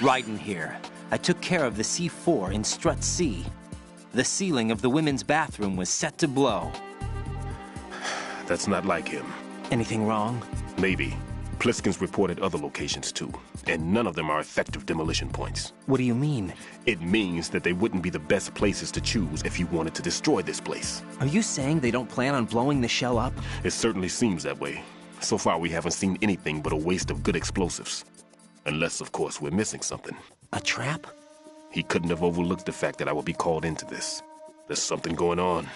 Right in here. I took care of the C4 in Strut C. The ceiling of the women's bathroom was set to blow. That's not like him. Anything wrong? Maybe. Pliskin's reported other locations too, and none of them are effective demolition points. What do you mean? It means that they wouldn't be the best places to choose if you wanted to destroy this place. Are you saying they don't plan on blowing the shell up? It certainly seems that way. So far we haven't seen anything but a waste of good explosives. Unless, of course, we're missing something. A trap? He couldn't have overlooked the fact that I would be called into this. There's something going on.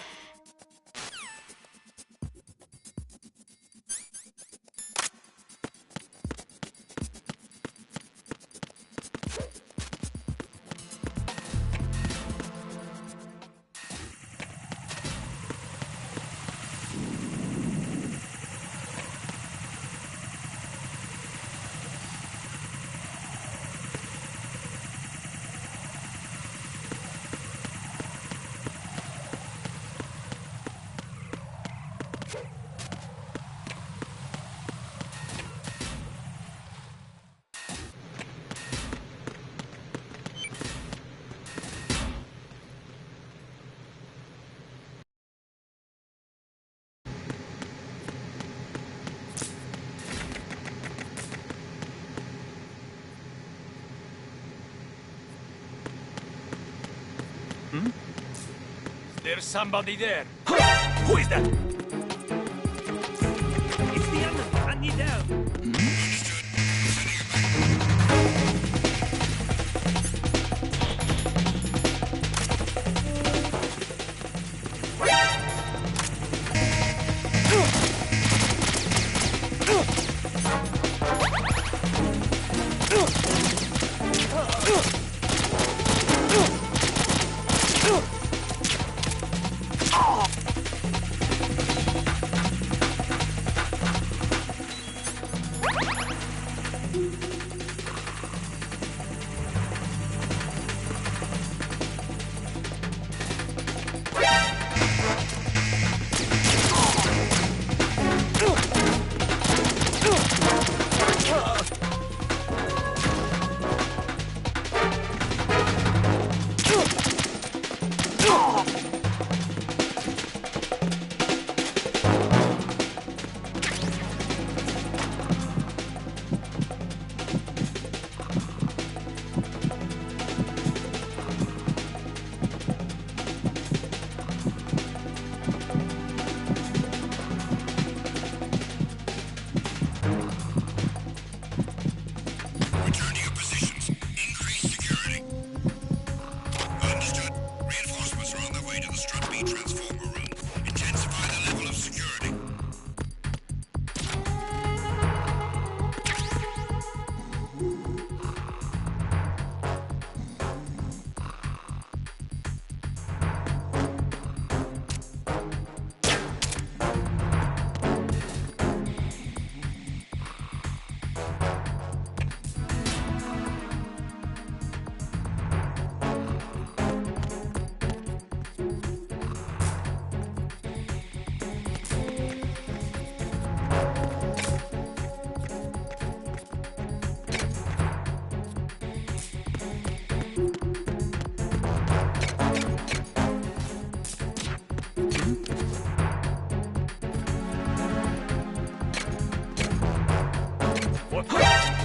There's somebody there. Who is that? It's the enemy. I need help.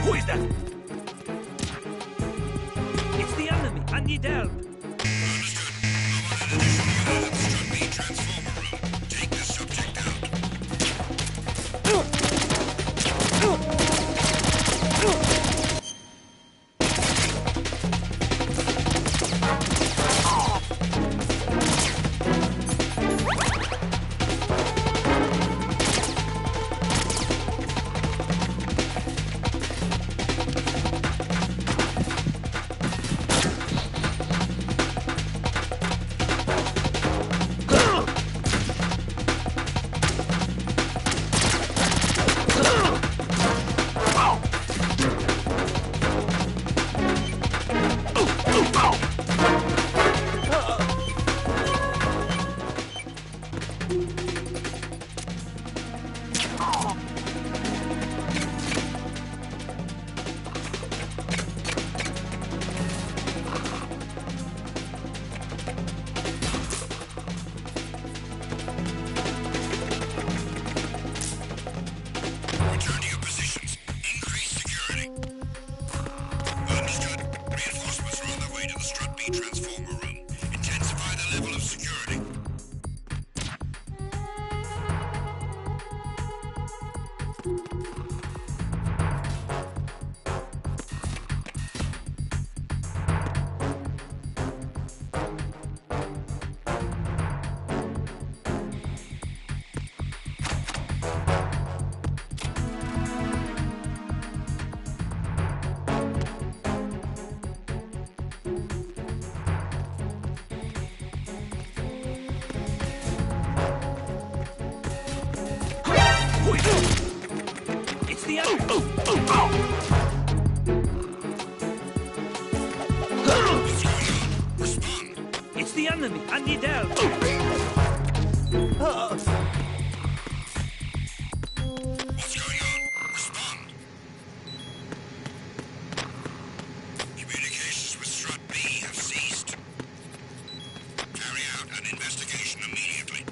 Who is that? It's the enemy. I need help. It's the enemy! It's the enemy! I need help! What's going on? Respond! Communications with Strut B have ceased. Carry out an investigation immediately.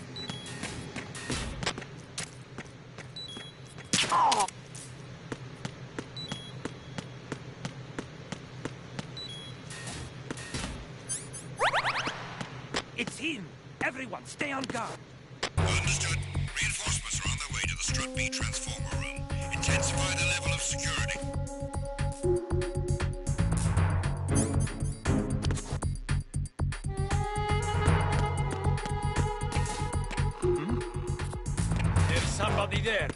It's him! Everyone, stay on guard! Understood. Reinforcements are on their way to the Strut B transformer room. Intensify the level of security. There's somebody there!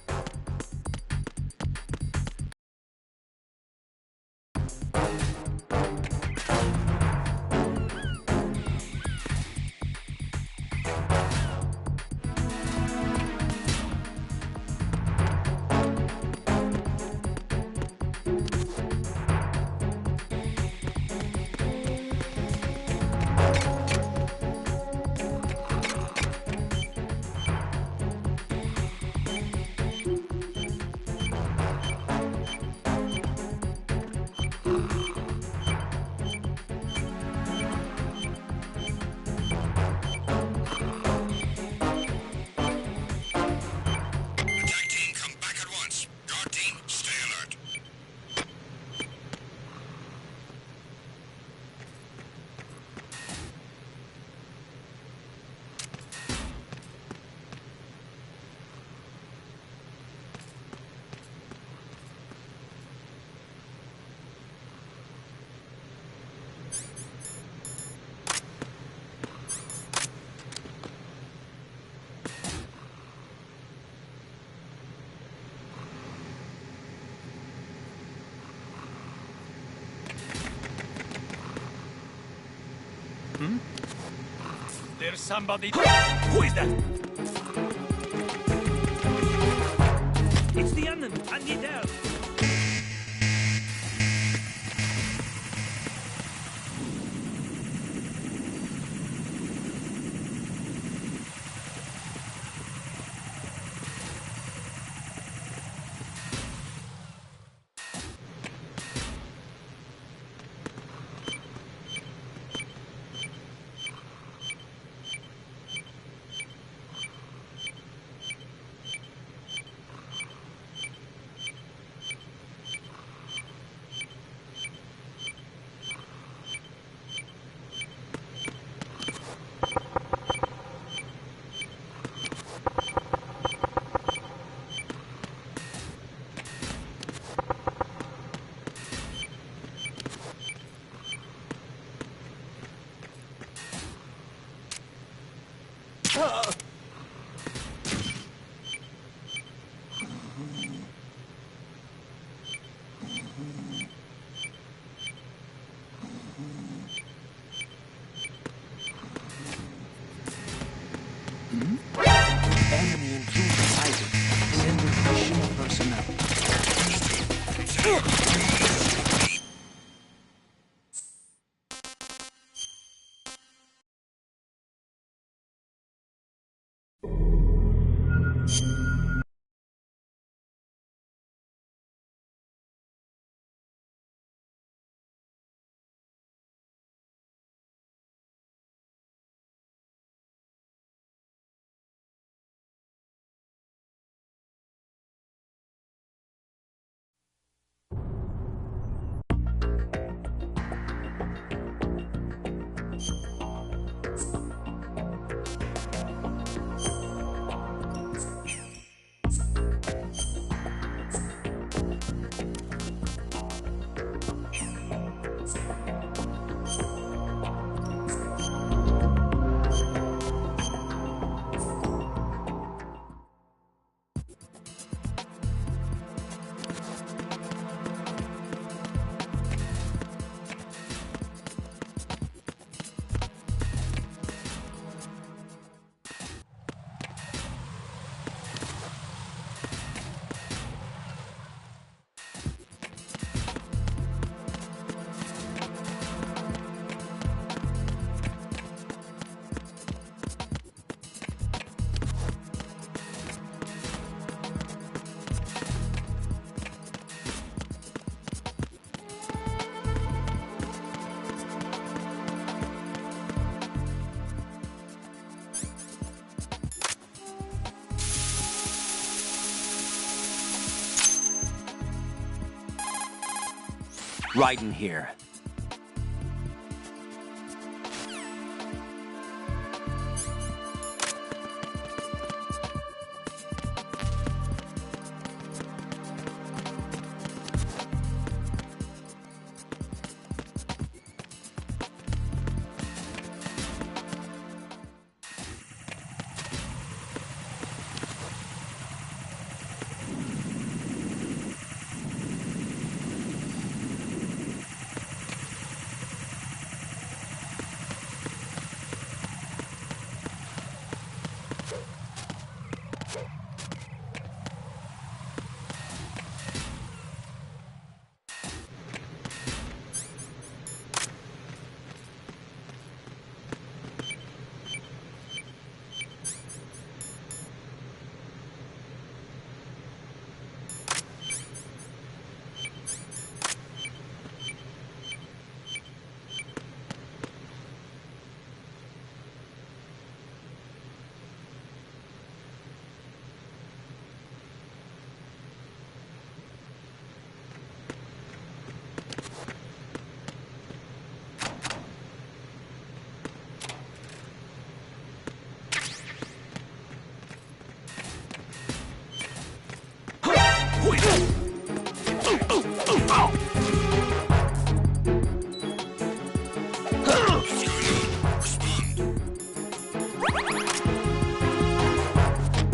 Attack team, come back at once. Guard team, stay alert. There's somebody there! Who is that? It's the enemy! I need help! Enemy intruder sighted. Send additional personnel. Right in here.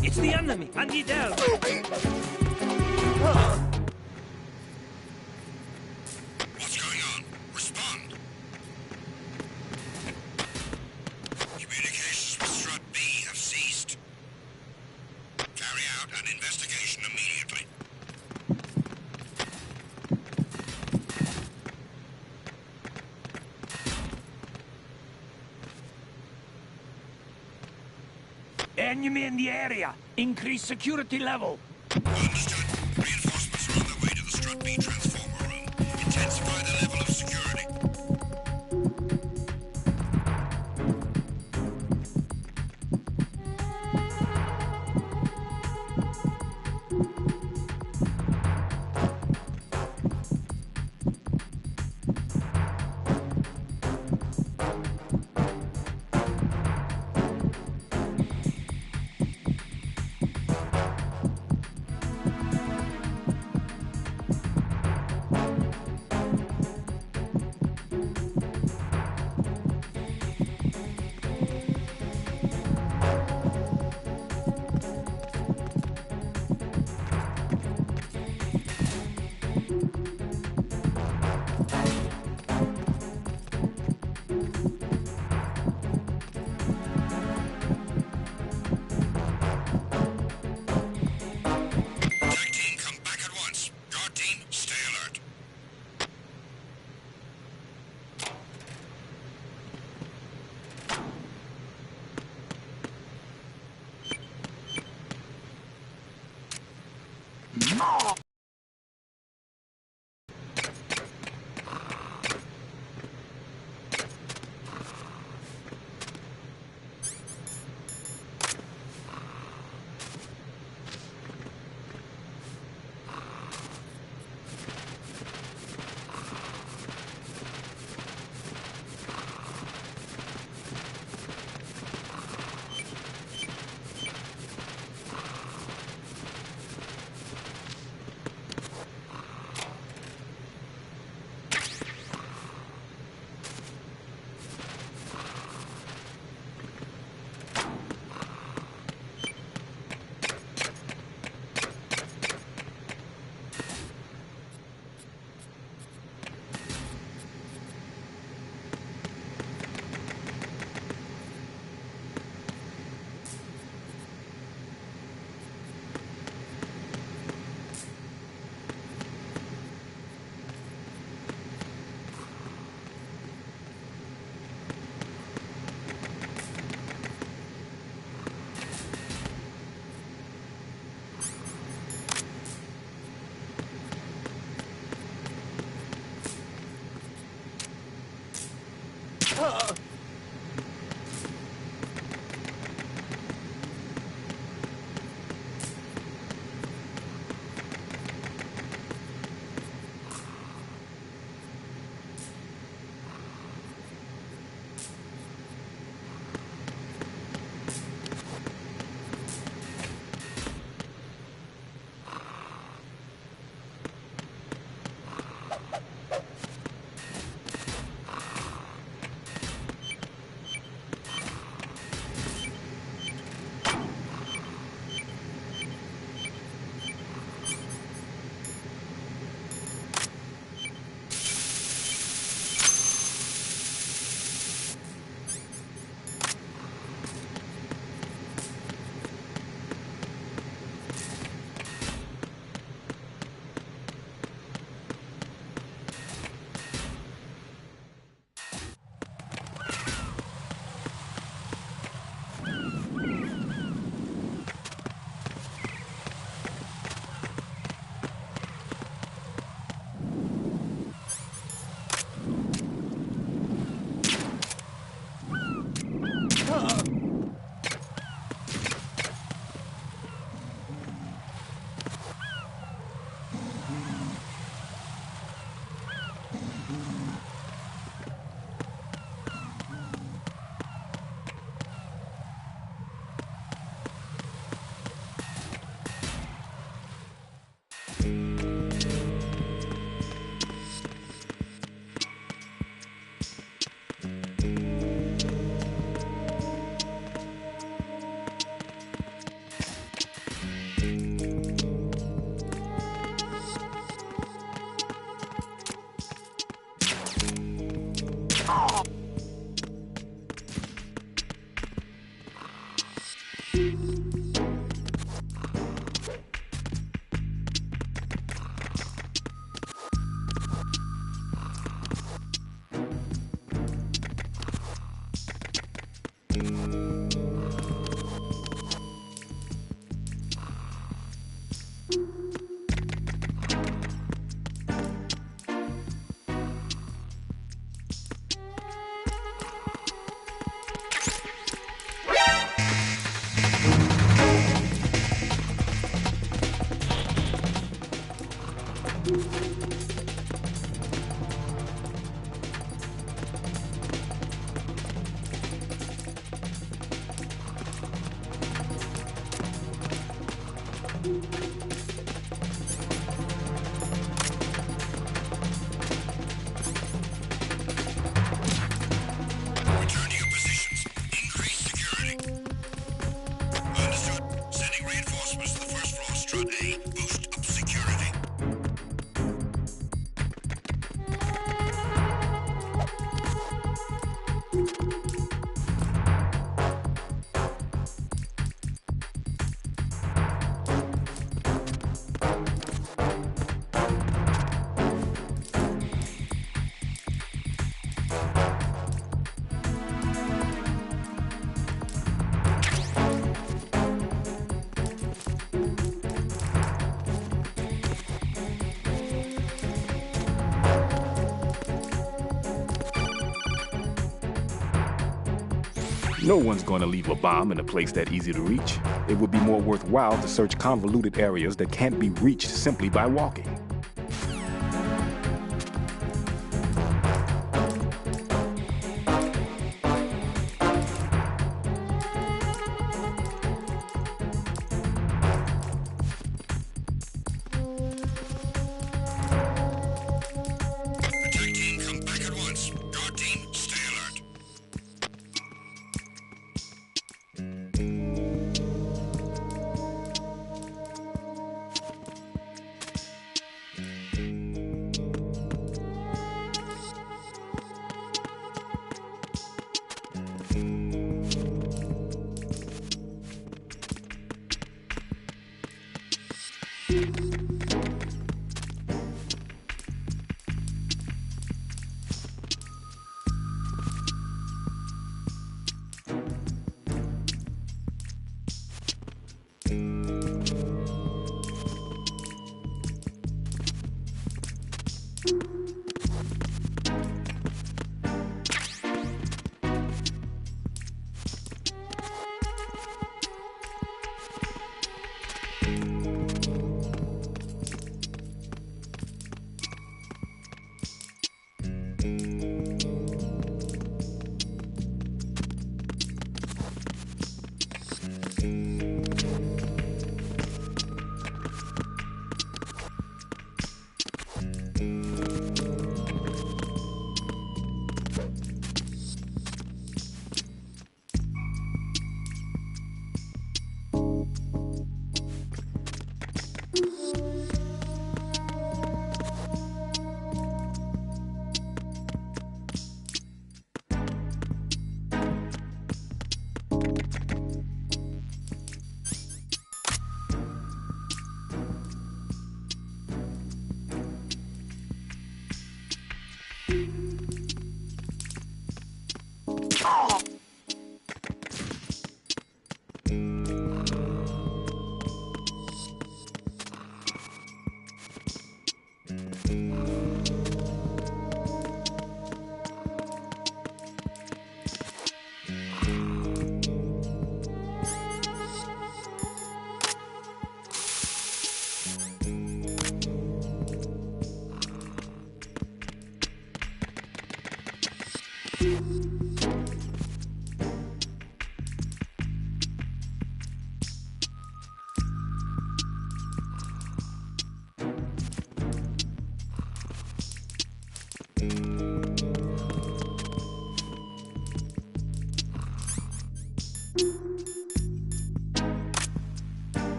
It's the enemy! I need help! What's going on? Respond! Communications with Strut B have ceased. Carry out an investigation immediately. Enemy in the area! Increase security level! Understood. Reinforcements are on their way to the Strut B transformer room. Intensify the level of security. Attack team, come back at once. Guard team, stay alert. Return to your positions. Increase security. Understood. Sending reinforcements to the first floor, strut A. Boost up security. No one's going to leave a bomb in a place that easy to reach. It would be more worthwhile to search convoluted areas that can't be reached simply by walking. Attack team, come back at once. Guard team, stay alert.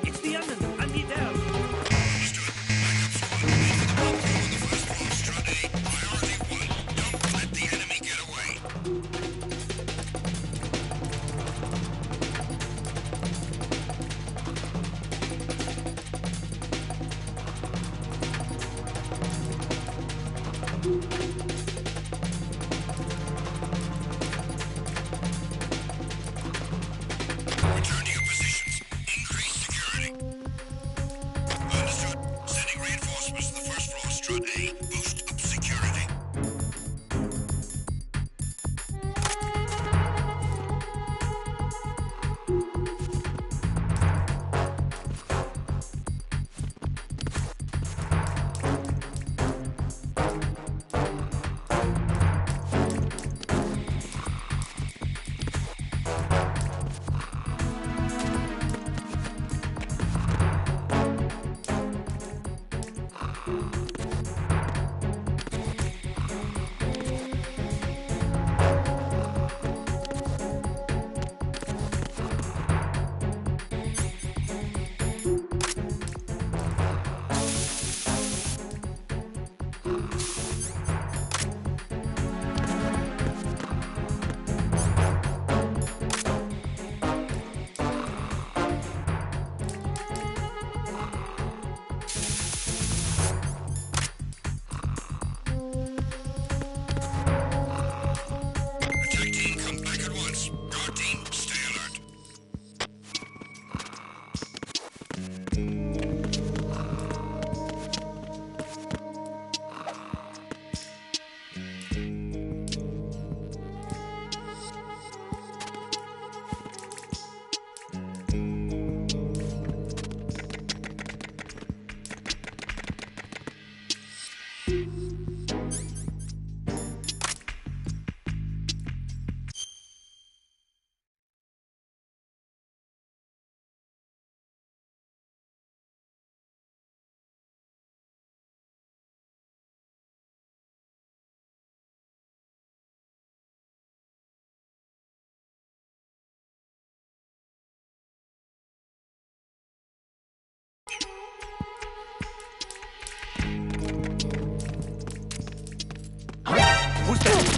It's the enemy. I need help. Strut A, priority 1. Don't let the enemy get away. Return to your positions. Increase security. Understood. Sending reinforcements to the first floor. Strut A. Boost up security. Attack team, come back at once. Guard team, stay alert. Who's that?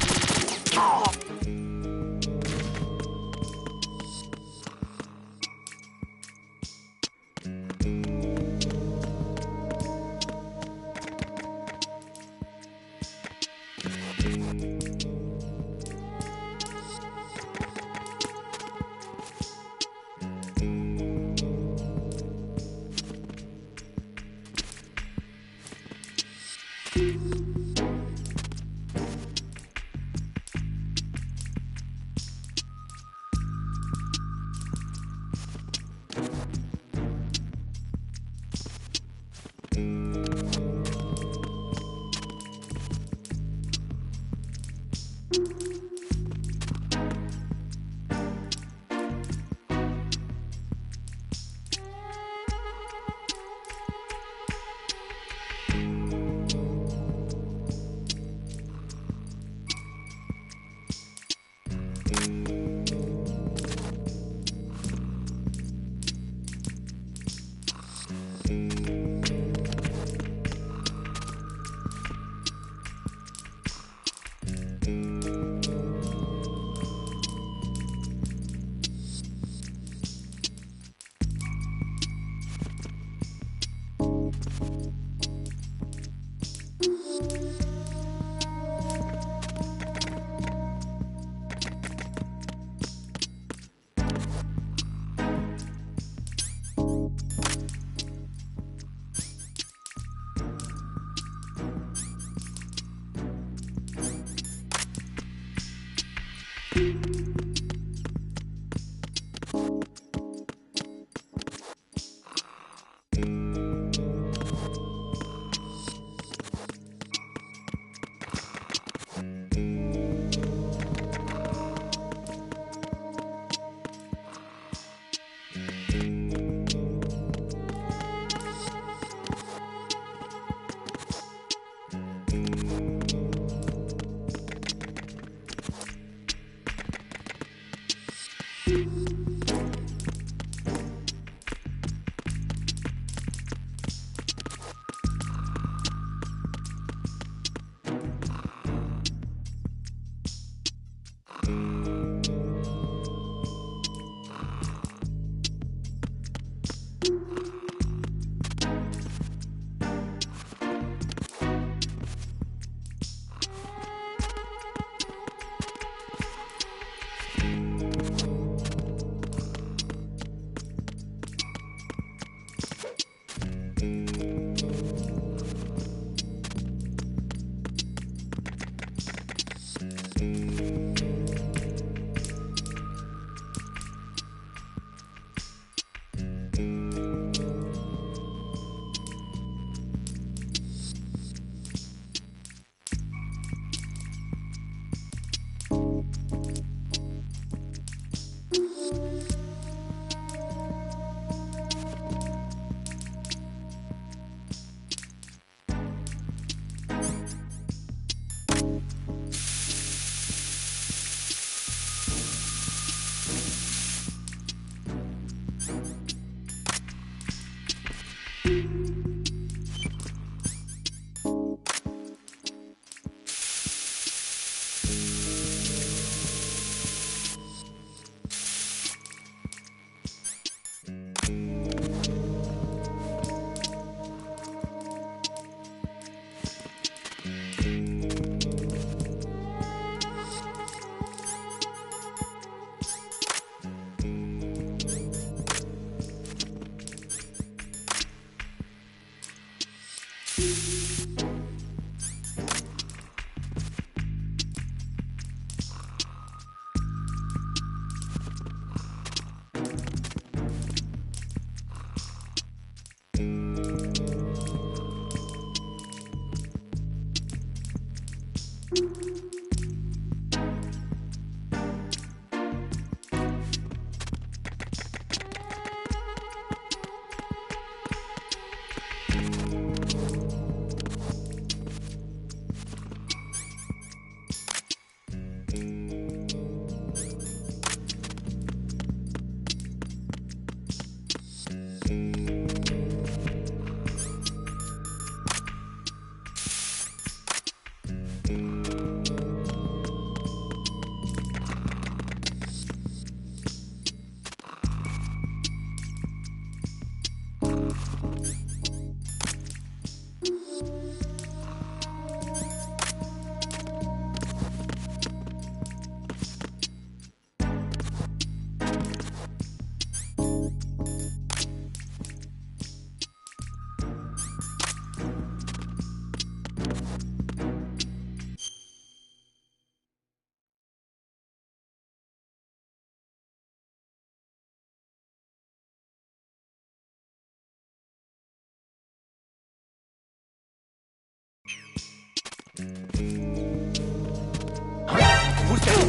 Who's that?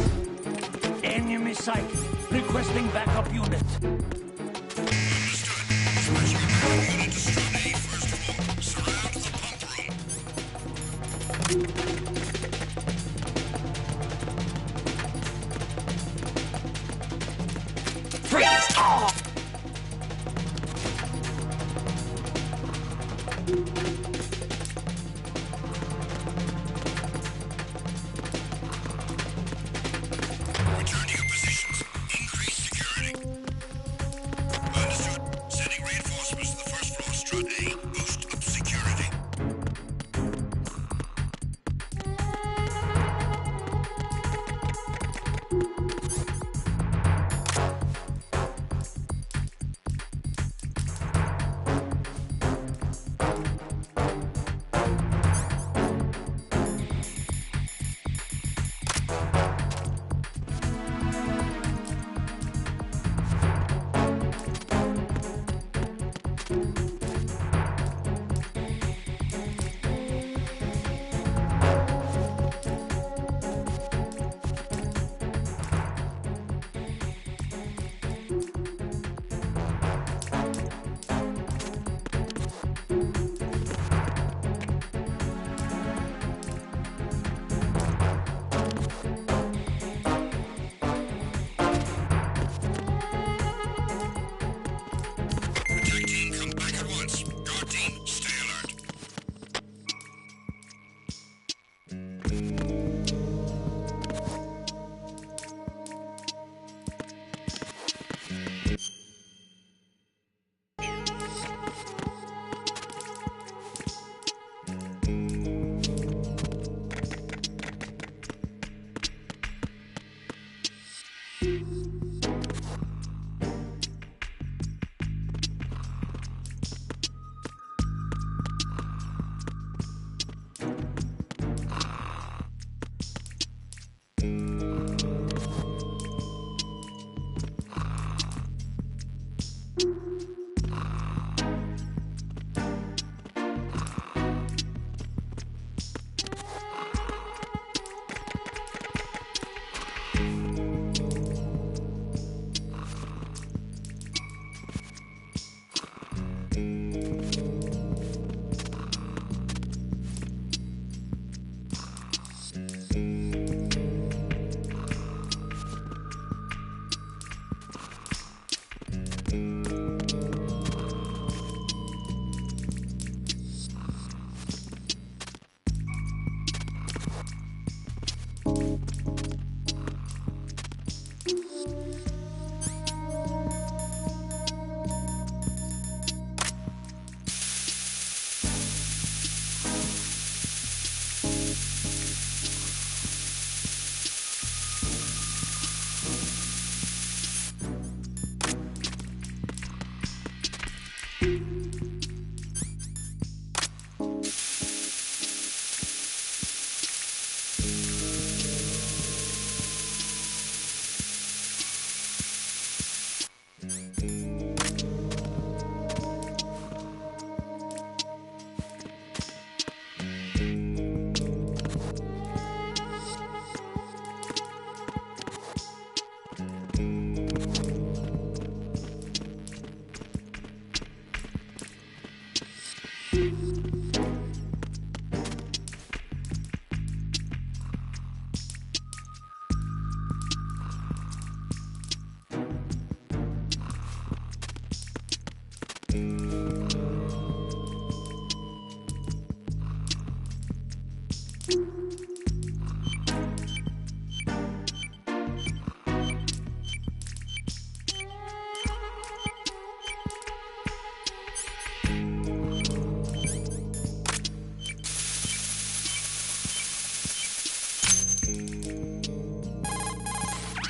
Enemy sight. Requesting backup unit. Understood. Dispatching a backup unit to Strut A, first floor. Surround the pump room. Freeze! Oh! Return to your positions. Increase security.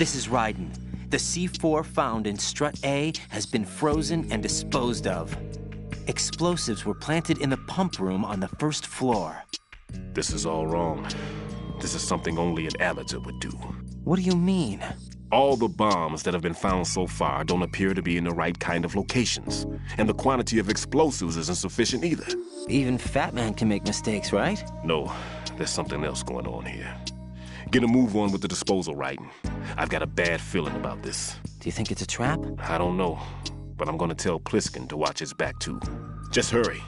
This is Raiden. The C4 found in Strut A has been frozen and disposed of. Explosives were planted in the pump room on the first floor. This is all wrong. This is something only an amateur would do. What do you mean? All the bombs that have been found so far don't appear to be in the right kind of locations. And the quantity of explosives isn't sufficient either. Even Fat Man can make mistakes, right? No, there's something else going on here. Get a move on with the disposal, Raiden. I've got a bad feeling about this. Do you think it's a trap? I don't know, but I'm gonna tell Pliskin to watch his back too. Just hurry.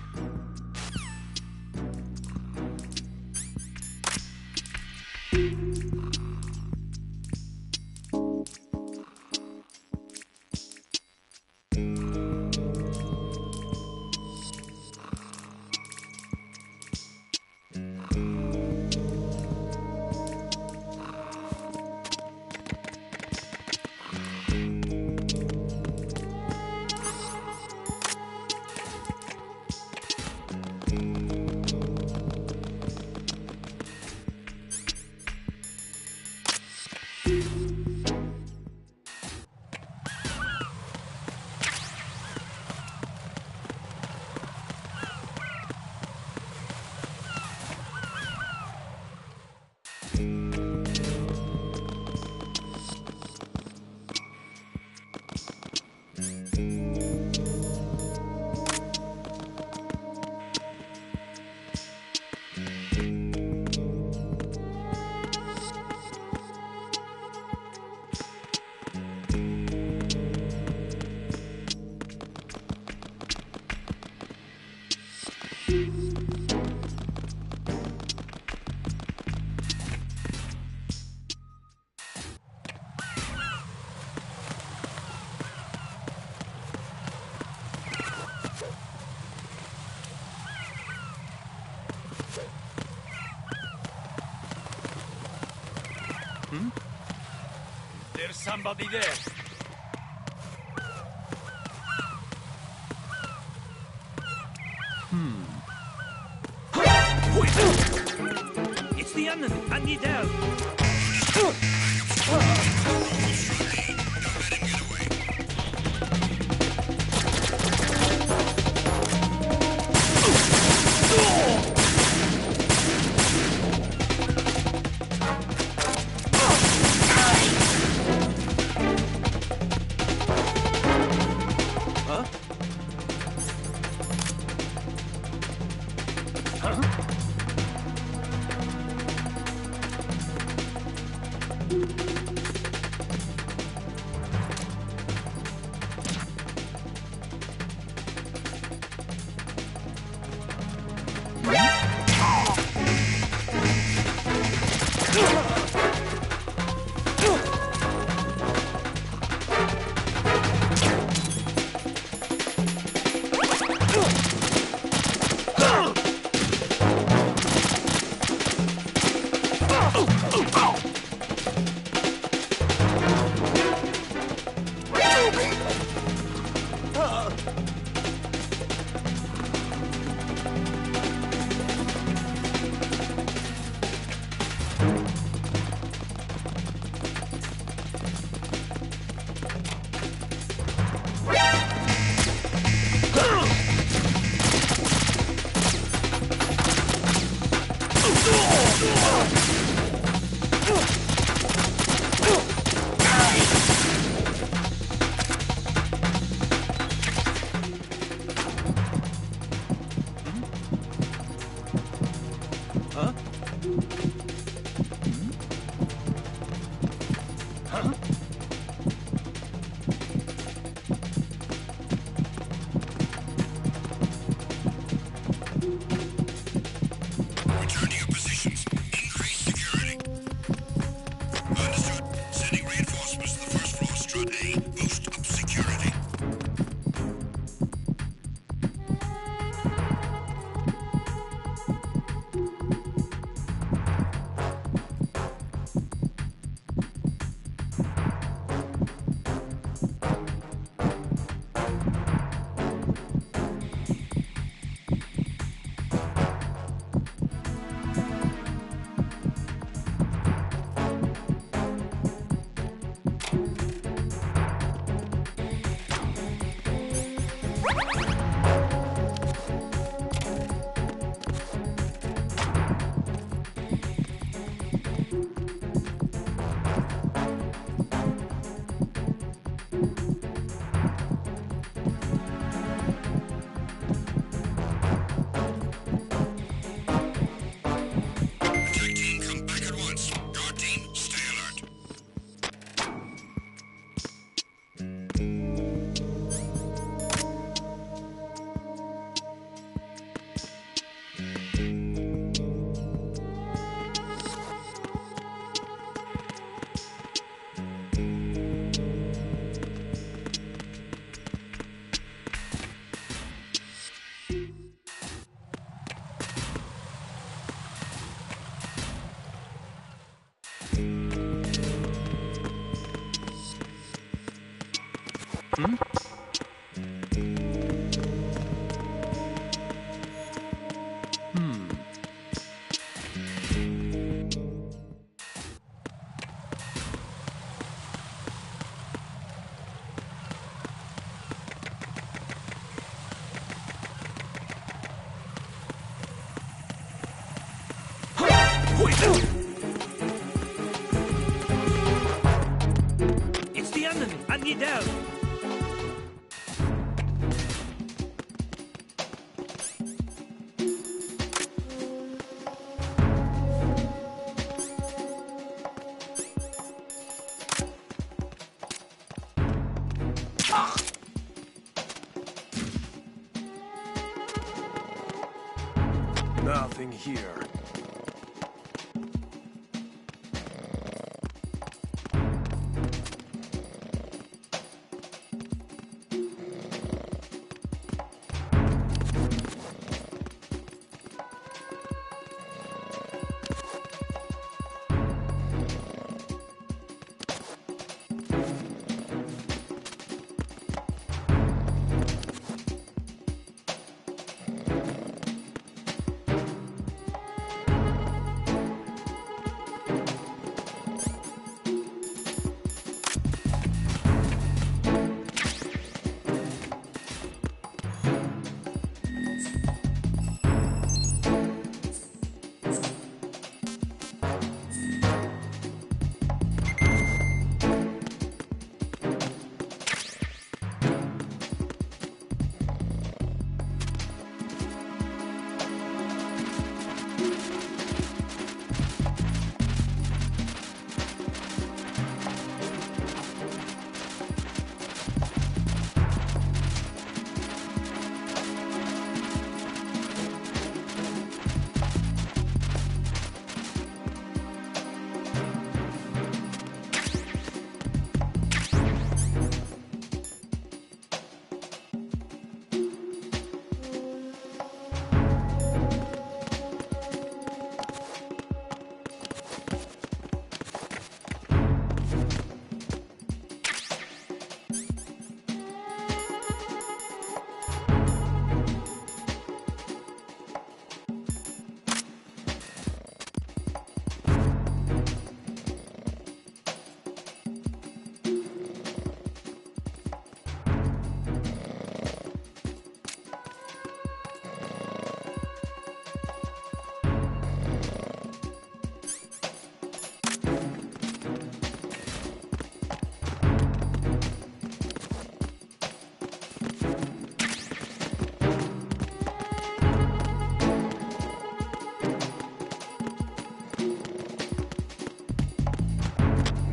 There's somebody there. It's the enemy. I need help. Return to your positions. Increase security. Understood. Sending reinforcements to the first floor, strut A. Boost up security. Attack team, come back at once. Guard team, stay alert. It's the enemy! I need help! Nothing here.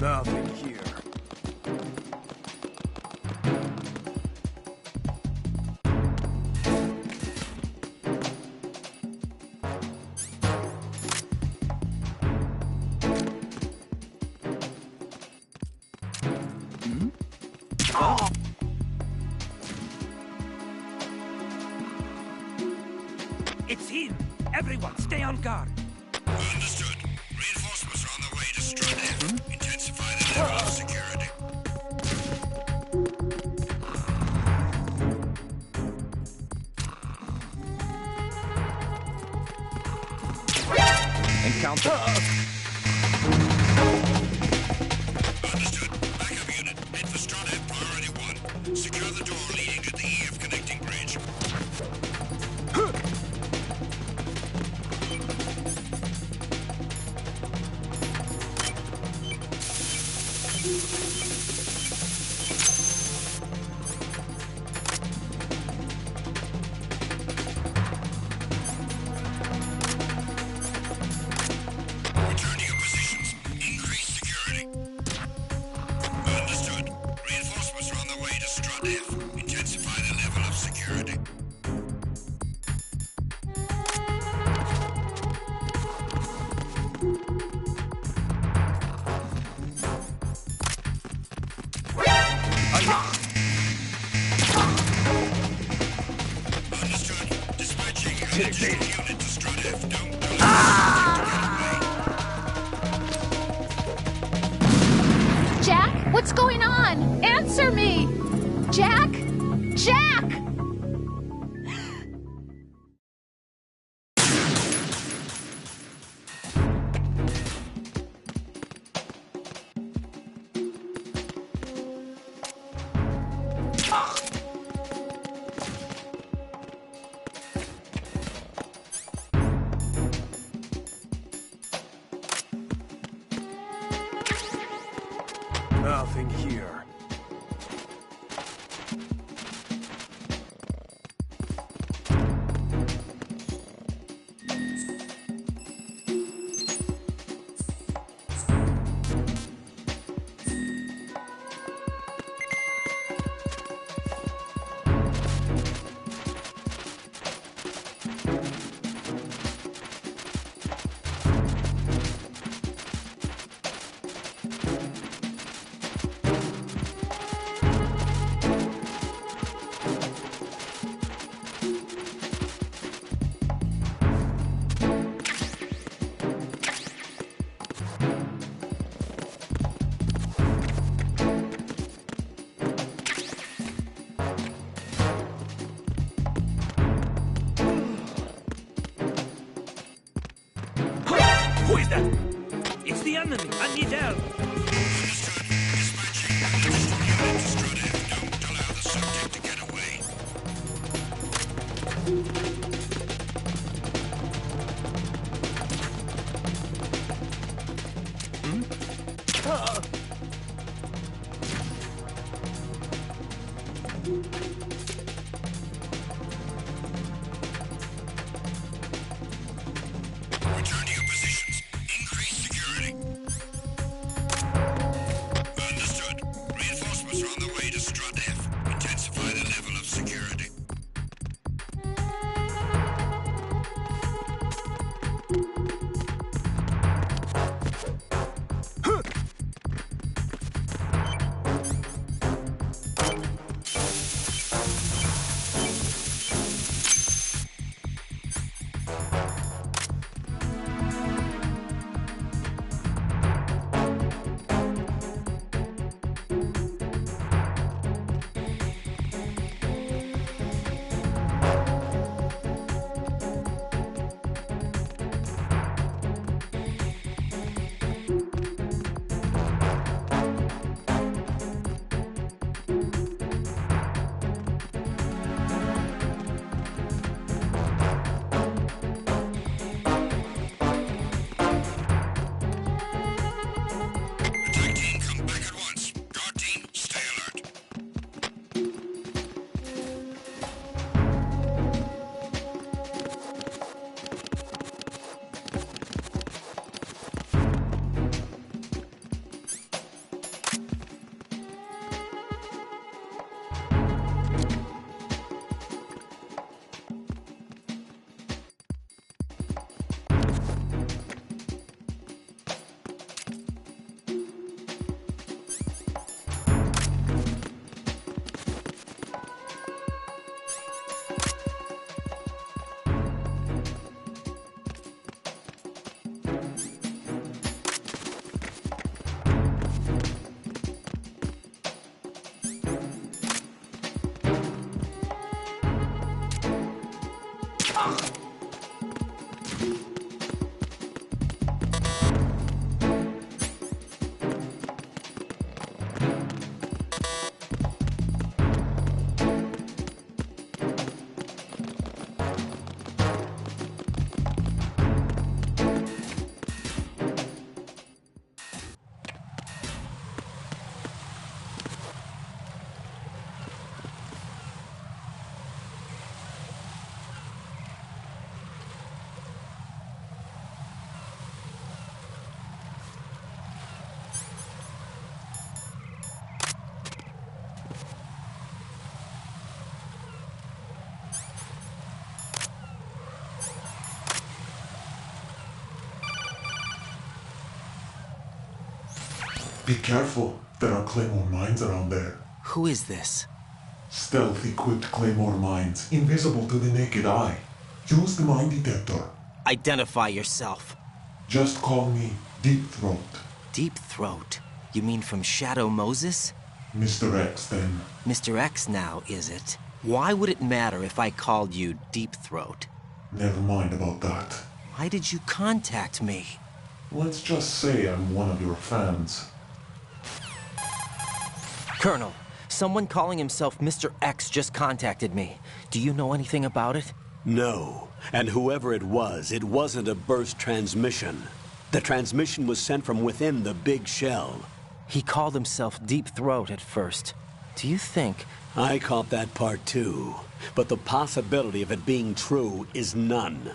Nothing here. It's him! Everyone, stay on guard! Understood. Reinforcements are on the way to Strut F. Intensify the level of security. Encounter. Understood. Backup unit. Head for Strut F priority 1. Secure the door leading to the EF connecting bridge. Return to your positions. Increase security. Understood. Reinforcements are on the way to Strut F. Intensify the level of security. Understood. Dispatching an additional unit to Strut F. Don't Jack, what's going on? Answer me! Jack? Jack! Nothing here. Who is that? It's the enemy! I need help! Understood. Dispatching an additional unit to Strut F. Don't allow the subject to get away. Return to your positions. Increase security. Understood. Reinforcements are on the way to Strut F. Intensify the level of security. Be careful. There are claymore mines around there. Who is this? Stealth-equipped claymore mines, invisible to the naked eye. Use the mine detector. Identify yourself. Just call me Deep Throat. Deep Throat? You mean from Shadow Moses? Mr. X, then. Mr. X now, is it? Why would it matter if I called you Deep Throat? Never mind about that. Why did you contact me? Let's just say I'm one of your fans. Colonel, someone calling himself Mr. X just contacted me. Do you know anything about it? No. And whoever it wasn't a burst transmission. The transmission was sent from within the big shell. He called himself Deep Throat at first. Do you think... I caught that part too. But the possibility of it being true is none.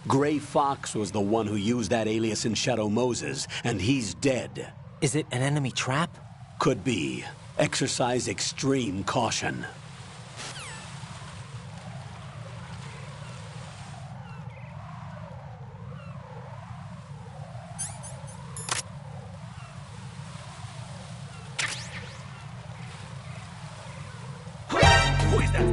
Gray Fox was the one who used that alias in Shadow Moses, and he's dead. Is it an enemy trap? Could be. Exercise extreme caution. Who is that?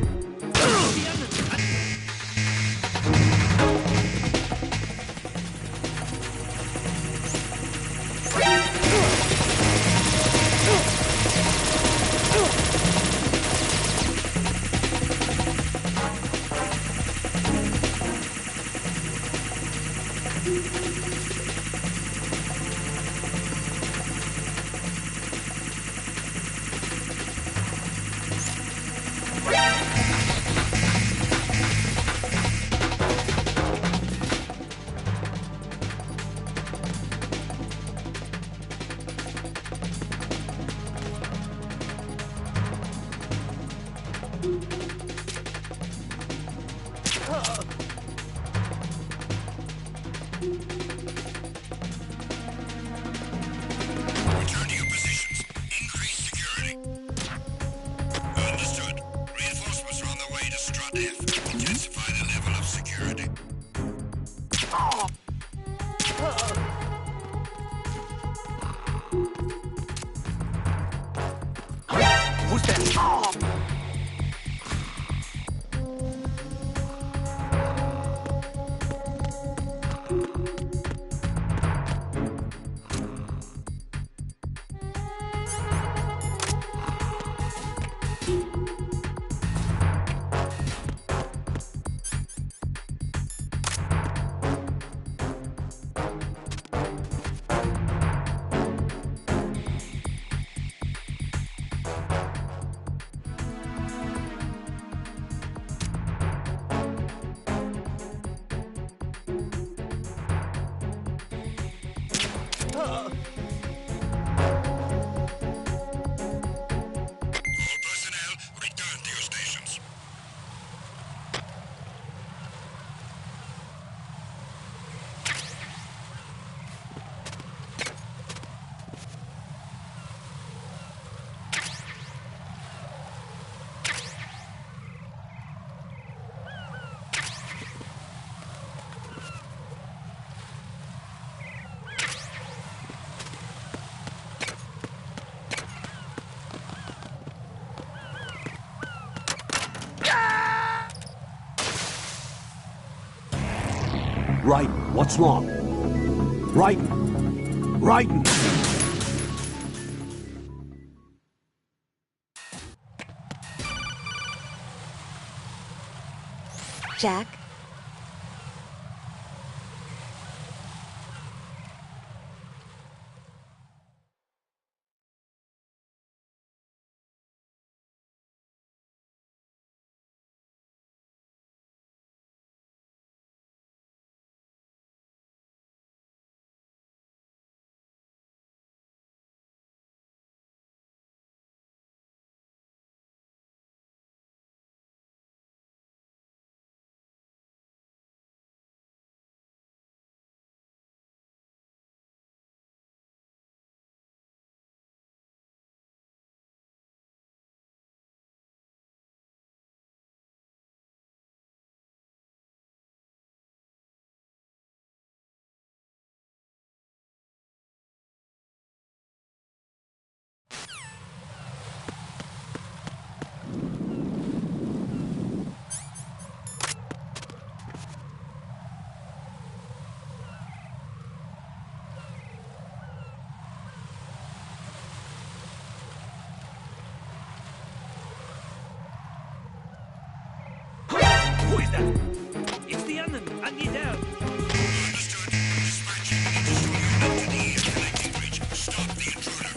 Return to your positions. Increase security. Understood. Reinforcements are on their way to Strut F. Intensify the level of security. Who's that? All personnel, return to your stations. Raiden, what's wrong? Raiden! Raiden! Jack? It's the enemy. I need help. Understood. Dispatching an additional unit to the connecting bridge. Stop the intruder.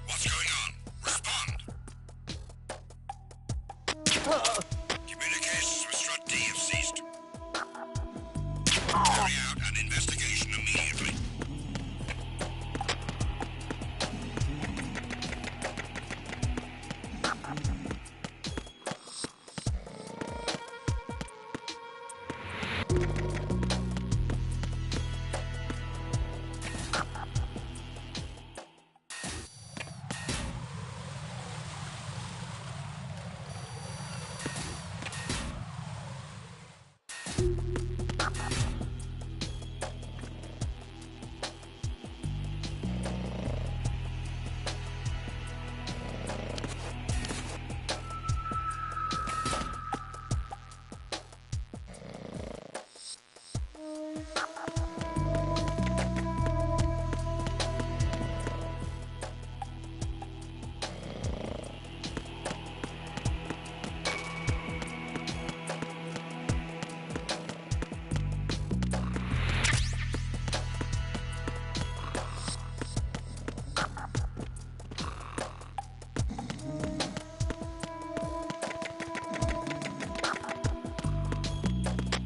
What's going on? Respond. Communications with Strut D have ceased. Carry out an investigation immediately.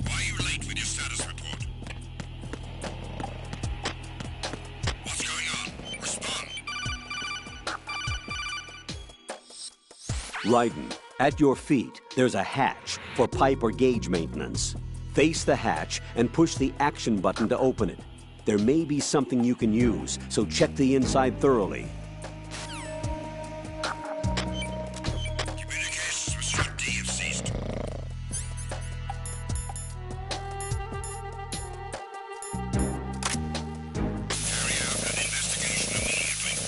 Why are you late with your status report? What's going on? Respond. Raiden, at your feet, there's a hatch for pipe or gauge maintenance. Face the hatch and push the action button to open it. There may be something you can use, so check the inside thoroughly. Communications with Strut D have ceased. Carry out an investigation immediately.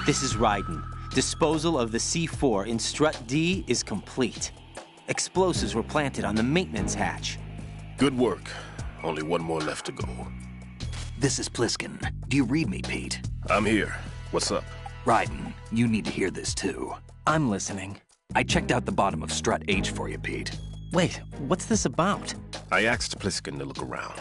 This is Raiden. Disposal of the C4 in Strut D is complete. Explosives were planted on the maintenance hatch. Good work. Only one more left to go. This is Pliskin. Do you read me, Pete? I'm here. What's up? Raiden, you need to hear this too. I'm listening. I checked out the bottom of Strut H for you, Pete. Wait, what's this about? I asked Pliskin to look around.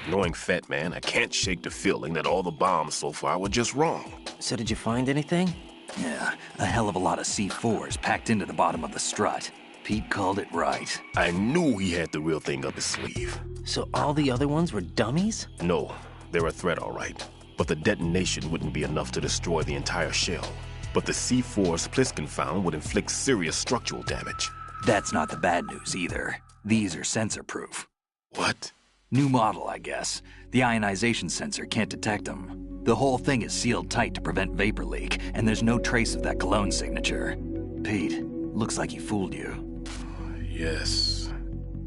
Knowing Fat Man, I can't shake the feeling that all the bombs so far were just wrong. So did you find anything? Yeah, a hell of a lot of C4s packed into the bottom of the strut. Pete called it right. I knew he had the real thing up his sleeve. So all the other ones were dummies? No, they're a threat, all right. But the detonation wouldn't be enough to destroy the entire shell. But the C4s Pliskin found would inflict serious structural damage. That's not the bad news either. These are sensor-proof. What? New model, I guess. The ionization sensor can't detect them. The whole thing is sealed tight to prevent vapor leak, and there's no trace of that cologne signature. Pete, looks like he fooled you. Yes.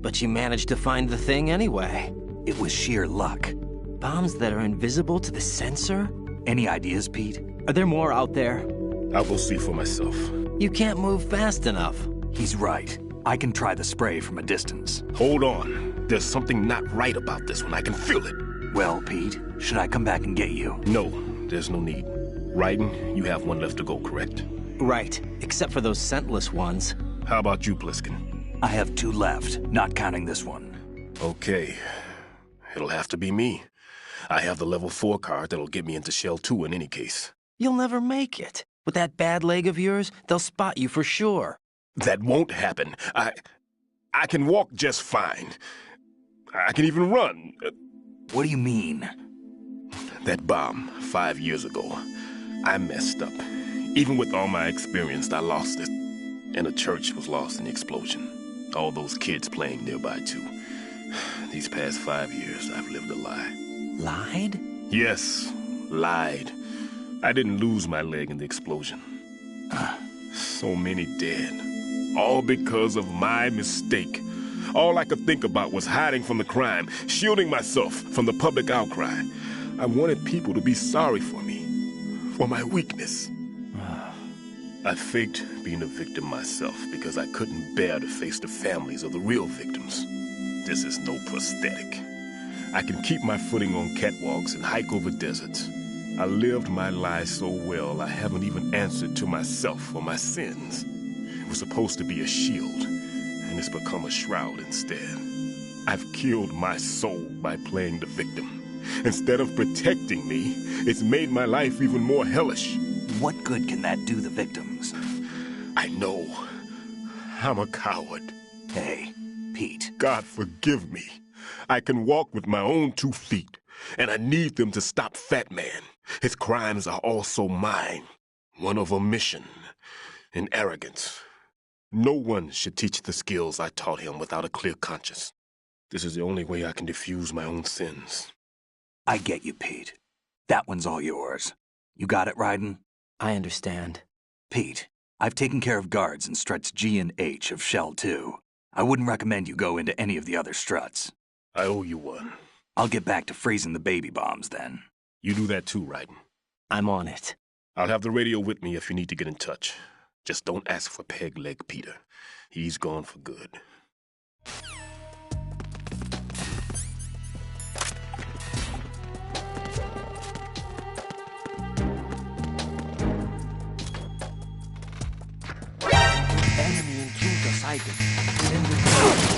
But you managed to find the thing anyway. It was sheer luck. Bombs that are invisible to the sensor? Any ideas, Pete? Are there more out there? I'll go see for myself. You can't move fast enough. He's right. I can try the spray from a distance. Hold on. There's something not right about this one. I can feel it. Well, Pete, should I come back and get you? No, there's no need. Raiden, you have one left to go, correct? Right, except for those scentless ones. How about you, Pliskin? I have 2 left, not counting this one. Okay. It'll have to be me. I have the level 4 card that'll get me into Shell 2 in any case. You'll never make it. With that bad leg of yours, they'll spot you for sure. That won't happen. I can walk just fine. I can even run. What do you mean? That bomb, 5 years ago. I messed up. Even with all my experience, I lost it. And the church was lost in the explosion. All those kids playing nearby, too. These past 5 years, I've lived a lie. Lied? Yes, lied. I didn't lose my leg in the explosion. So many dead. All because of my mistake. All I could think about was hiding from the crime, shielding myself from the public outcry. I wanted people to be sorry for me, for my weakness. I faked being a victim myself because I couldn't bear to face the families of the real victims. This is no prosthetic. I can keep my footing on catwalks and hike over deserts. I lived my life so well I haven't even answered to myself for my sins. It was supposed to be a shield, and it's become a shroud instead. I've killed my soul by playing the victim. Instead of protecting me, it's made my life even more hellish. What good can that do the victims? I know. I'm a coward. Hey, Pete. God forgive me. I can walk with my own 2 feet, and I need them to stop Fat Man. His crimes are also mine. One of omission and arrogance. No one should teach the skills I taught him without a clear conscience. This is the only way I can diffuse my own sins. I get you, Pete. That one's all yours. You got it, Raiden? I understand. Pete, I've taken care of guards in struts G and H of Shell 2. I wouldn't recommend you go into any of the other struts. I owe you one. I'll get back to freezing the baby bombs then. You do that too, Raiden. I'm on it. I'll have the radio with me if you need to get in touch. Just don't ask for Peg Leg Peter. He's gone for good. Enemy intruder sighted. Send it.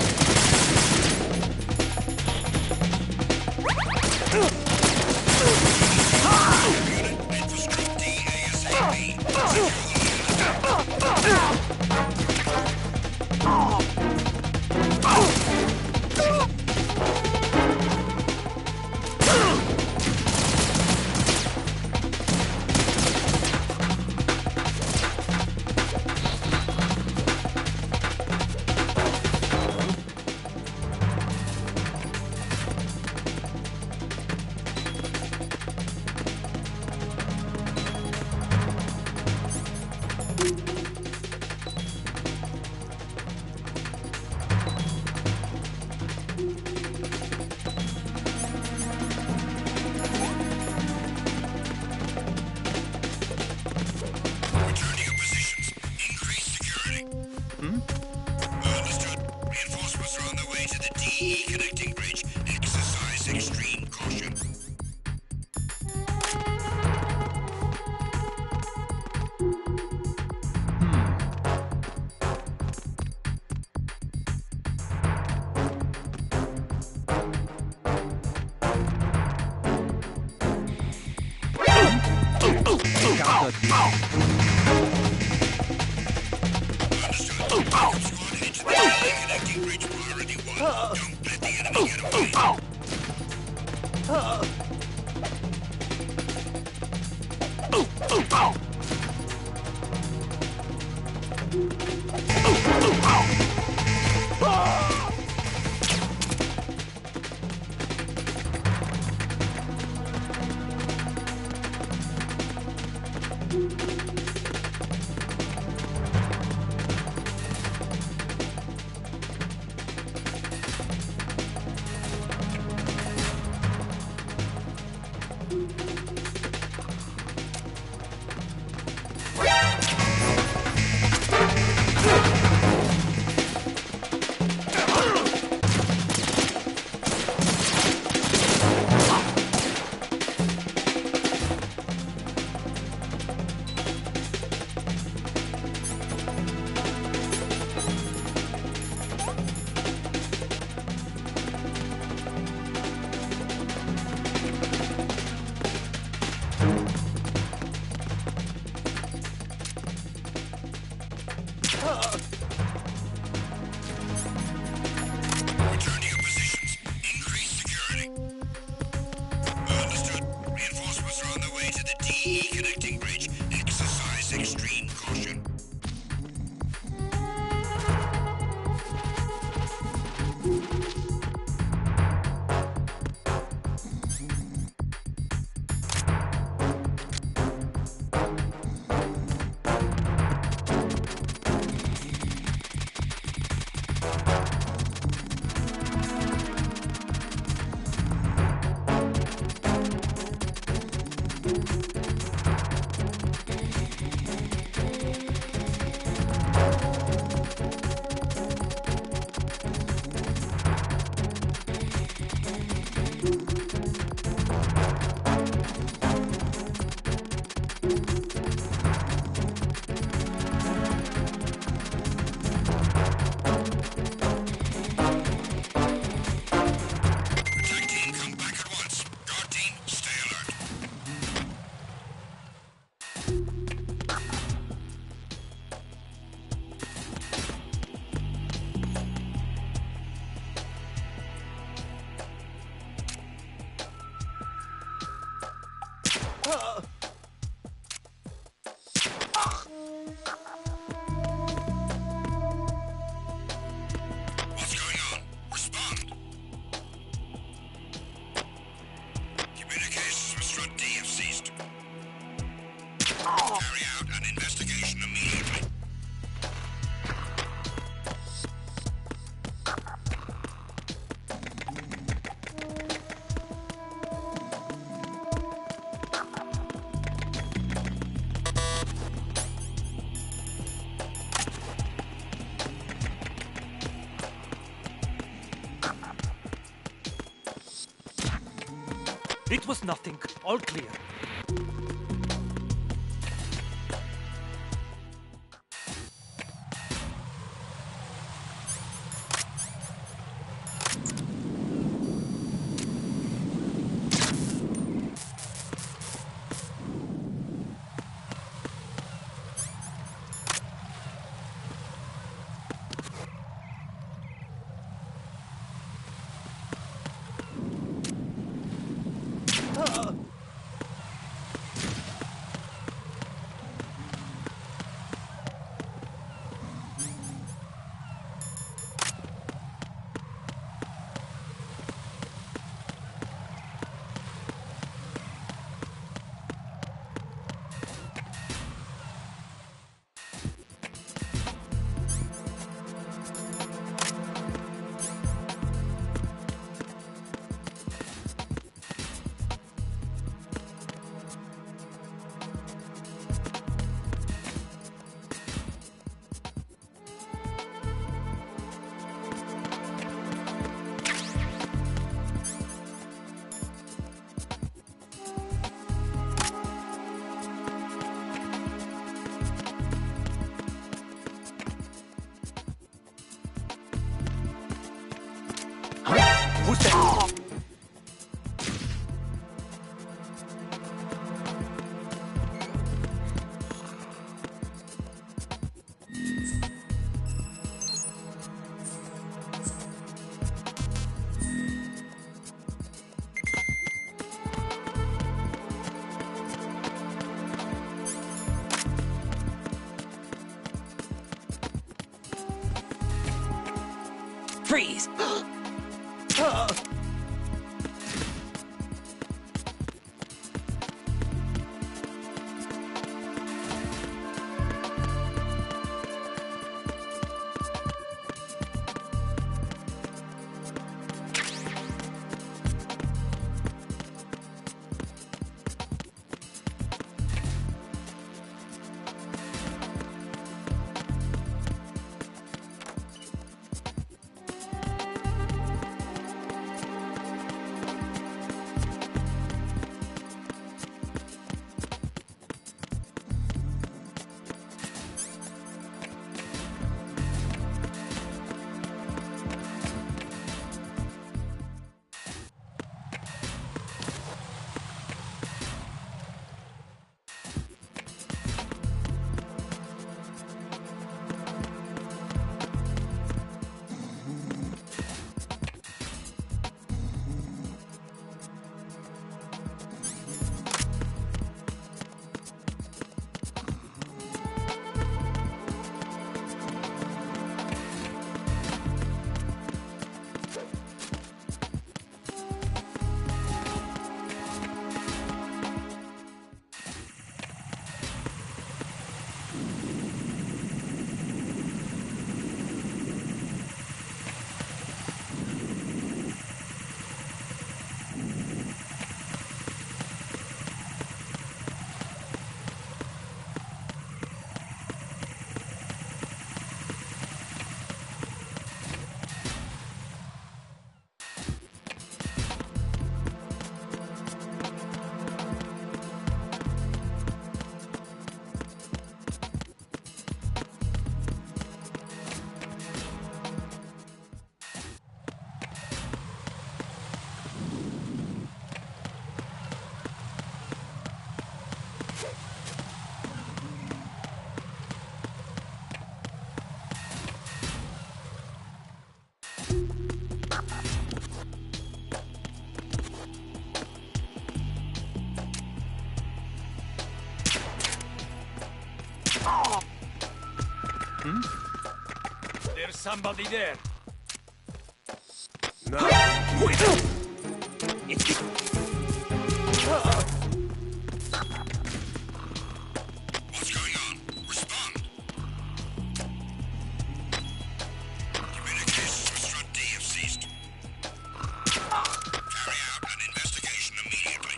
Attack team, come back at once. Guard team, stay alert. What's going on? Respond. Communications with Strut D have ceased. Carry out an investigation immediately. It was nothing. All clear. Who's that? Freeze! somebody there. No. What's going on? Respond. Communications with Strut D have ceased. Carry out an investigation immediately.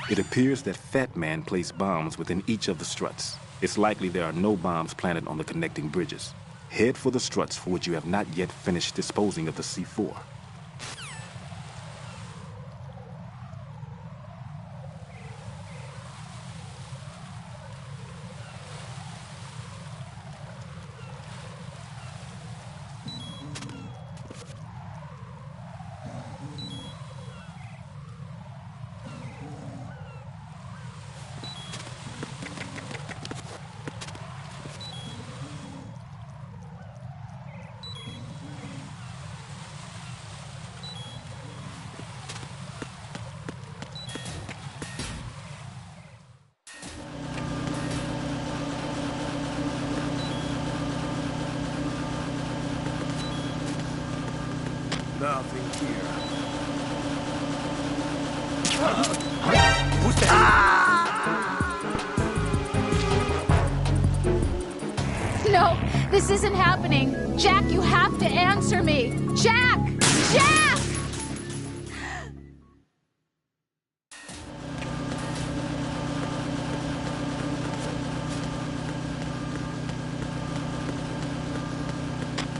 It appears that Fat Man placed bombs within each of the struts. It's likely there are no bombs planted on the connecting bridges. Head for the struts for which you have not yet finished disposing of the C4. Nothing here. Who's there? No, this isn't happening. Jack, you have to answer me. Jack! Jack!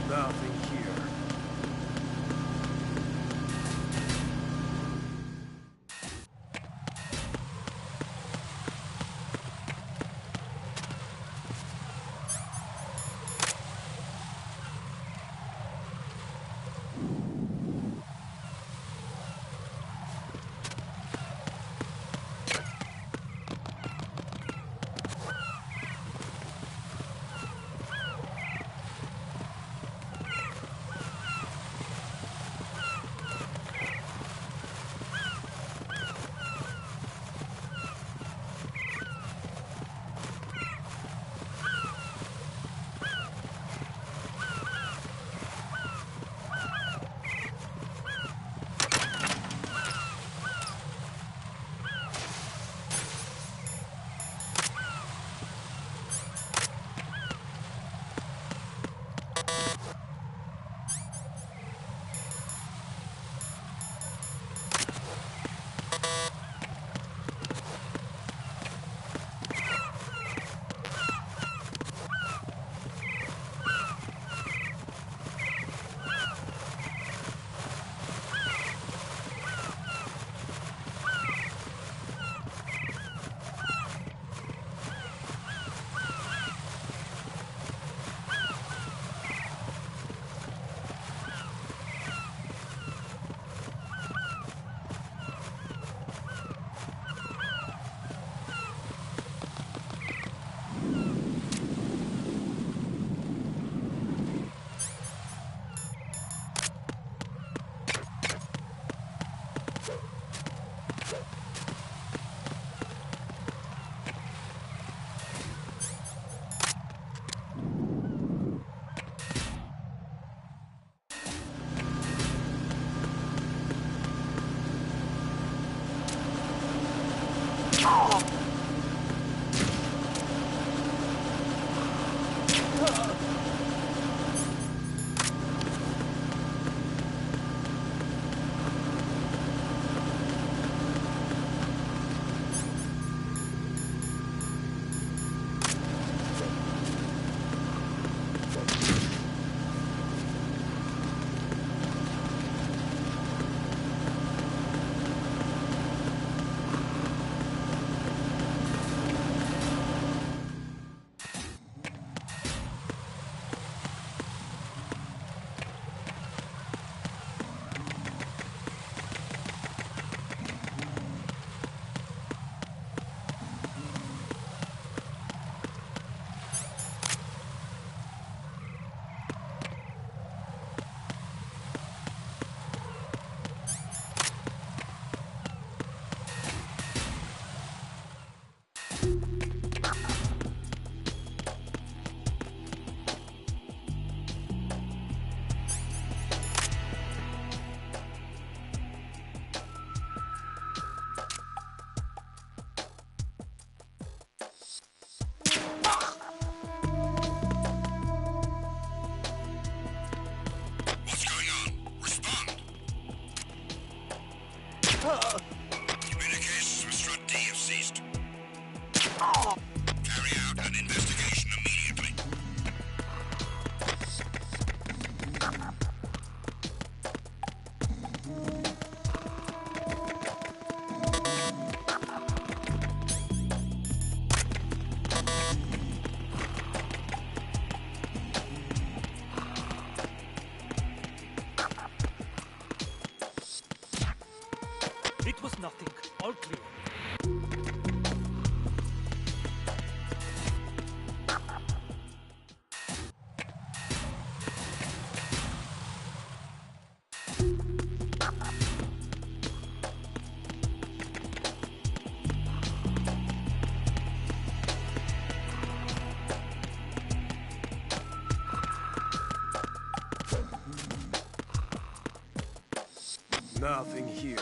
Nothing here. Carry out an investigation immediately. It was nothing. All clear. Nothing here.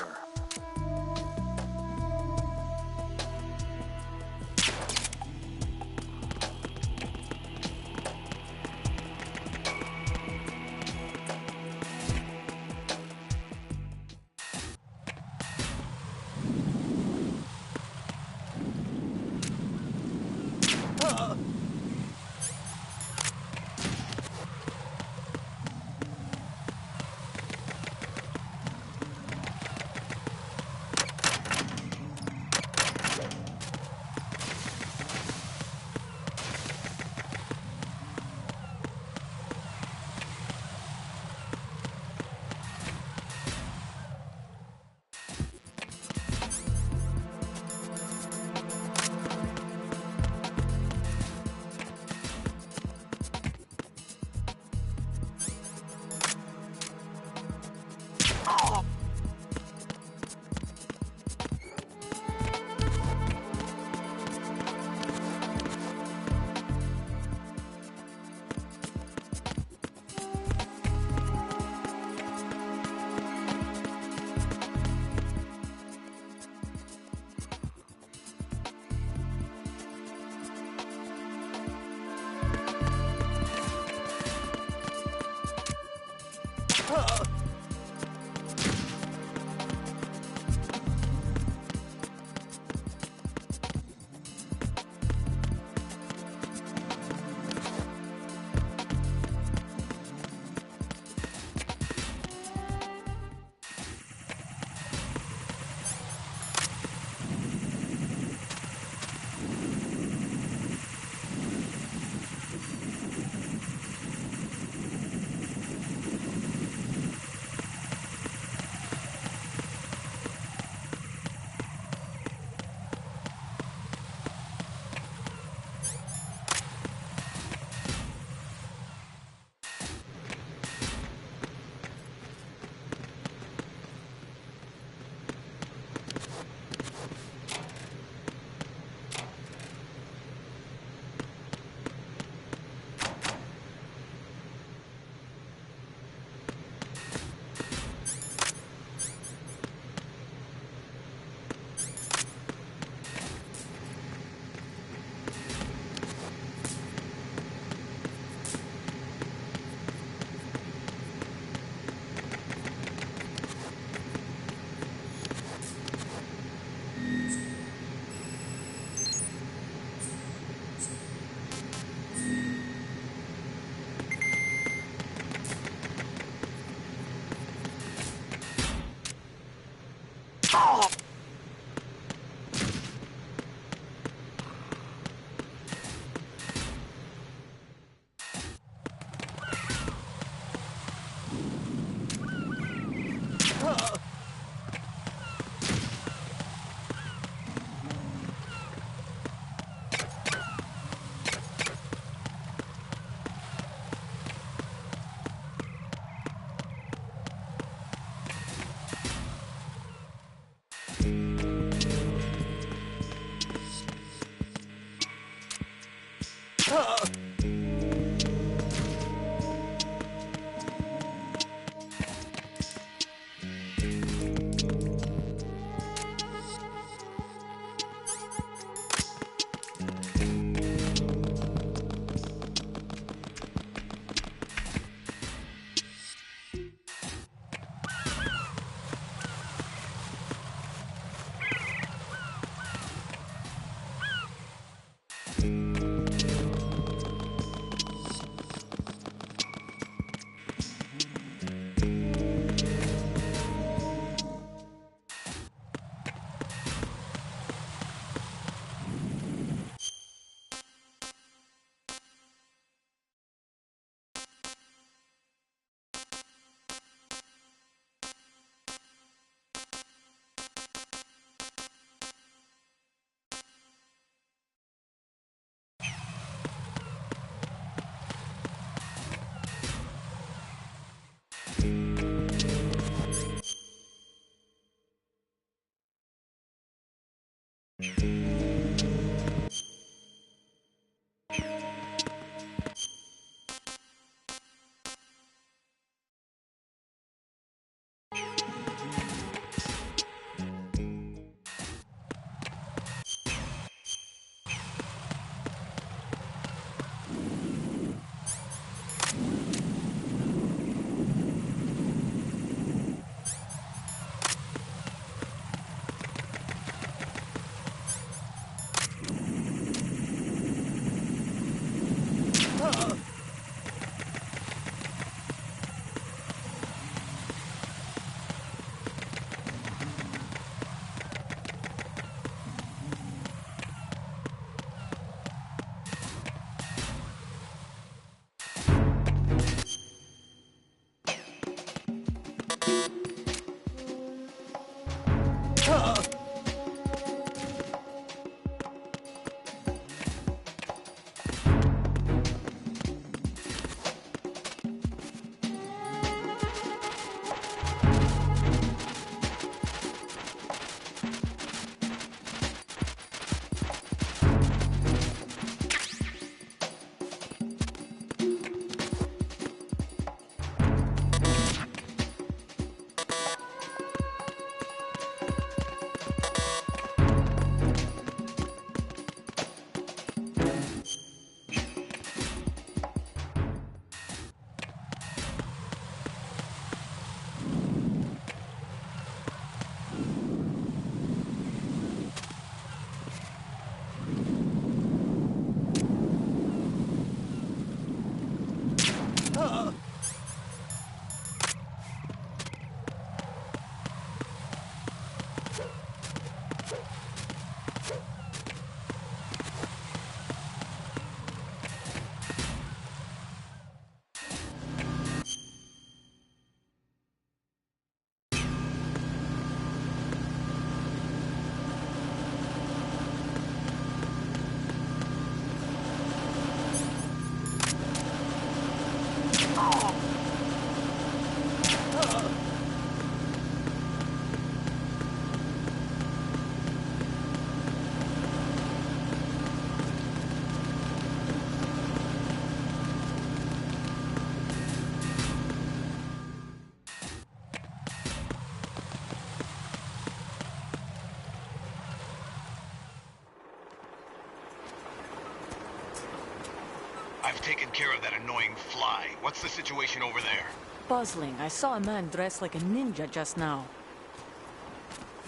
I've taken care of that annoying fly. What's the situation over there? Puzzling. I saw a man dressed like a ninja just now.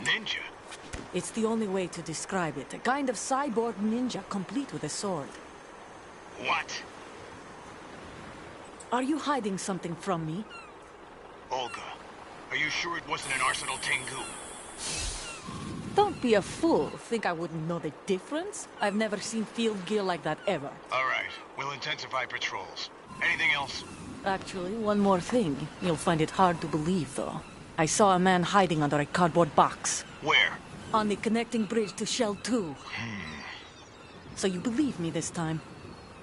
Ninja? It's the only way to describe it. A kind of cyborg ninja, complete with a sword. What? Are you hiding something from me? Olga, are you sure it wasn't an Arsenal Tengu? Don't be a fool. Think I wouldn't know the difference? I've never seen field gear like that ever. All right, we'll intensify patrols. Anything else? Actually, one more thing. You'll find it hard to believe, though. I saw a man hiding under a cardboard box. Where? On the connecting bridge to Shell 2. So you believe me this time?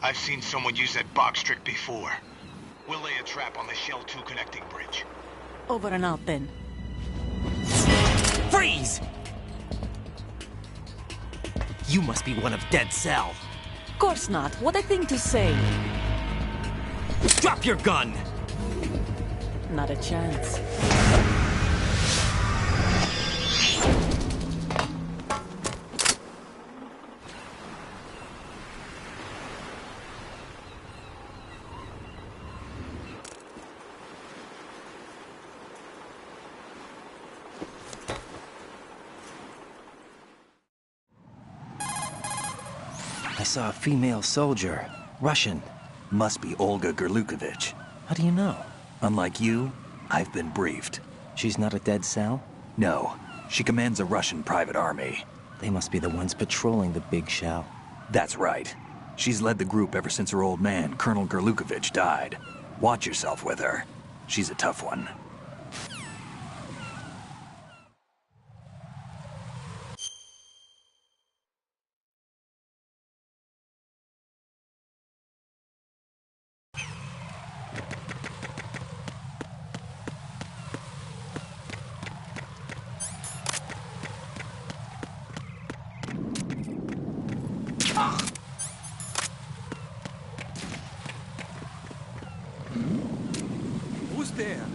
I've seen someone use that box trick before. We'll lay a trap on the Shell 2 connecting bridge. Over and out, then. Freeze! You must be one of Dead Cell. Of course not. What a thing to say. Drop your gun! Not a chance. I saw a female soldier. Russian. Must be Olga Gerlukovich. How do you know? Unlike you, I've been briefed. She's not a dead cell? No, she commands a Russian private army. They must be the ones patrolling the big shell. That's right. She's led the group ever since her old man, Colonel Gerlukovich, died. Watch yourself with her. She's a tough one. Who's there?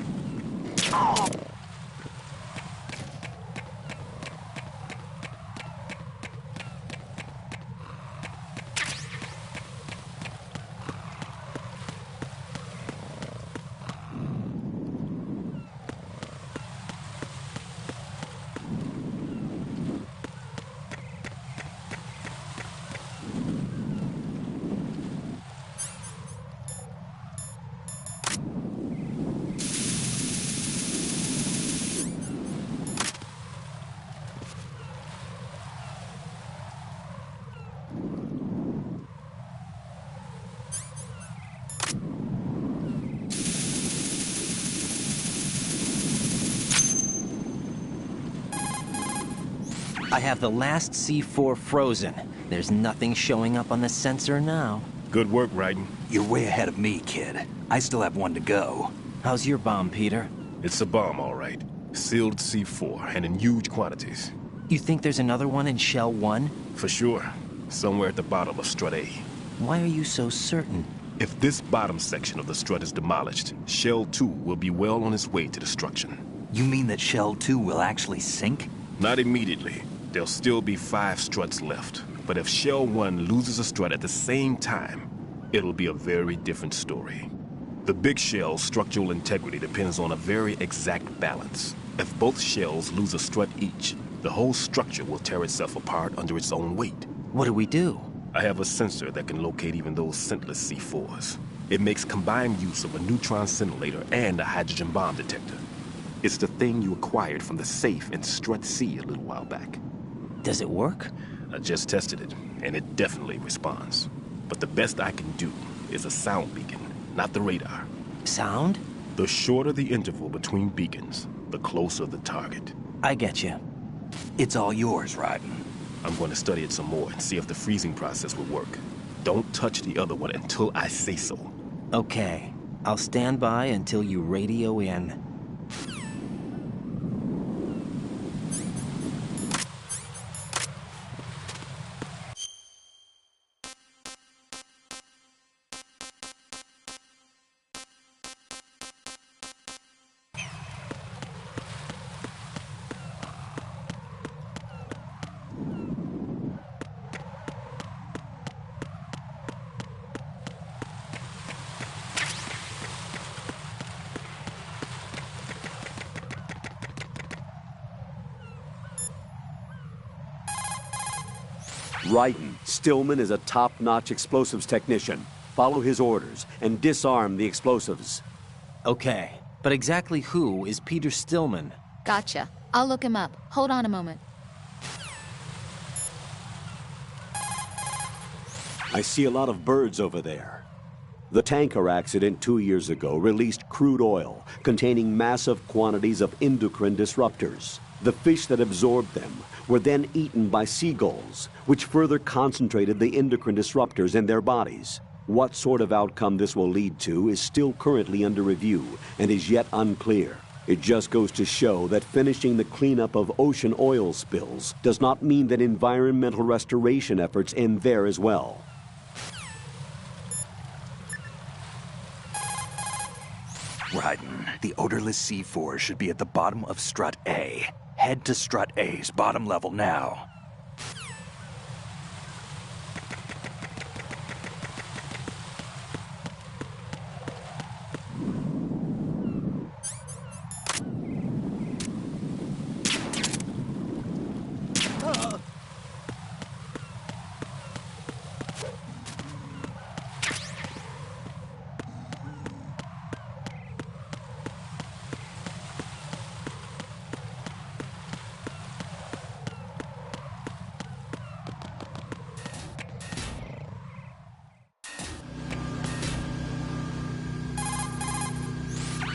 I have the last C4 frozen. There's nothing showing up on the sensor now. Good work, Raiden. You're way ahead of me, kid. I still have one to go. How's your bomb, Peter? It's a bomb, all right. Sealed C4, and in huge quantities. You think there's another one in Shell 1? For sure. Somewhere at the bottom of Strut A. Why are you so certain? If this bottom section of the strut is demolished, Shell 2 will be well on its way to destruction. You mean that Shell 2 will actually sink? Not immediately. There'll still be 5 struts left. But if Shell 1 loses a strut at the same time, it'll be a very different story. The big shell's structural integrity depends on a very exact balance. If both shells lose a strut each, the whole structure will tear itself apart under its own weight. What do we do? I have a sensor that can locate even those scentless C4s. It makes combined use of a neutron scintillator and a hydrogen bomb detector. It's the thing you acquired from the safe in Strut C a little while back. Does it work? I just tested it, and it definitely responds. But the best I can do is a sound beacon, not the radar. Sound? The shorter the interval between beacons, the closer the target. I get you. It's all yours, Raiden. I'm going to study it some more and see if the freezing process will work. Don't touch the other one until I say so. Okay. I'll stand by until you radio in. Raiden, Stillman is a top-notch explosives technician. Follow his orders and disarm the explosives. Okay, but exactly who is Peter Stillman? Gotcha. I'll look him up. Hold on a moment. I see a lot of birds over there. The tanker accident 2 years ago released crude oil containing massive quantities of endocrine disruptors. The fish that absorbed them were then eaten by seagulls, which further concentrated the endocrine disruptors in their bodies. What sort of outcome this will lead to is still currently under review and is yet unclear. It just goes to show that finishing the cleanup of ocean oil spills does not mean that environmental restoration efforts end there as well. Raiden, the odorless C4 should be at the bottom of Strut A. Head to Strut A's bottom level now.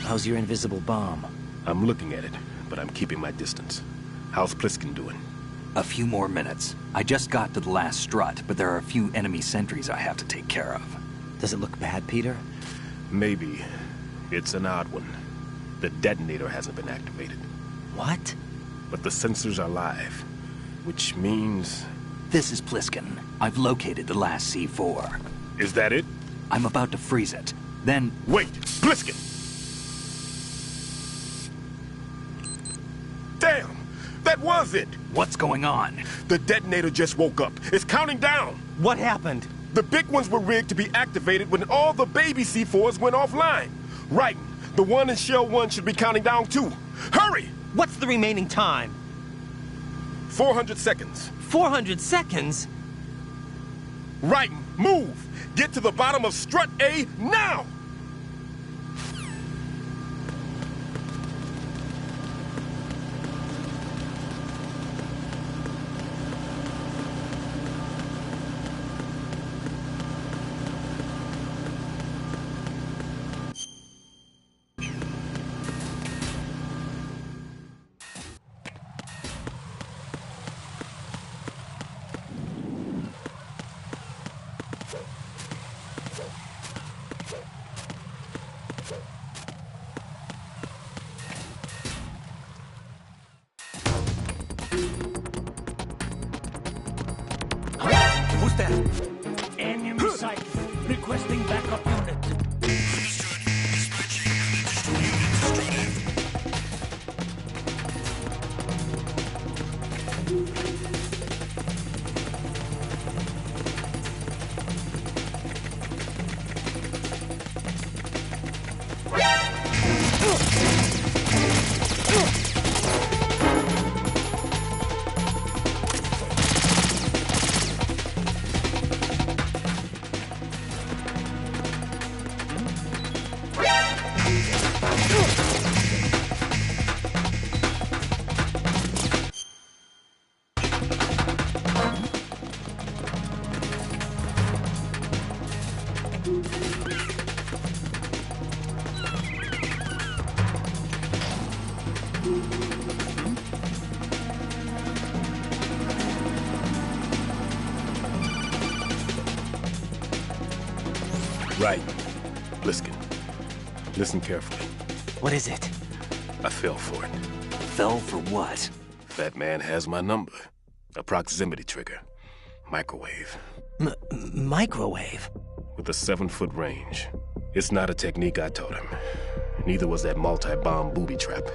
How's your invisible bomb? I'm looking at it, but I'm keeping my distance. How's Pliskin doing? A few more minutes. I just got to the last strut, but there are a few enemy sentries I have to take care of. Does it look bad, Peter? Maybe. It's an odd one. The detonator hasn't been activated. What? But the sensors are live, which means... This is Pliskin. I've located the last C4. Is that it? I'm about to freeze it. Then... Wait! Pliskin! Damn! That was it! What's going on? The detonator just woke up. It's counting down! What happened? The big ones were rigged to be activated when all the baby C4s went offline. Right. The one in Shell 1 should be counting down too. Hurry! What's the remaining time? 400 seconds. 400 seconds? Right. Move! Get to the bottom of Strut A now! Who's that? Enemy sight. Requesting backup unit. Understood. Dispatching an additional unit to Strut A. Right. Pliskin. Listen carefully. What is it? I fell for it. Fell for what? That man has my number. A proximity trigger. Microwave. Microwave? With a 7-foot range. It's not a technique I taught him. Neither was that multi-bomb booby trap.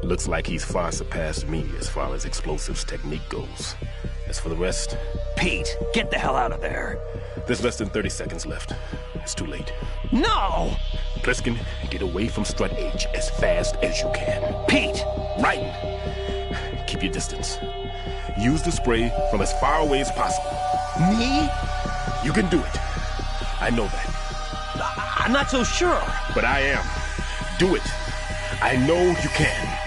Looks like he's far surpassed me as far as explosives technique goes. As for the rest... Pete, get the hell out of there. There's less than 30 seconds left. It's too late. No! Pliskin, get away from Strut H as fast as you can. Pete! Right! Keep your distance. Use the spray from as far away as possible. Me? You can do it. I know that. I'm not so sure. But I am. Do it. I know you can.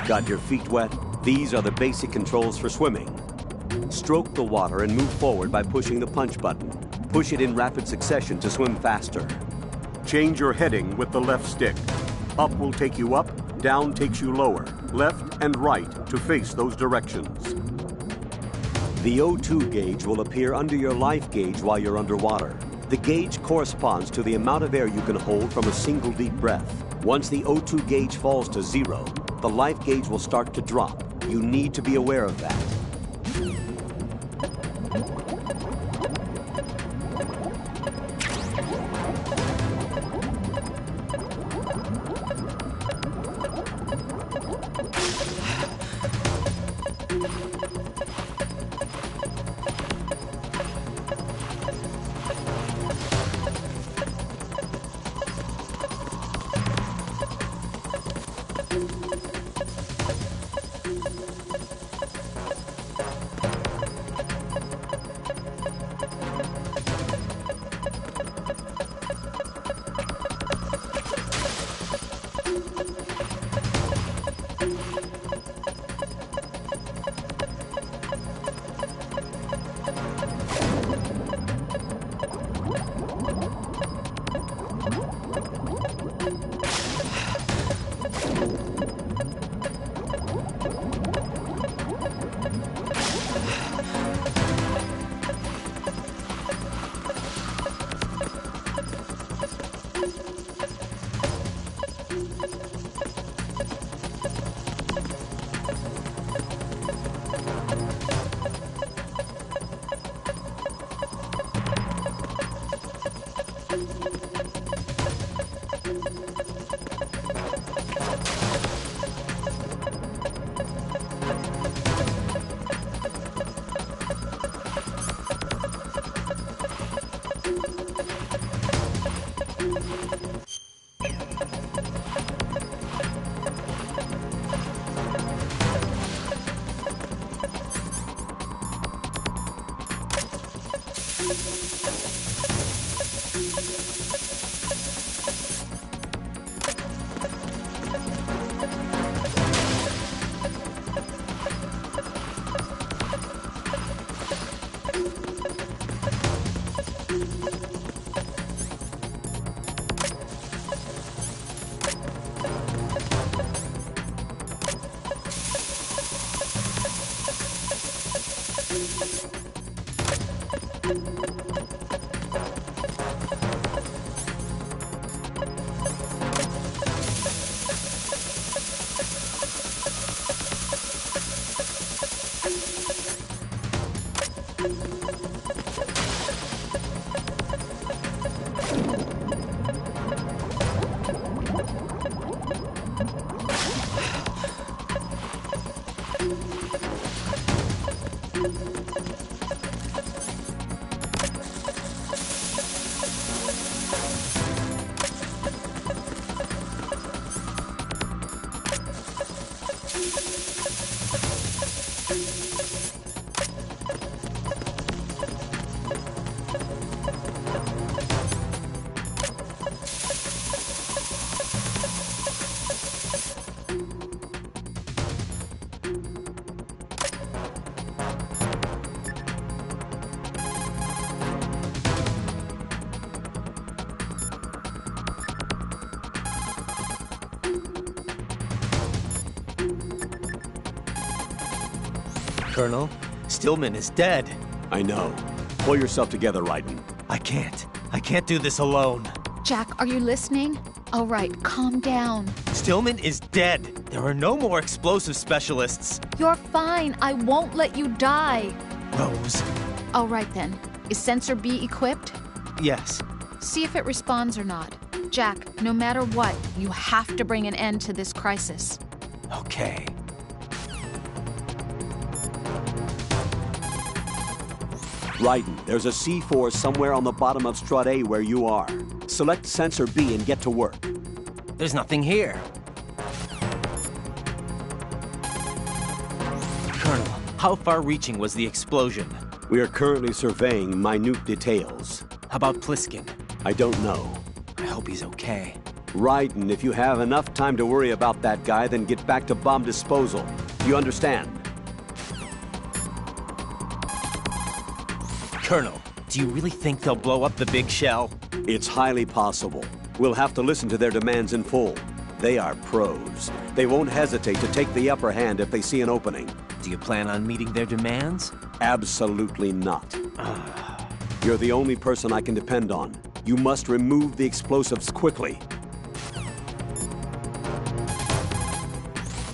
Got your feet wet? These are the basic controls for swimming. Stroke the water and move forward by pushing the punch button. Push it in rapid succession to swim faster. Change your heading with the left stick. Up will take you up, down takes you lower, left and right to face those directions. The O2 gauge will appear under your life gauge while you're underwater. The gauge corresponds to the amount of air you can hold from a single deep breath. Once the O2 gauge falls to 0, the life gauge will start to drop. You need to be aware of that. Colonel, Stillman is dead. I know. Pull yourself together, Raiden. I can't. I can't do this alone. Jack, are you listening? All right, calm down. Stillman is dead. There are no more explosive specialists. You're fine. I won't let you die. Rose. All right then. Is Sensor B equipped? Yes. See if it responds or not. Jack, no matter what, you have to bring an end to this crisis. Okay. Raiden, there's a C4 somewhere on the bottom of Strut A where you are. Select Sensor B and get to work. There's nothing here. Colonel, how far-reaching was the explosion? We are currently surveying minute details. How about Pliskin? I don't know. I hope he's okay. Raiden, if you have enough time to worry about that guy, then get back to bomb disposal. You understand? Colonel, do you really think they'll blow up the big shell? It's highly possible. We'll have to listen to their demands in full. They are pros. They won't hesitate to take the upper hand if they see an opening. Do you plan on meeting their demands? Absolutely not. You're the only person I can depend on. You must remove the explosives quickly.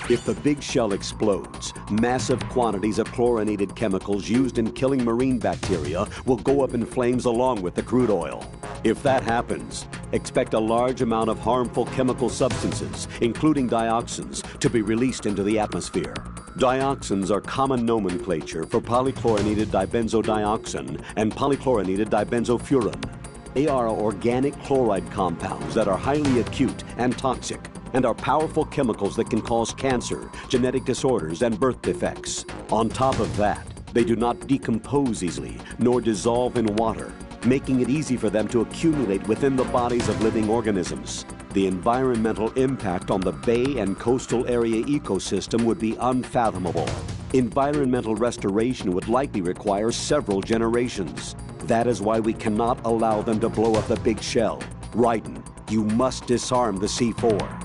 If the big shell explodes, massive quantities of chlorinated chemicals used in killing marine bacteria will go up in flames along with the crude oil. If that happens, expect a large amount of harmful chemical substances, including dioxins, to be released into the atmosphere. Dioxins are common nomenclature for polychlorinated dibenzodioxin and polychlorinated dibenzofuran. They are organic chloride compounds that are highly acute and toxic, and are powerful chemicals that can cause cancer, genetic disorders, and birth defects. On top of that, they do not decompose easily, nor dissolve in water, making it easy for them to accumulate within the bodies of living organisms. The environmental impact on the bay and coastal area ecosystem would be unfathomable. Environmental restoration would likely require several generations. That is why we cannot allow them to blow up the big shell. Raiden, you must disarm the C4.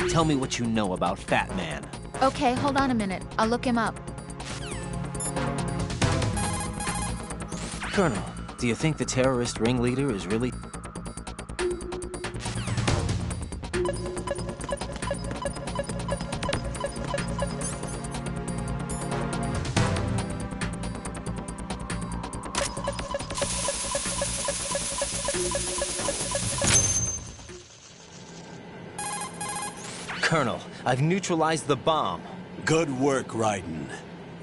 Tell me what you know about Fat Man. Okay, hold on a minute. I'll look him up. Colonel, do you think the terrorist ringleader is really... Colonel, I've neutralized the bomb. Good work, Raiden.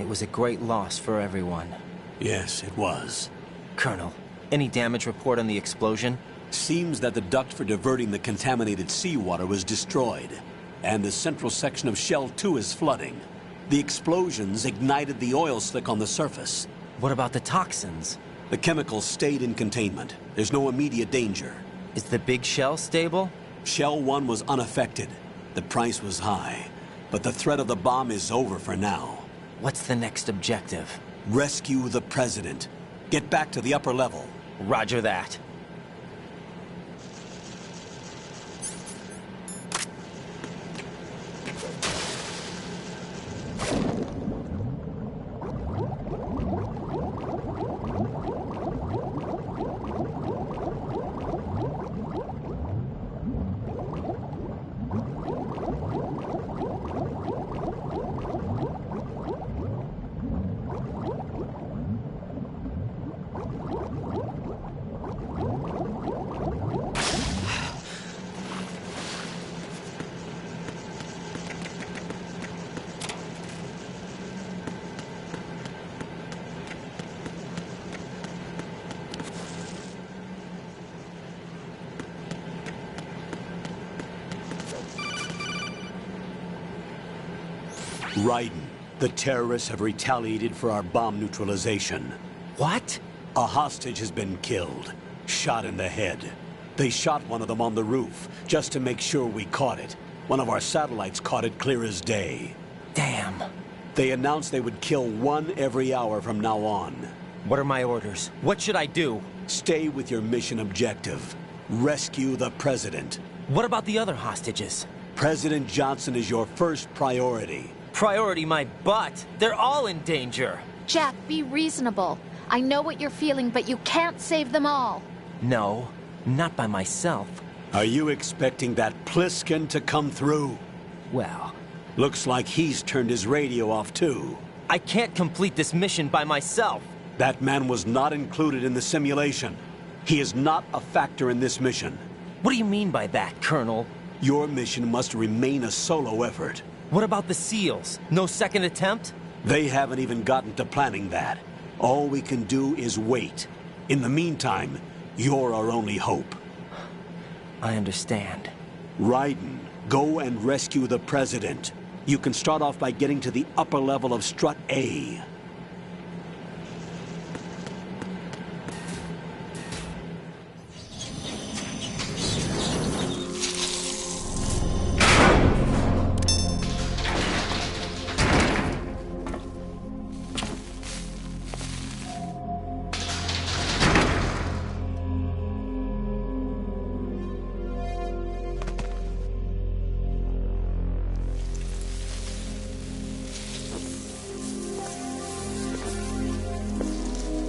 It was a great loss for everyone. Yes, it was. Colonel, any damage report on the explosion? Seems that the duct for diverting the contaminated seawater was destroyed, and the central section of Shell 2 is flooding. The explosions ignited the oil slick on the surface. What about the toxins? The chemicals stayed in containment. There's no immediate danger. Is the big shell stable? Shell 1 was unaffected. The price was high, but the threat of the bomb is over for now. What's the next objective? Rescue the President. Get back to the upper level. Roger that. Raiden, the terrorists have retaliated for our bomb neutralization. What? A hostage has been killed, shot in the head. They shot one of them on the roof, just to make sure we caught it. One of our satellites caught it clear as day. Damn. They announced they would kill one every hour from now on. What are my orders? What should I do? Stay with your mission objective. Rescue the President. What about the other hostages? President Johnson is your first priority. Priority my butt. They're all in danger. Jack, be reasonable. I know what you're feeling, but you can't save them all. No, not by myself. Are you expecting that Pliskin to come through? Well... Looks like he's turned his radio off too. I can't complete this mission by myself. That man was not included in the simulation. He is not a factor in this mission. What do you mean by that, Colonel? Your mission must remain a solo effort. What about the SEALs? No second attempt? They haven't even gotten to planning that. All we can do is wait. In the meantime, you're our only hope. I understand. Raiden, go and rescue the President. You can start off by getting to the upper level of Strut A.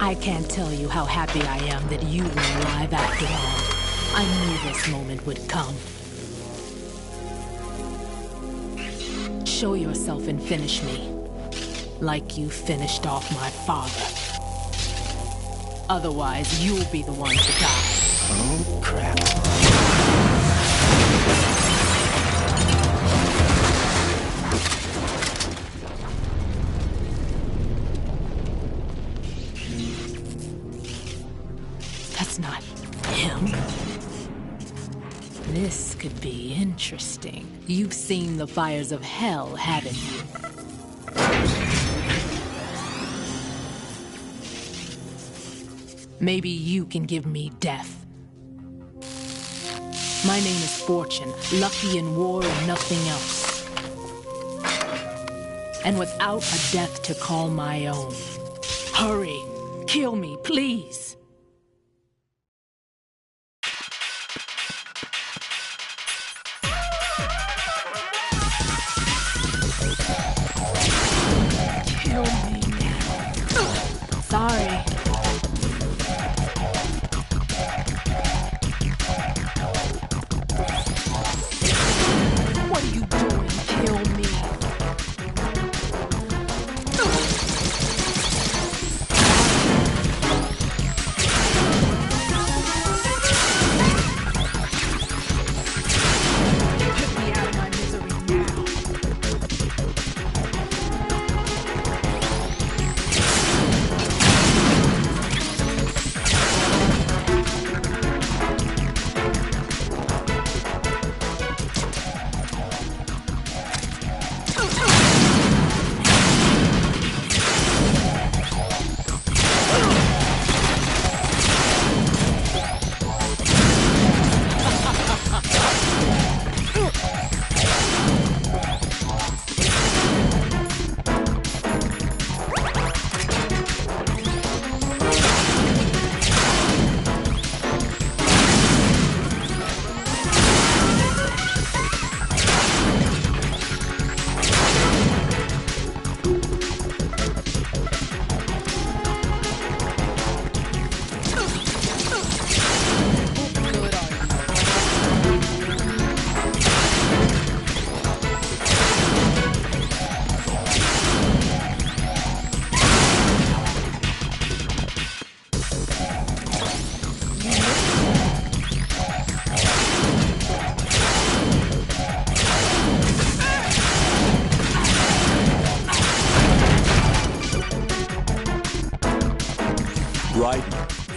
I can't tell you how happy I am that you were alive after all. I knew this moment would come. Show yourself and finish me. Like you finished off my father. Otherwise, you'll be the one to die. Oh, crap. That's not him. This could be interesting. You've seen the fires of hell, haven't you? Maybe you can give me death. My name is Fortune, lucky in war and nothing else. And without a death to call my own. Hurry, kill me, please. Kill me now. Sorry. What are you doing? Kill me. Put me out of my misery now.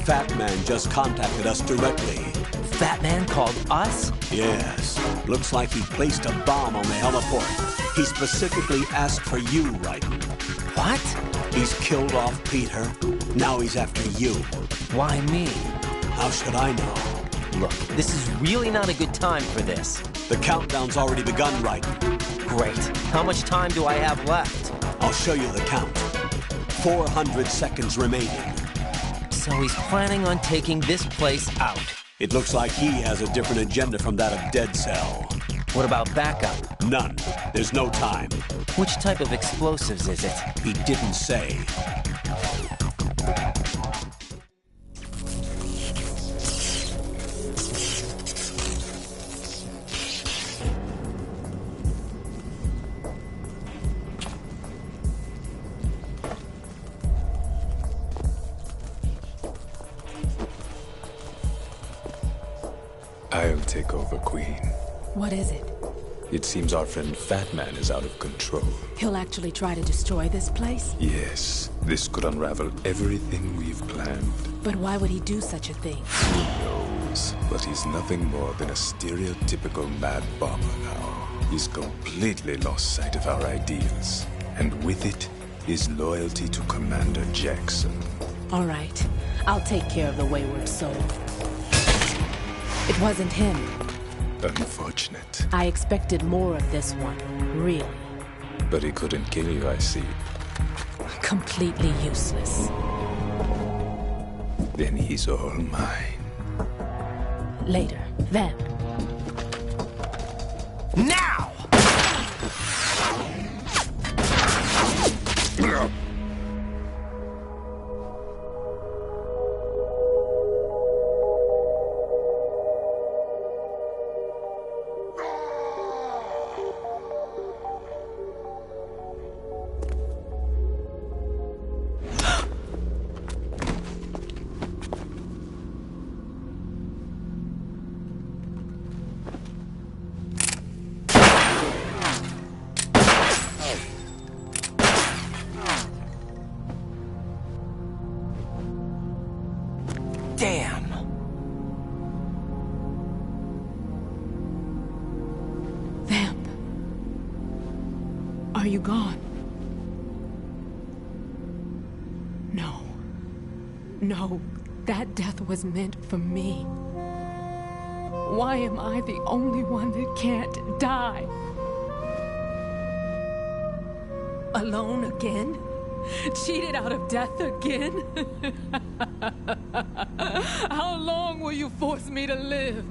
Fat Man just contacted us directly. Fat Man called us? Yes. Looks like he placed a bomb on the heliport. He specifically asked for you, Raiden. What? He's killed off Peter. Now he's after you. Why me? How should I know? Look, this is really not a good time for this. The countdown's already begun, Raiden. Great. How much time do I have left? I'll show you the count. 400 seconds remaining. So he's planning on taking this place out. It looks like he has a different agenda from that of Dead Cell. What about backup? None. There's no time. Which type of explosives is it? He didn't say. I'll take over, Queen. What is it? It seems our friend Fat Man is out of control. He'll actually try to destroy this place? Yes, this could unravel everything we've planned. But why would he do such a thing? Who knows? But he's nothing more than a stereotypical mad bomber now. He's completely lost sight of our ideals. And with it, his loyalty to Commander Jackson. All right. I'll take care of the wayward soul. It wasn't him. Unfortunate. I expected more of this one, really. But he couldn't kill you, I see. Completely useless. Then he's all mine. Later, then. Now! Damn! Vamp. Are you gone? No. No, that death was meant for me. Why am I the only one that can't die? Alone again? Cheated out of death again? How long will you force me to live?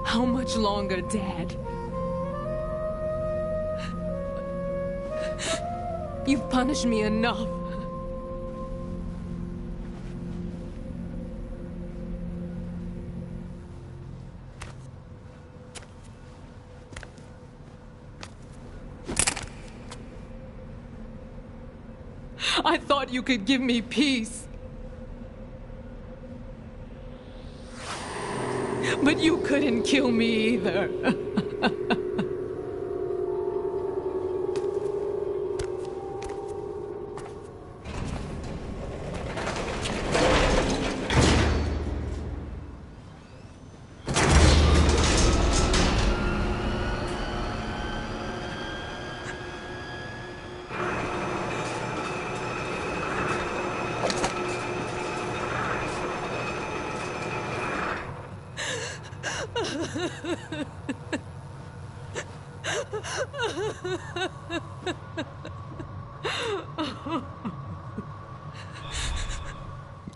How much longer, Dad? You've punished me enough. I thought you could give me peace. But you couldn't kill me either.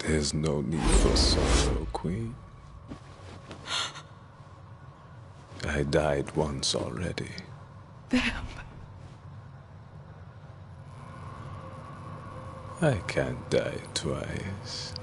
There's no need for sorrow, Queen. I died once already. Vamp. I can't die twice.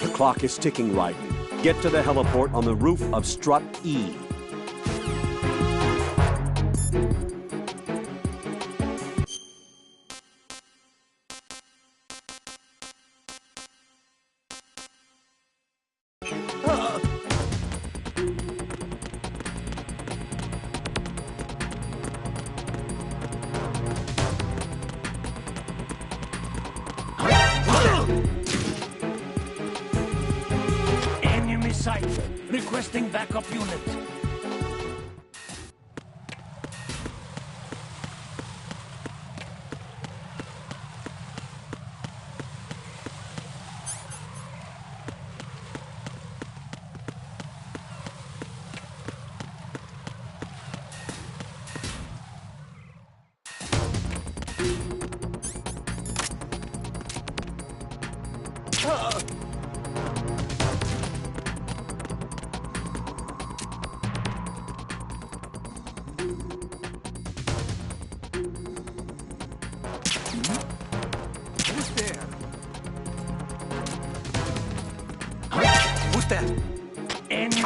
The clock is ticking, Raiden. Get to the heliport on the roof of Strut E. Enemy sight. Requesting backup unit. Who's there? Who's there? Enemy.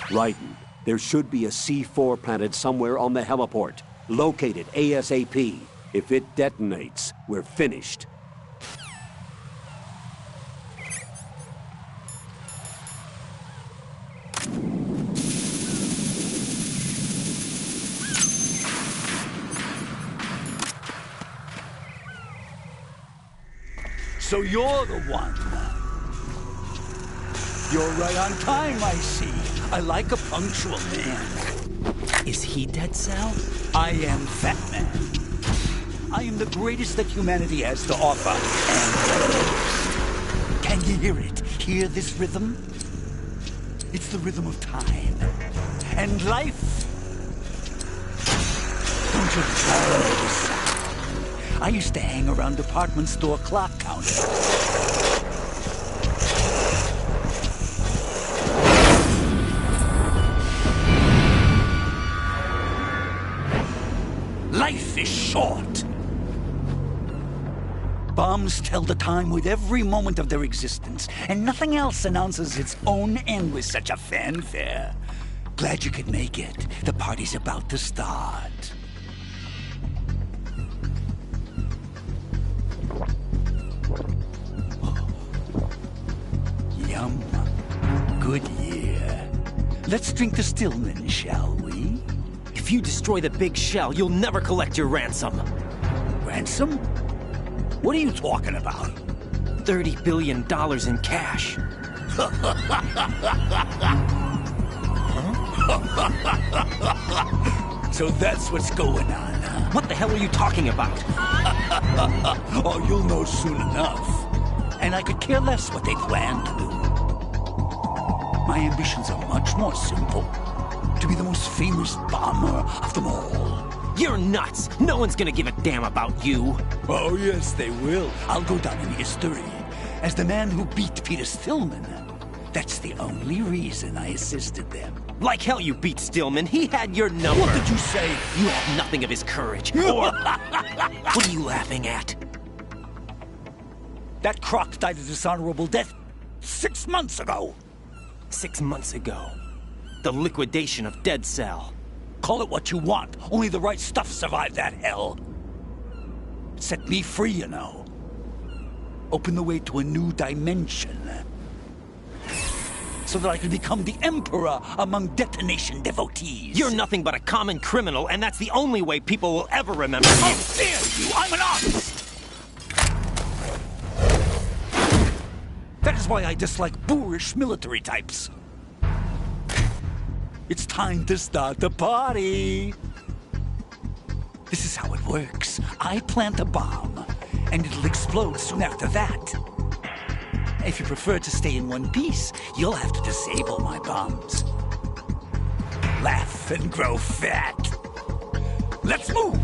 Raiden, there should be a C4 planted somewhere on the heliport. Locate it ASAP. If it detonates, we're finished. So you're the one. You're right on time, I see. I like a punctual man. Is he Dead Cell? I am Fat Man. I am the greatest that humanity has to offer, and can you hear it? Hear this rhythm? It's the rhythm of time and life. Don't you love this sound? I used to hang around department store clock counters. Life is short. Bombs tell the time with every moment of their existence, and nothing else announces its own end with such a fanfare. Glad you could make it. The party's about to start. Yum. Good year. Let's drink the Stillman, shall we? If you destroy the big shell, you'll never collect your ransom. Ransom? What are you talking about? $30 billion in cash. So that's what's going on, huh? What the hell are you talking about? Oh, you'll know soon enough. And I could care less what they plan to do. My ambitions are much more simple. To be the most famous bomber of them all. You're nuts! No one's gonna give a damn about you! Oh, yes, they will. I'll go down in history as the man who beat Peter Stillman. That's the only reason I assisted them. Like hell you beat Stillman. He had your number. What did you say? You have nothing of his courage. Or... What are you laughing at? That croc died a dishonorable death 6 months ago. 6 months ago. The liquidation of Dead Cell. Call it what you want. Only the right stuff survived that hell. Set me free, you know. Open the way to a new dimension. So that I can become the emperor among detonation devotees. You're nothing but a common criminal, and that's the only way people will ever remember you. How dare you! I'm an artist! That is why I dislike boorish military types. It's time to start the party. This is how it works. I plant a bomb, and it'll explode soon after that. If you prefer to stay in one piece, you'll have to disable my bombs. Laugh and grow fat. Let's move!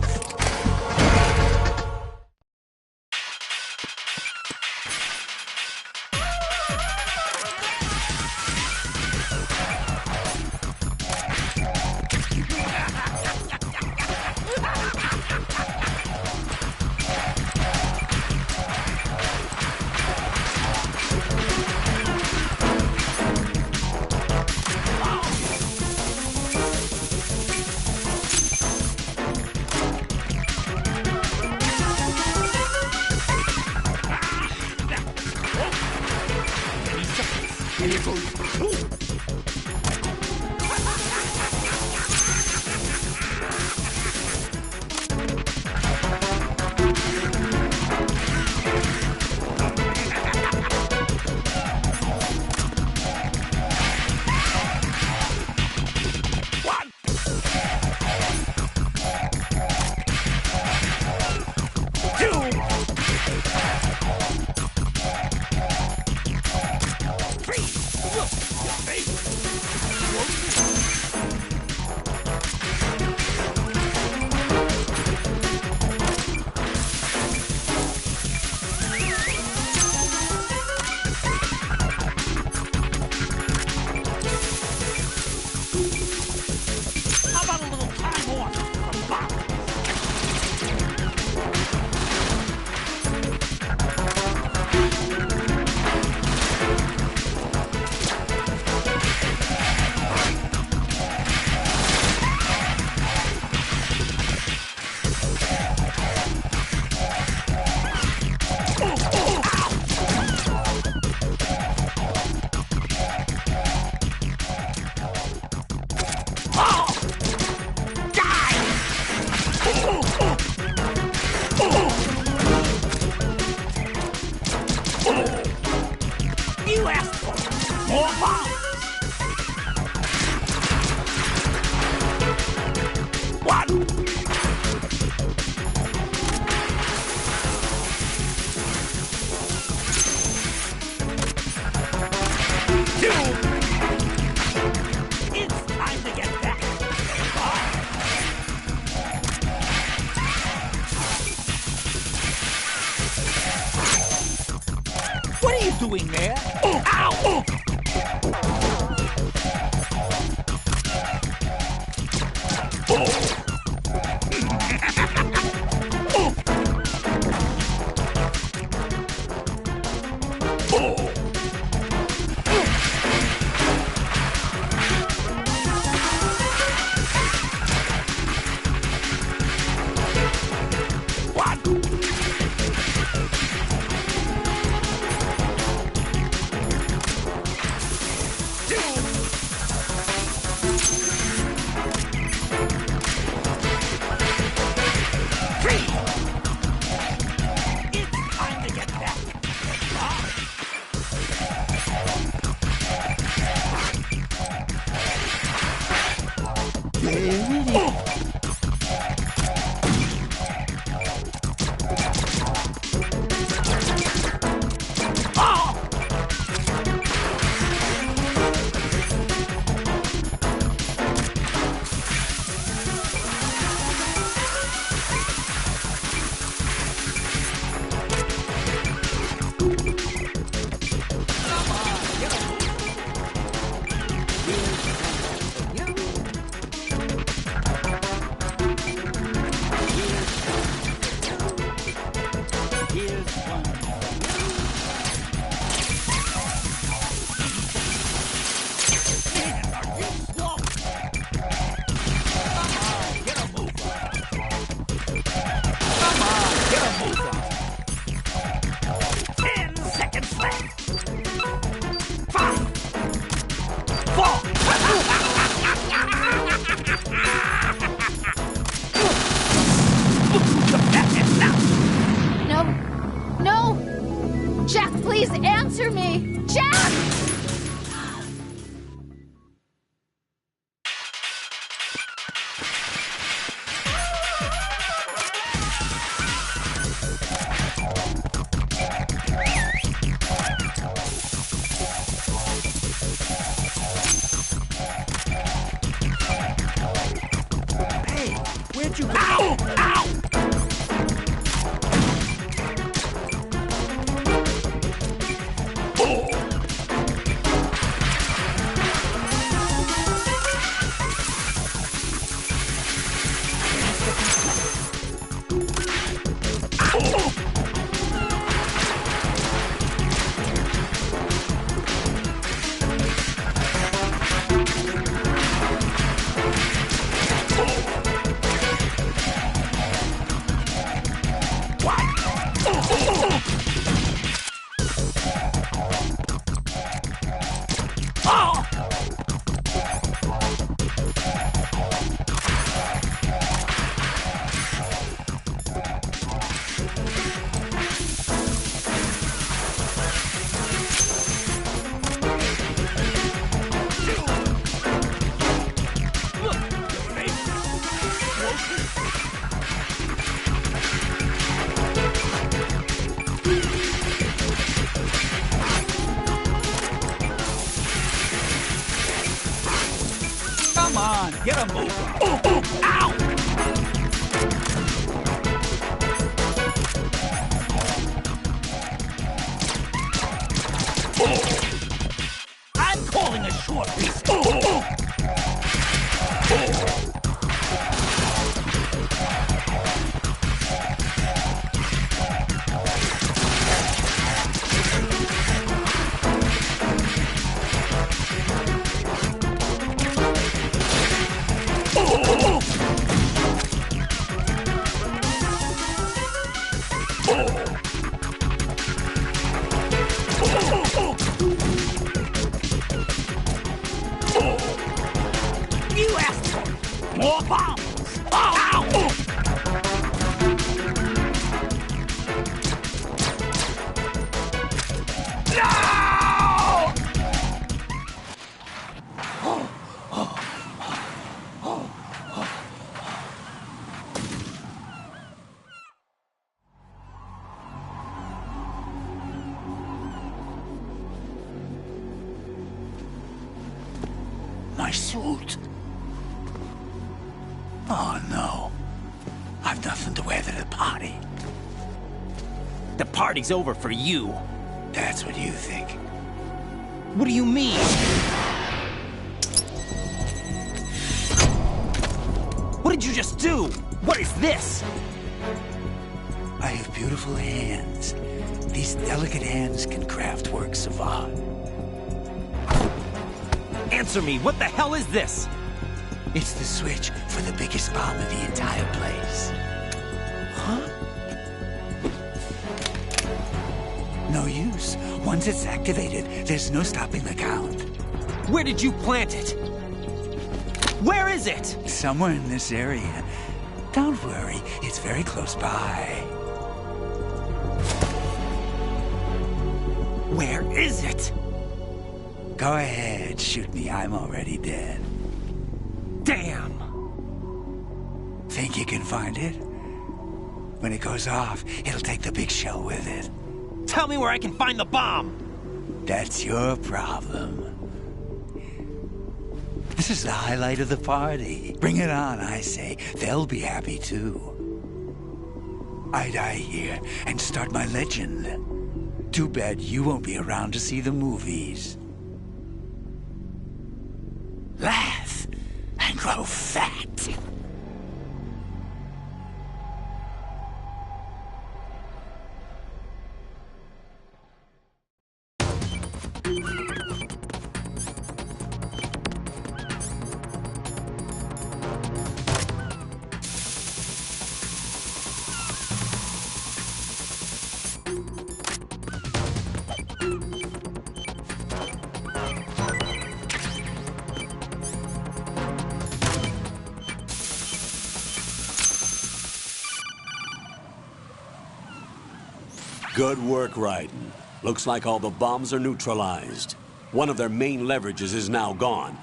What are you doing there? Oh, ow! Oh. Answer me! Jack! Hey, where'd you go? Ow! Ow! Come on, get a move on. Oh, oh, ow! Oh. I'm calling a short recess. Oh, oh. Oh. You asked for it. More bombs! Oh, ow! No! my suit. Oh, no. I've nothing to wear to the party. The party's over for you. That's what you think. What do you mean? What did you just do? What is this? I have beautiful hands. These delicate hands can craft works of art. Answer me, what the hell is this? It's the switch for the biggest bomb in the entire place. Huh? No use. Once it's activated, there's no stopping the count. Where did you plant it? Where is it? Somewhere in this area. Don't worry, it's very close by. Where is it? Go ahead, shoot me. I'm already dead. Damn! Think you can find it? When it goes off, it'll take the big shell with it. Tell me where I can find the bomb! That's your problem. This is the highlight of the party. Bring it on, I say. They'll be happy too. I die here and start my legend. Too bad you won't be around to see the movies. Laugh and grow fat. Good work, Raiden. Looks like all the bombs are neutralized. One of their main leverages is now gone.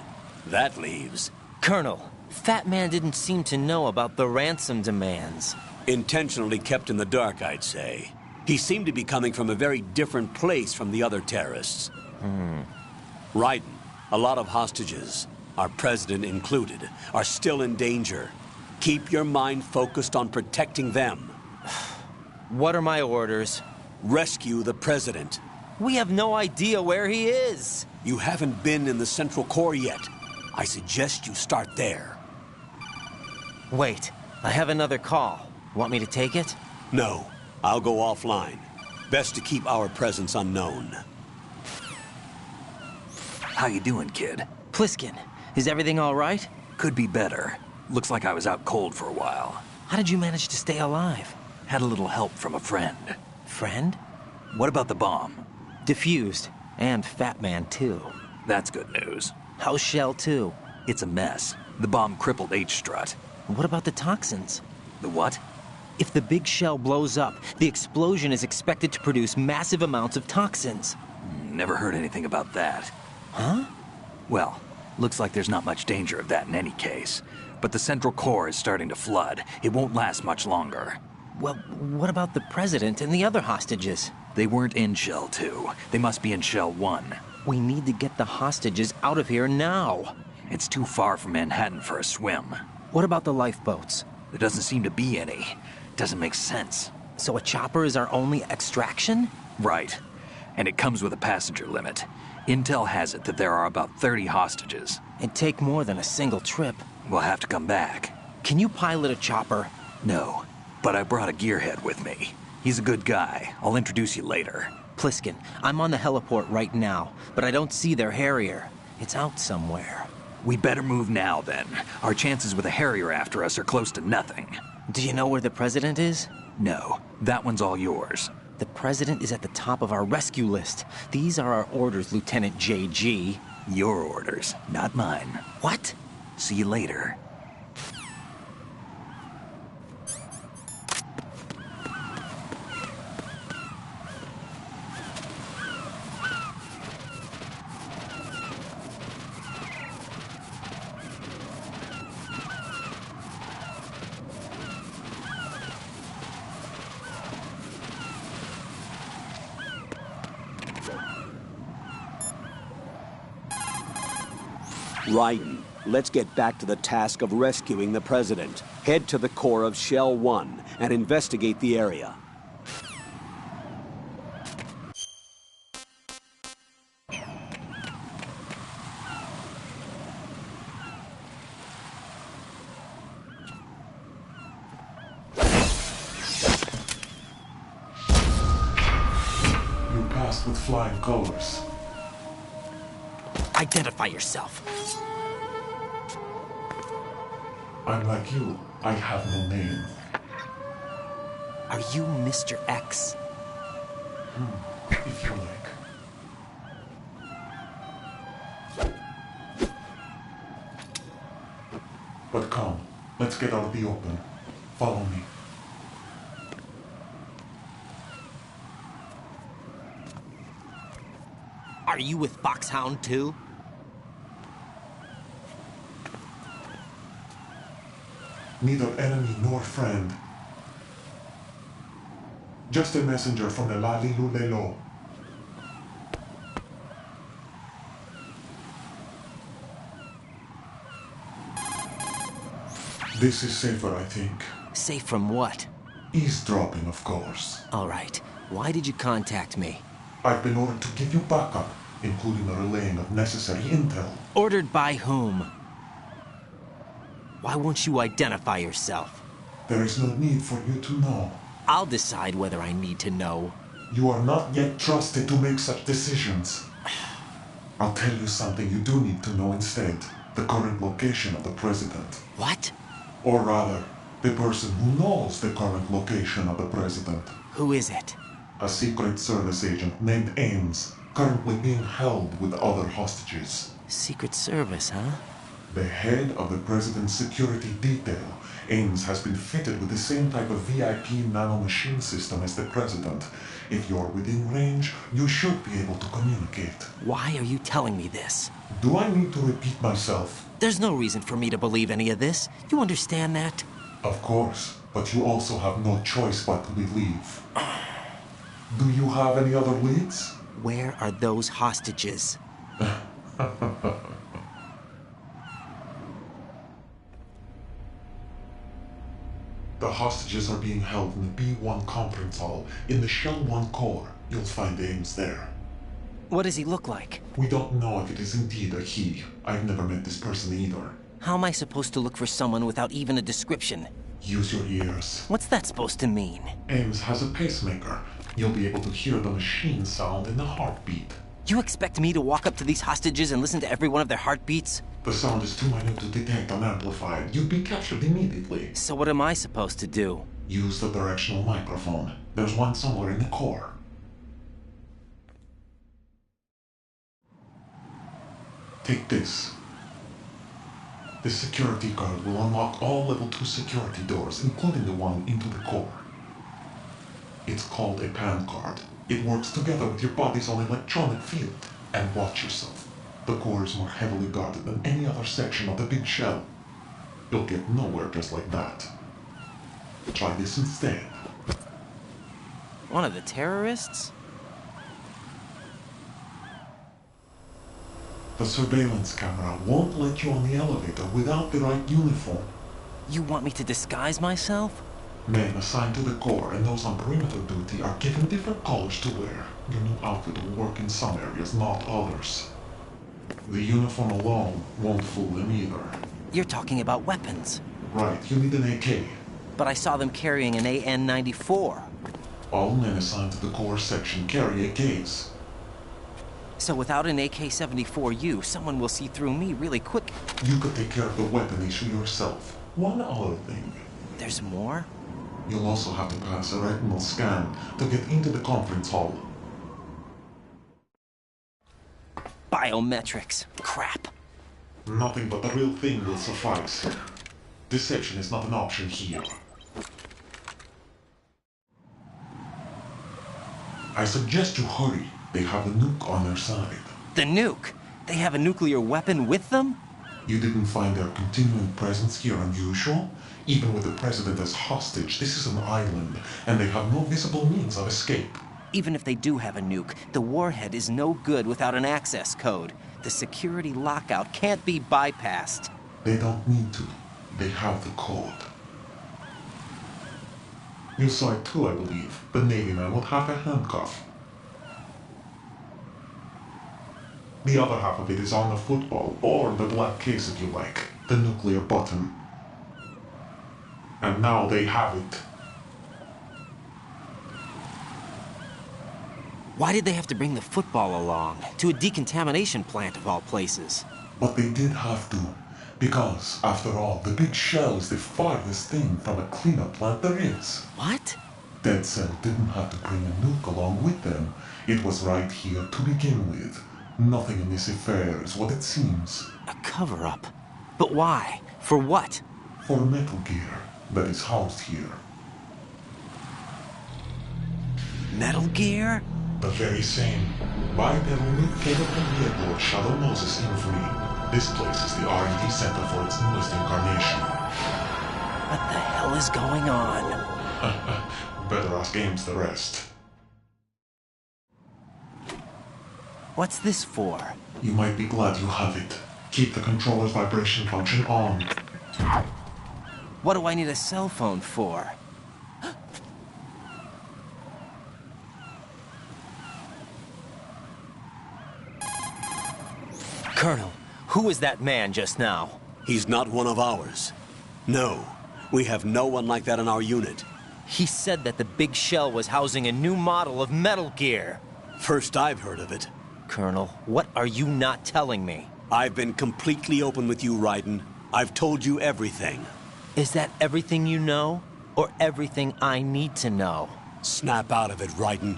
That leaves... Colonel, Fat Man didn't seem to know about the ransom demands. Intentionally kept in the dark, I'd say. He seemed to be coming from a very different place from the other terrorists. Raiden, a lot of hostages, our president included, are still in danger. Keep your mind focused on protecting them. What are my orders? Rescue the president. We have no idea where he is. You haven't been in the Central Core yet. I suggest you start there. Wait, I have another call. Want me to take it? No, I'll go offline. Best to keep our presence unknown. How you doing, kid? Pliskin, is everything all right? Could be better. Looks like I was out cold for a while. How did you manage to stay alive? Had a little help from a friend. Friend? What about the bomb? Diffused. And Fat Man, too. That's good news. How's Shell 2? It's a mess. The bomb crippled H-Strut. What about the toxins? The what? If the big shell blows up, the explosion is expected to produce massive amounts of toxins. Never heard anything about that. Huh? Well, looks like there's not much danger of that in any case. But the Central Core is starting to flood. It won't last much longer. Well, what about the president and the other hostages? They weren't in Shell 2. They must be in Shell 1. We need to get the hostages out of here now. It's too far from Manhattan for a swim. What about the lifeboats? There doesn't seem to be any. Doesn't make sense. So a chopper is our only extraction? Right. And it comes with a passenger limit. Intel has it that there are about 30 hostages. It'd take more than a single trip. We'll have to come back. Can you pilot a chopper? No, but I brought a gearhead with me. He's a good guy. I'll introduce you later. Pliskin, I'm on the heliport right now, but I don't see their Harrier. It's out somewhere. We better move now, then. Our chances with a Harrier after us are close to nothing. Do you know where the president is? No, that one's all yours. The president is at the top of our rescue list. These are our orders, Lieutenant JG. Your orders, not mine. What? See you later. Raiden, let's get back to the task of rescuing the President. Head to the core of Shell 1 and investigate the area. With flying colors. Identify yourself. I'm like you. I have no name. Are you Mr. X? If you like. But come, let's get out of the open. Follow me. Are you with Foxhound too? Neither enemy nor friend. Just a messenger from the Lalilulelo. This is safer, I think. Safe from what? Eavesdropping, of course. All right. Why did you contact me? I've been ordered to give you backup, including the relaying of necessary intel. Ordered by whom? Why won't you identify yourself? There is no need for you to know. I'll decide whether I need to know. You are not yet trusted to make such decisions. I'll tell you something you do need to know instead. The current location of the President. What? Or rather, the person who knows the current location of the President. Who is it? A Secret Service agent named Ames, currently being held with other hostages. Secret Service, huh? The head of the President's security detail, Ames has been fitted with the same type of VIP nanomachine system as the President. If you're within range, you should be able to communicate. Why are you telling me this? Do I need to repeat myself? There's no reason for me to believe any of this. You understand that? Of course, but you also have no choice but to believe. Do you have any other leads? Where are those hostages? The hostages are being held in the B1 conference hall in the Shell 1 core. You'll find Ames there. What does he look like? We don't know if it is indeed a he. I've never met this person either. How am I supposed to look for someone without even a description? Use your ears. What's that supposed to mean? Ames has a pacemaker. You'll be able to hear the machine sound in the heartbeat. You expect me to walk up to these hostages and listen to every one of their heartbeats? The sound is too minute to detect unamplified. You'd be captured immediately. So what am I supposed to do? Use the directional microphone. There's one somewhere in the core. Take this. This security card will unlock all level 2 security doors, including the one into the core. It's called a PAN card. It works together with your body's own electronic field. And watch yourself. The core is more heavily guarded than any other section of the big shell. You'll get nowhere just like that. Try this instead. One of the terrorists? The surveillance camera won't let you on the elevator without the right uniform. You want me to disguise myself? Men assigned to the core and those on perimeter duty are given different colors to wear. Your new outfit will work in some areas, not others. The uniform alone won't fool them either. You're talking about weapons. Right, you need an AK. But I saw them carrying an AN-94. All men assigned to the core section carry AKs. So without an AK-74U, someone will see through me really quick. You could take care of the weapon issue yourself. One other thing. There's more? You'll also have to pass a retinal scan to get into the conference hall. Biometrics. Crap. Nothing but the real thing will suffice. Deception is not an option here. I suggest you hurry. They have the nuke on their side. The nuke? They have a nuclear weapon with them? You didn't find their continuing presence here unusual? Even with the President as hostage, this is an island, and they have no visible means of escape. Even if they do have a nuke, the warhead is no good without an access code. The security lockout can't be bypassed. They don't need to. They have the code. You saw it too, I believe. The Navy man with half a handcuff. The other half of it is on the football, or the black case if you like. The nuclear button. And now they have it. Why did they have to bring the football along? To a decontamination plant of all places. But they did have to. Because, after all, the big shell is the farthest thing from a cleanup plant there is. What? Dead Cell didn't have to bring a nuke along with them. It was right here to begin with. Nothing in this affair is what it seems. A cover-up? But why? For what? For Metal Gear that is housed here. Metal Gear? The very same. Bipedal nuke came from the Lord Shadow Moses infamy. This place is the R&D center for its newest incarnation. What the hell is going on? Better ask Ames the rest. What's this for? You might be glad you have it. Keep the controller's vibration function on. What do I need a cell phone for? Colonel, who was that man just now? He's not one of ours. No, we have no one like that in our unit. He said that the big shell was housing a new model of Metal Gear. First I've heard of it. Colonel, what are you not telling me? I've been completely open with you, Raiden. I've told you everything. Is that everything you know? Or everything I need to know? Snap out of it, Raiden.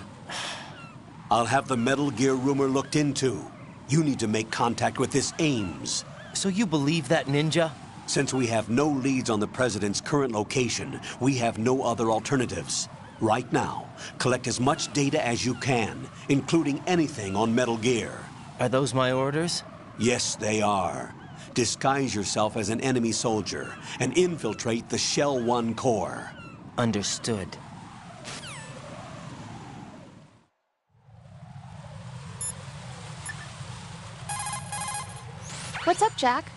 I'll have the Metal Gear rumor looked into. You need to make contact with this Ames. So you believe that ninja? Since we have no leads on the President's current location, we have no other alternatives. Right now, collect as much data as you can, including anything on Metal Gear. Are those my orders? Yes, they are. Disguise yourself as an enemy soldier and infiltrate the Shell 1 core. Understood. What's up, Jack?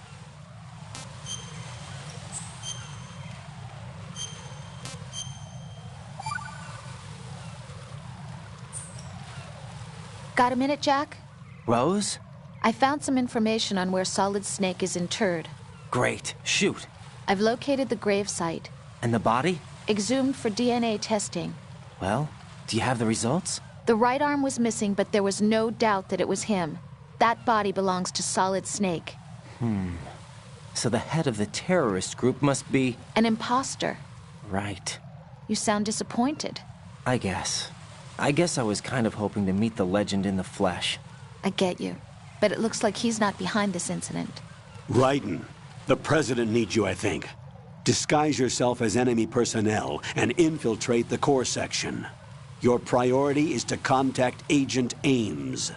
Got a minute, Jack? Rose? I found some information on where Solid Snake is interred. Great. Shoot. I've located the grave site. And the body? Exhumed for DNA testing. Well, do you have the results? The right arm was missing, but there was no doubt that it was him. That body belongs to Solid Snake. So the head of the terrorist group must be... An imposter. Right. You sound disappointed. I guess I was kind of hoping to meet the legend in the flesh. I get you. But it looks like he's not behind this incident. Raiden, the President needs you, I think. Disguise yourself as enemy personnel and infiltrate the core section. Your priority is to contact Agent Ames.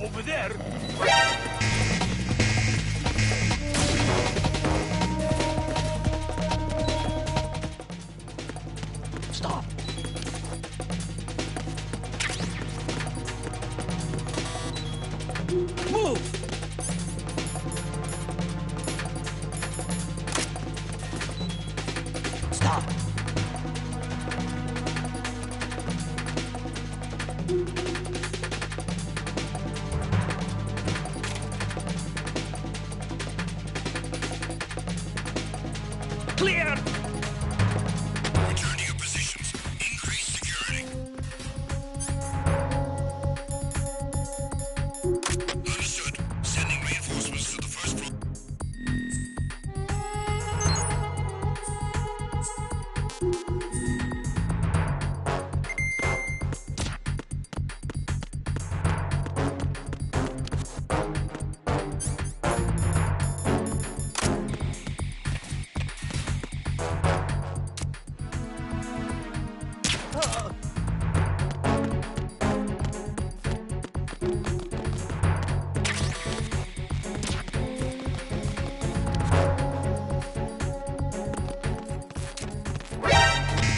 Over there. Stop. Move. Stop. Clear! Return to your positions. Increase security. Understood. Sending reinforcements to the first floor.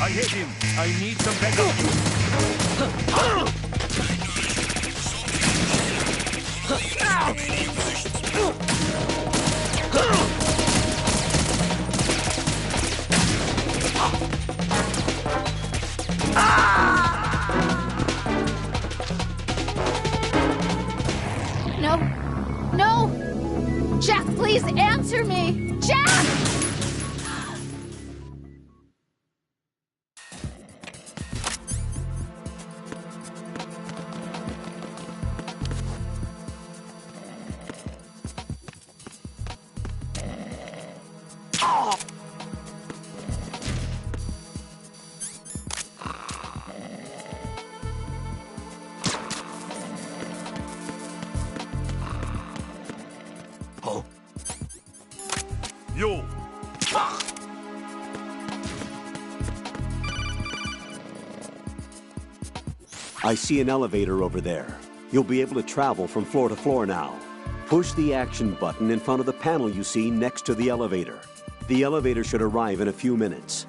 I hit him. I need some backup. No. No! Jack, please answer me! Jack! Oh. Yo! I see an elevator over there. You'll be able to travel from floor to floor now. Push the action button in front of the panel you see next to the elevator. The elevator should arrive in a few minutes.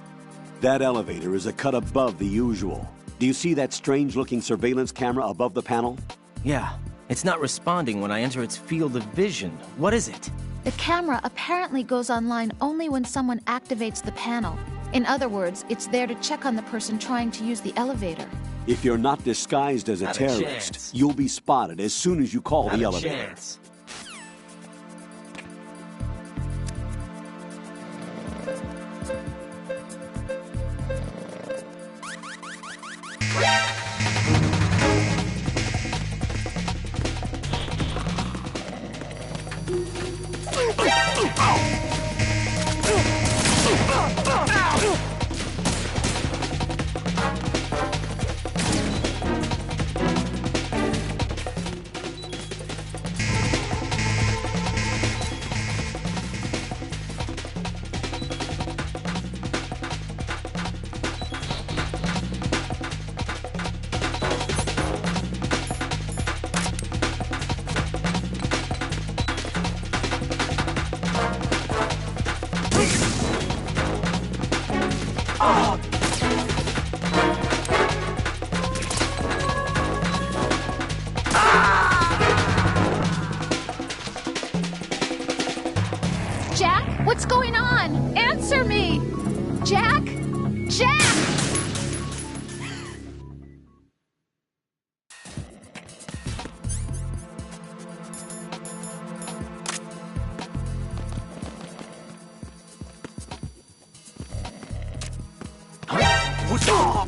That elevator is a cut above the usual. Do you see that strange-looking surveillance camera above the panel? Yeah, it's not responding when I enter its field of vision. What is it? The camera apparently goes online only when someone activates the panel. In other words, it's there to check on the person trying to use the elevator. If you're not disguised as a Not a terrorist, chance. you'll be spotted as soon as you call Not the a elevator. chance. Jack? Jack! What's up?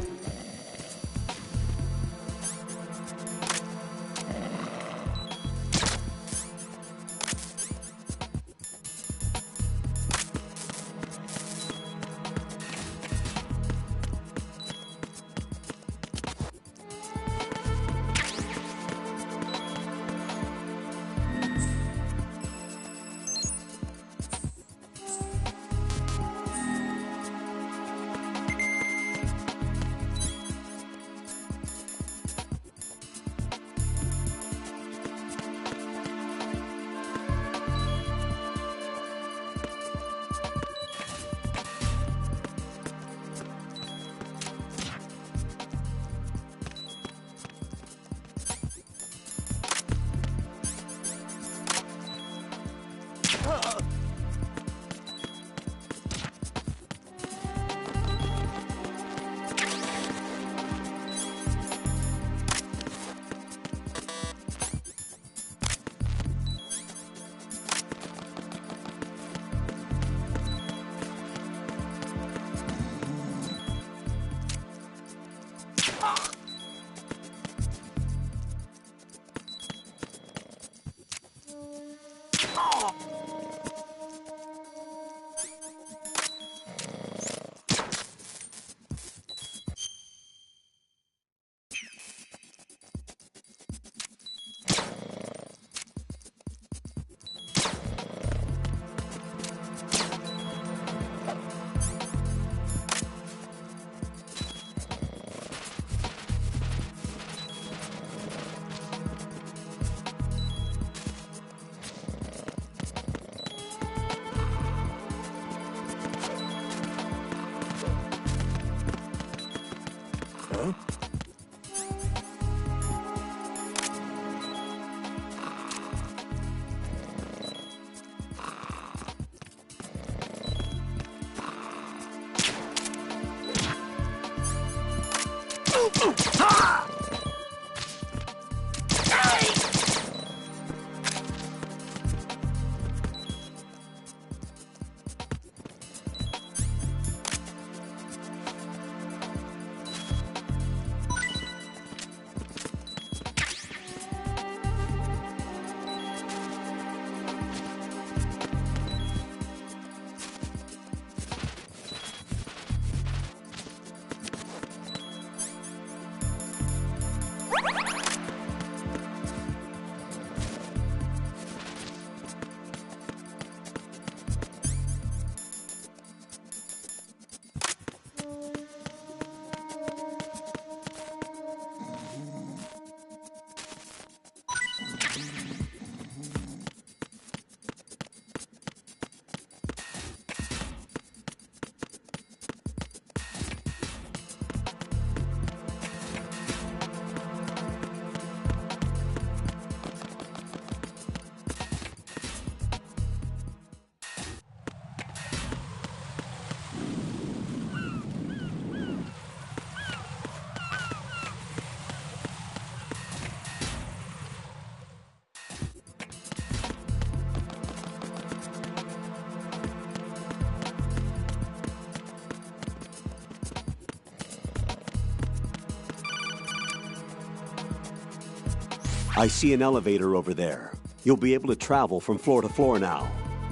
I see an elevator over there. You'll be able to travel from floor to floor now.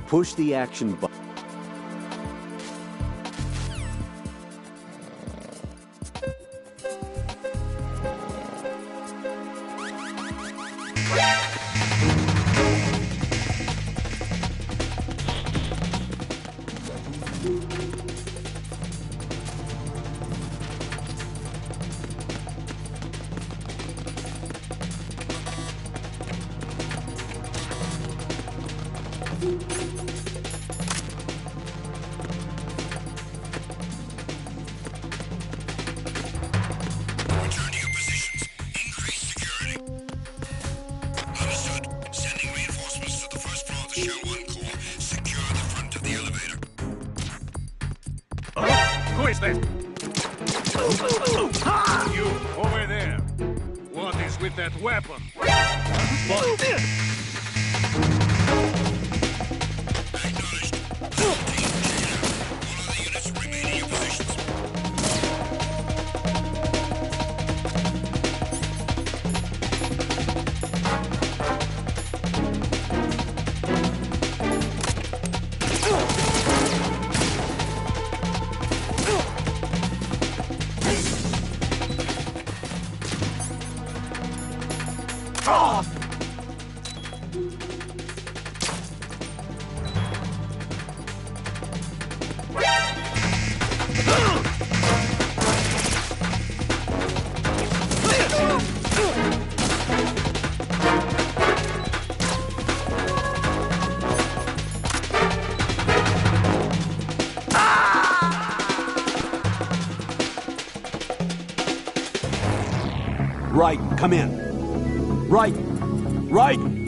Push the action button. Return to your positions. Increase security. Understood. Sending reinforcements to the first floor of the Shell 1 core. Secure the front of the elevator. You, over there. What is with that weapon? Raiden, come in. Raiden! Raiden!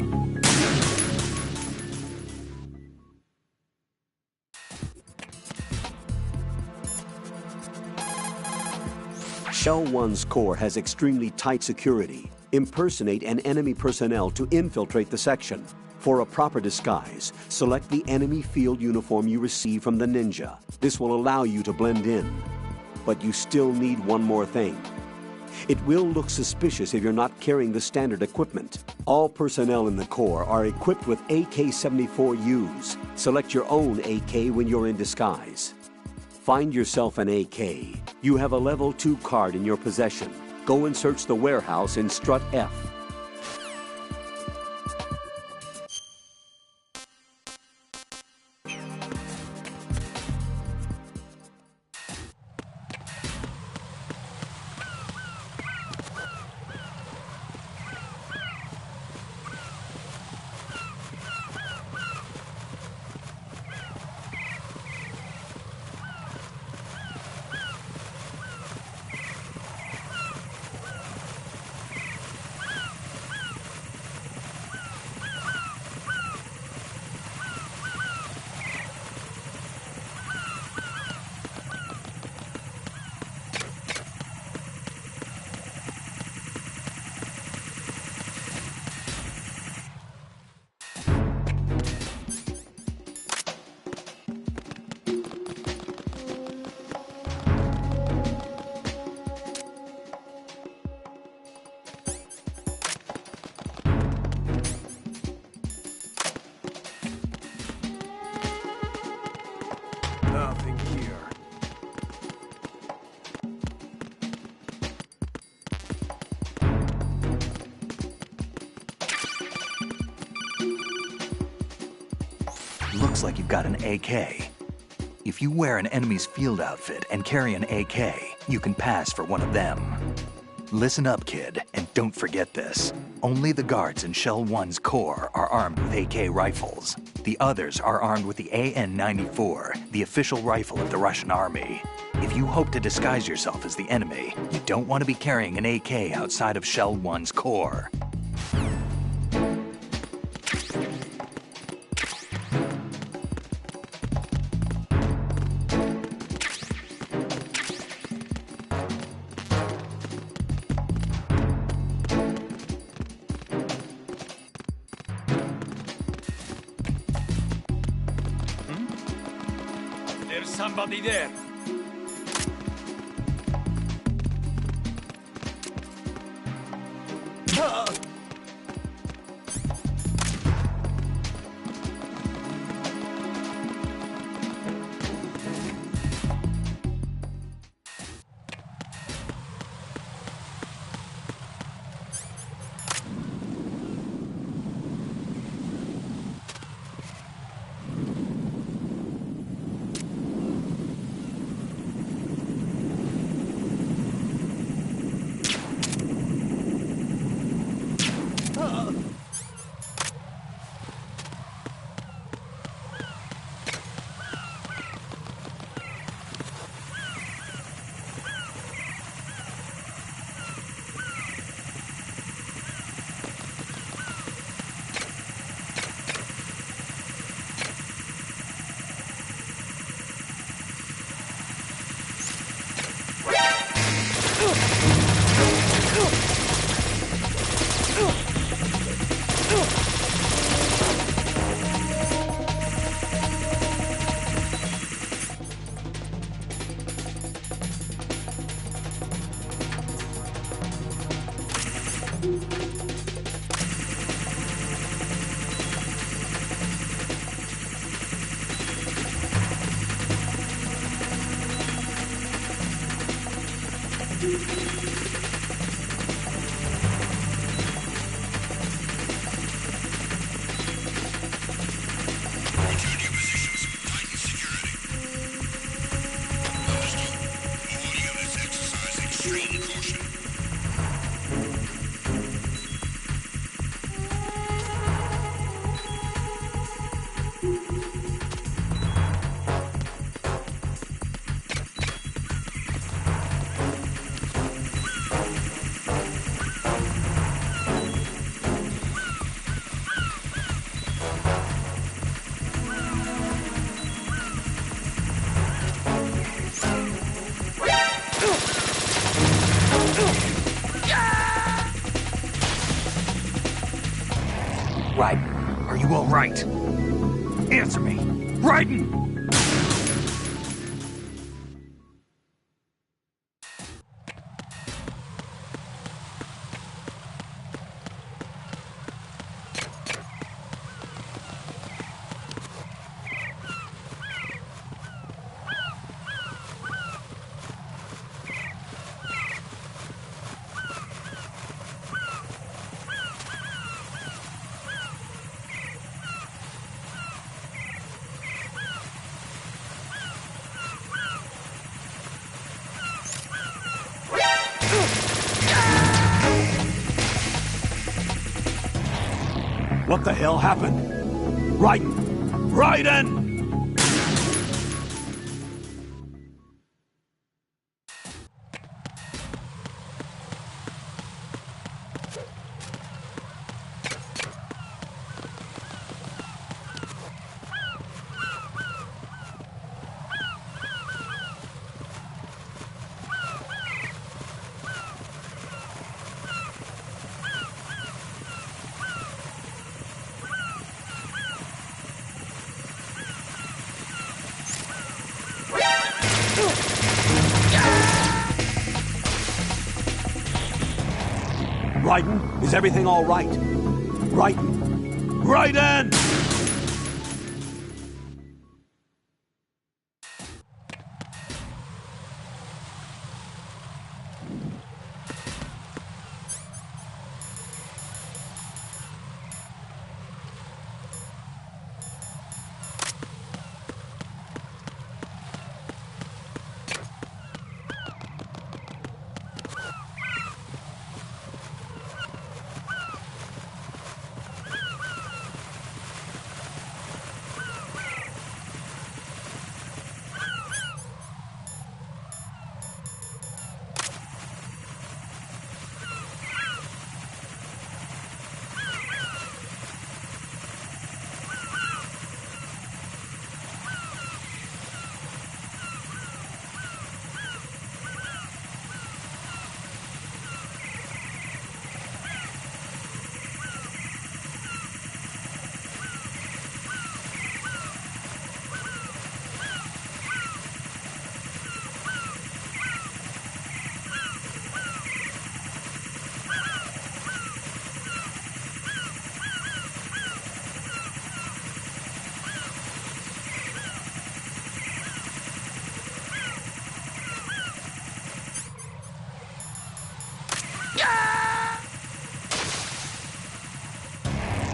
Shell 1's core has extremely tight security. Impersonate an enemy personnel to infiltrate the section. For a proper disguise, select the enemy field uniform you receive from the ninja. This will allow you to blend in. But you still need one more thing. It will look suspicious if you're not carrying the standard equipment. All personnel in the Corps are equipped with AK-74Us. Select your own AK when you're in disguise. Find yourself an AK. You have a level 2 card in your possession. Go and search the warehouse in Strut F. Nothing here. Looks like you've got an AK. If you wear an enemy's field outfit and carry an AK, you can pass for one of them. Listen up, kid, and don't forget this. Only the guards in Shell 1's core are armed with AK rifles. The others are armed with the AN-94, the official rifle of the Russian army. If you hope to disguise yourself as the enemy, you don't want to be carrying an AK outside of Shell 1's core. There's somebody there. Raiden, are you all right? Answer me! Raiden! What the hell happened? Raiden! Raiden! Raiden, is everything all right? Raiden! Raiden!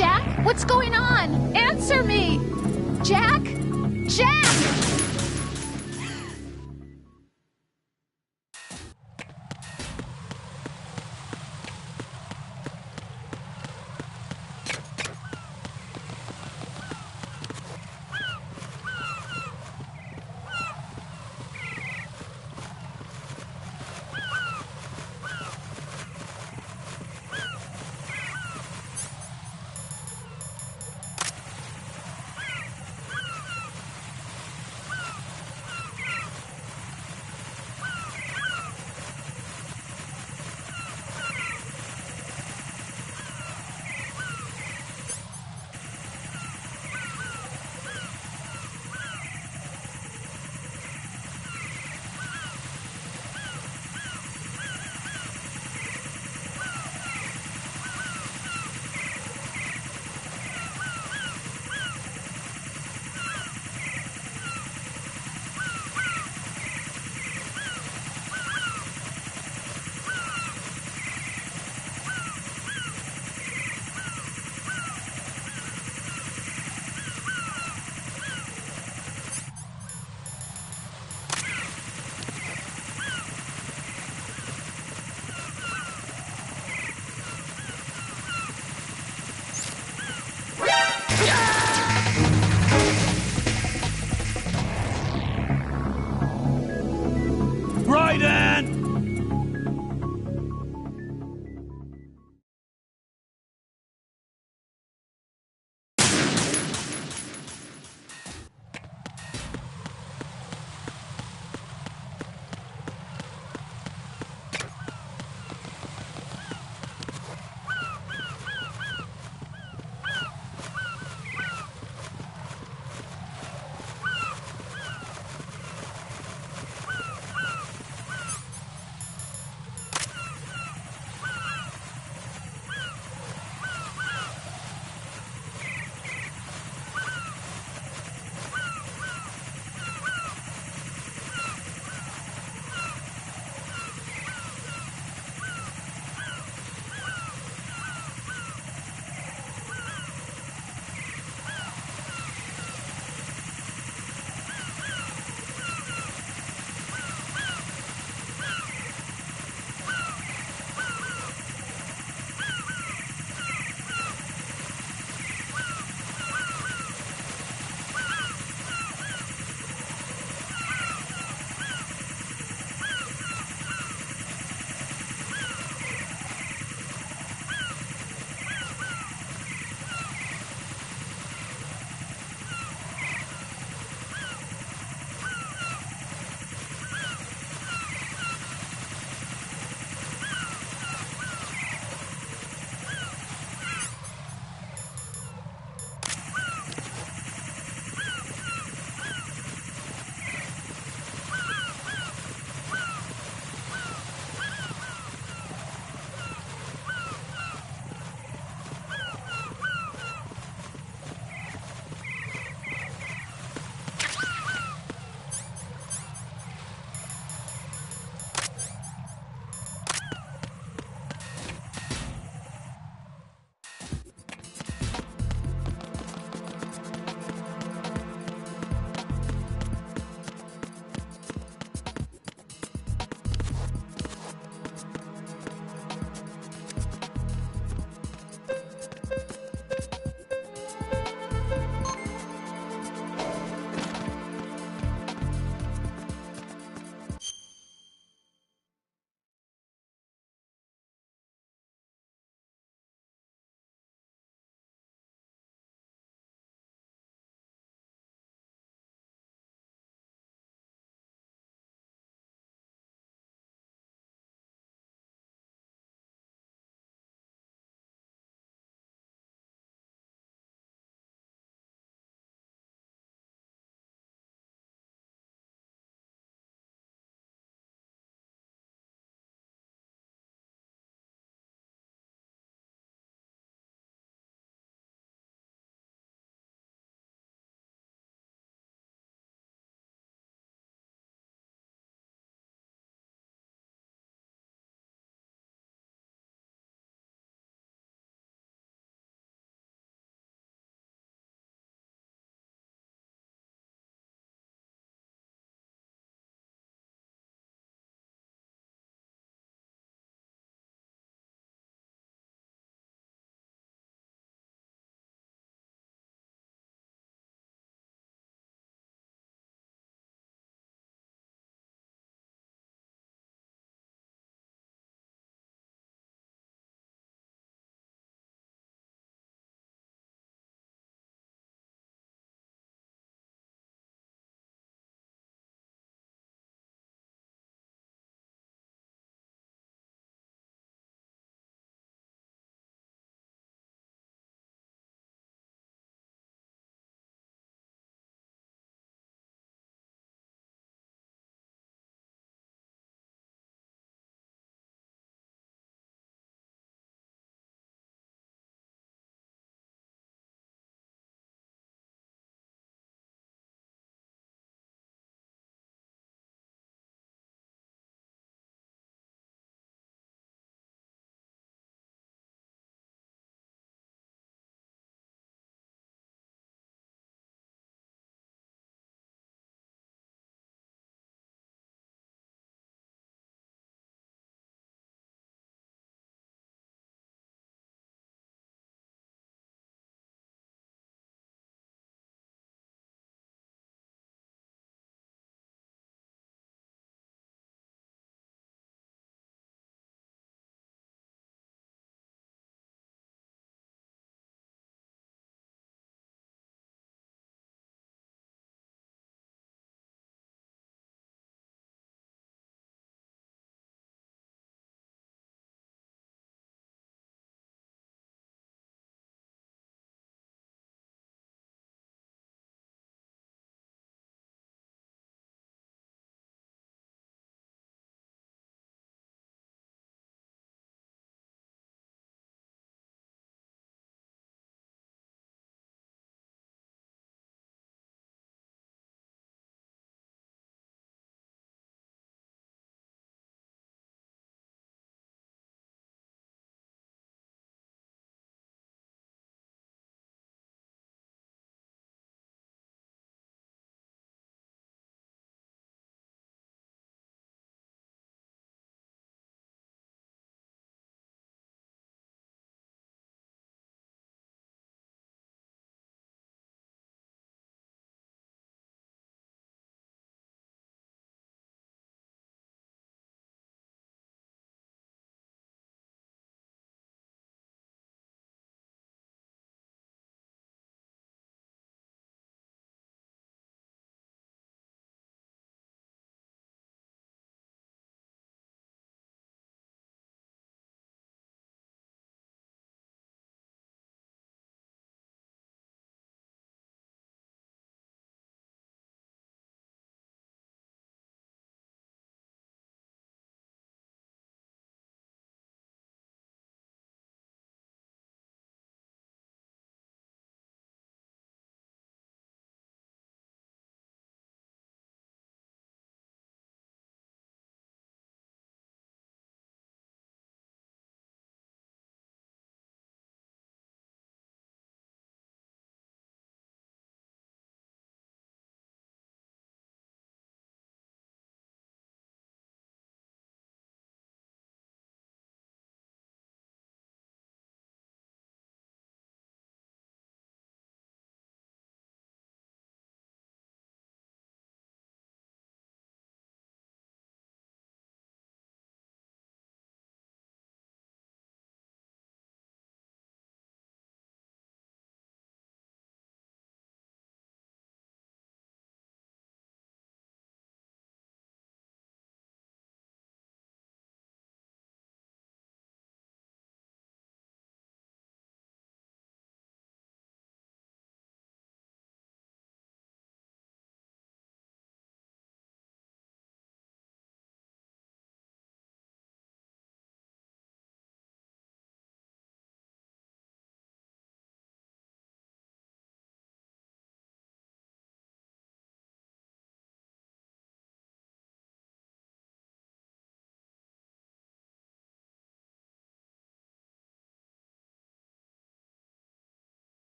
Jack, what's going on? Answer me! Jack? Jack!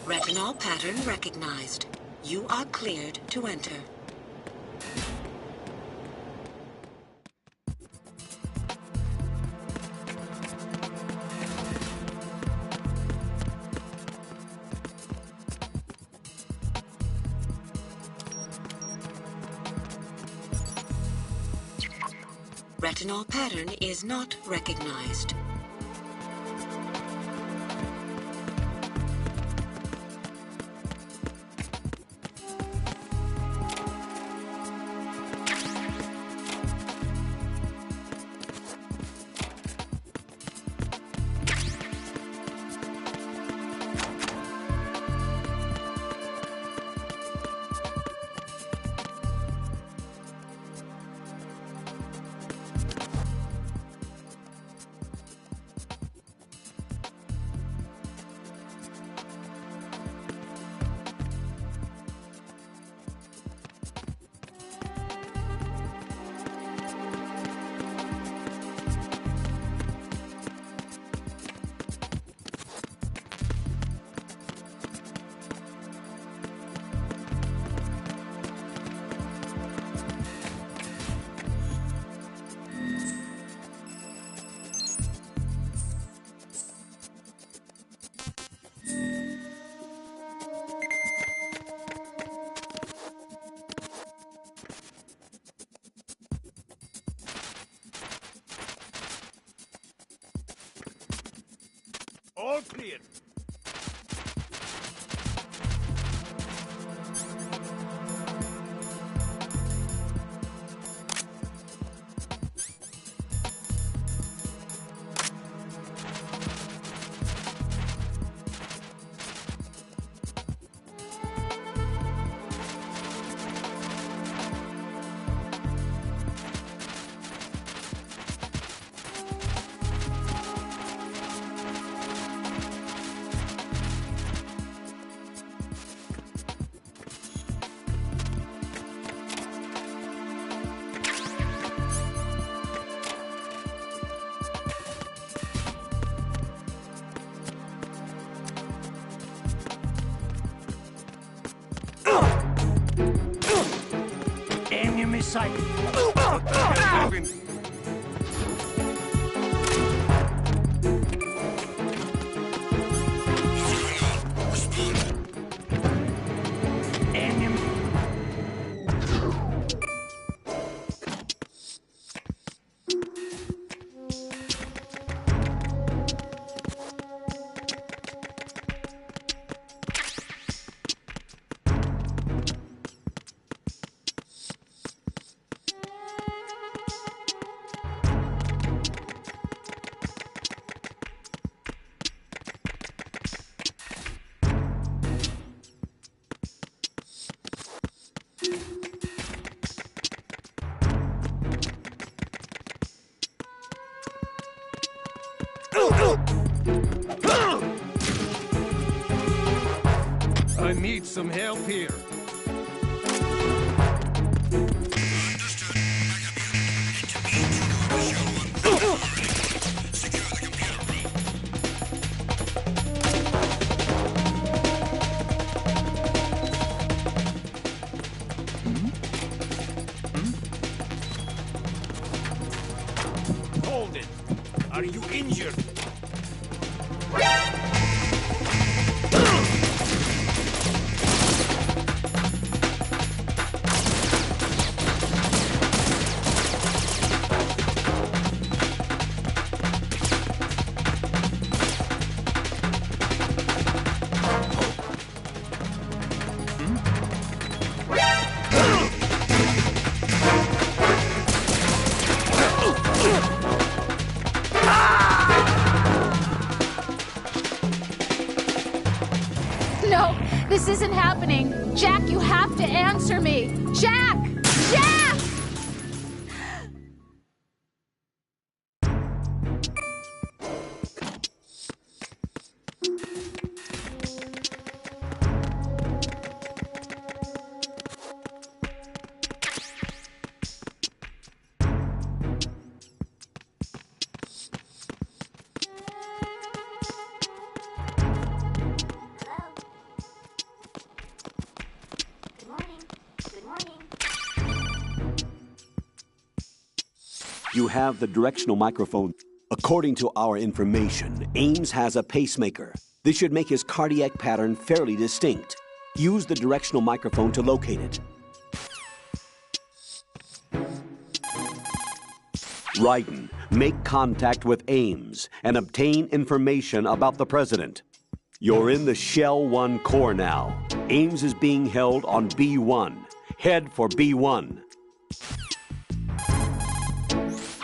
Retinol pattern recognized. You are cleared to enter. Retinol pattern is not recognized. All clear. Aim your missile. I need some help here. Hold it. Are you injured? No, this isn't happening. Jack, you have to answer me. Jack! Jack! You have the directional microphone. According to our information, Ames has a pacemaker. This should make his cardiac pattern fairly distinct. Use the directional microphone to locate it. Ryden, make contact with Ames and obtain information about the president. You're in the Shell 1 core now. Ames is being held on B1. Head for B1.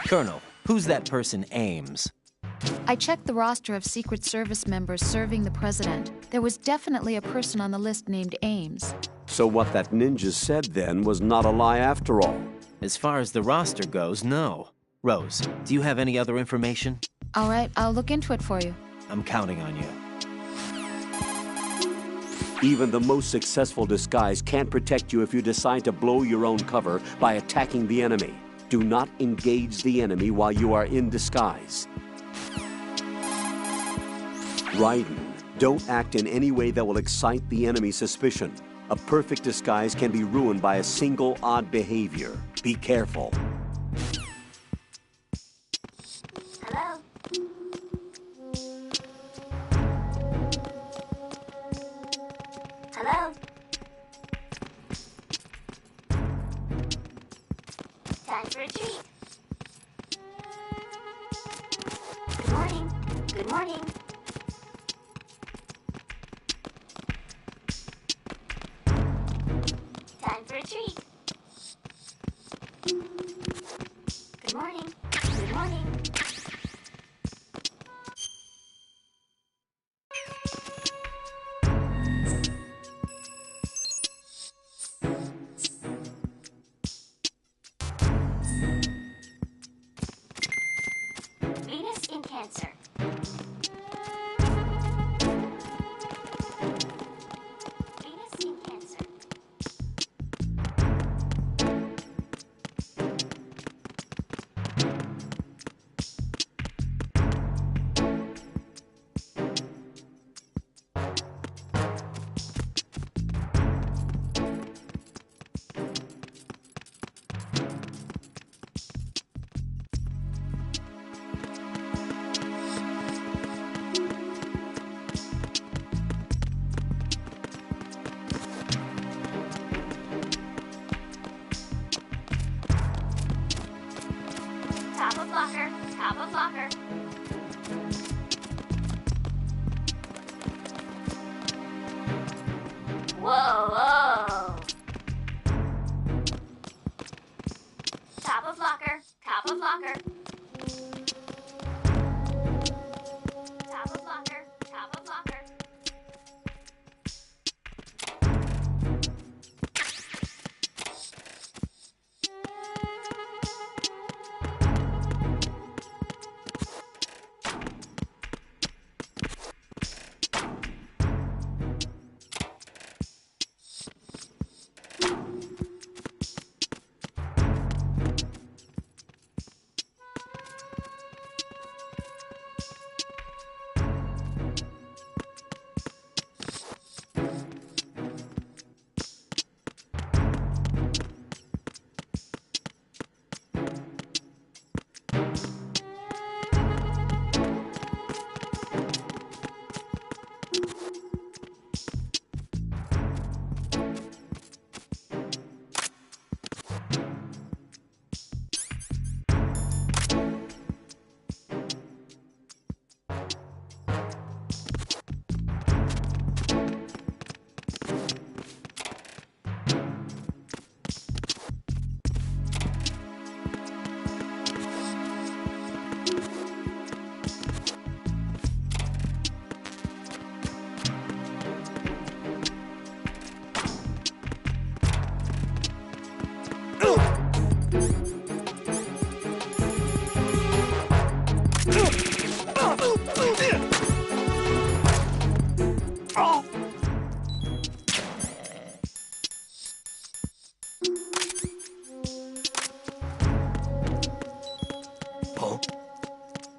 Colonel, who's that person, Ames? I checked the roster of Secret Service members serving the president. There was definitely a person on the list named Ames. So what that ninja said then was not a lie after all. As far as the roster goes, no. Rose, do you have any other information? All right, I'll look into it for you. I'm counting on you. Even the most successful disguise can't protect you if you decide to blow your own cover by attacking the enemy. Do not engage the enemy while you are in disguise. Ryden, don't act in any way that will excite the enemy's suspicion. A perfect disguise can be ruined by a single odd behavior. Be careful. Hello? Hello? Time for a treat. Good morning. Good morning. Time for a treat. Good morning. Good morning. Venus in Cancer. Venus in Cancer. Top of locker. Top of locker. Whoa, whoa. Top of locker. Top of locker. Top of locker. Top of locker.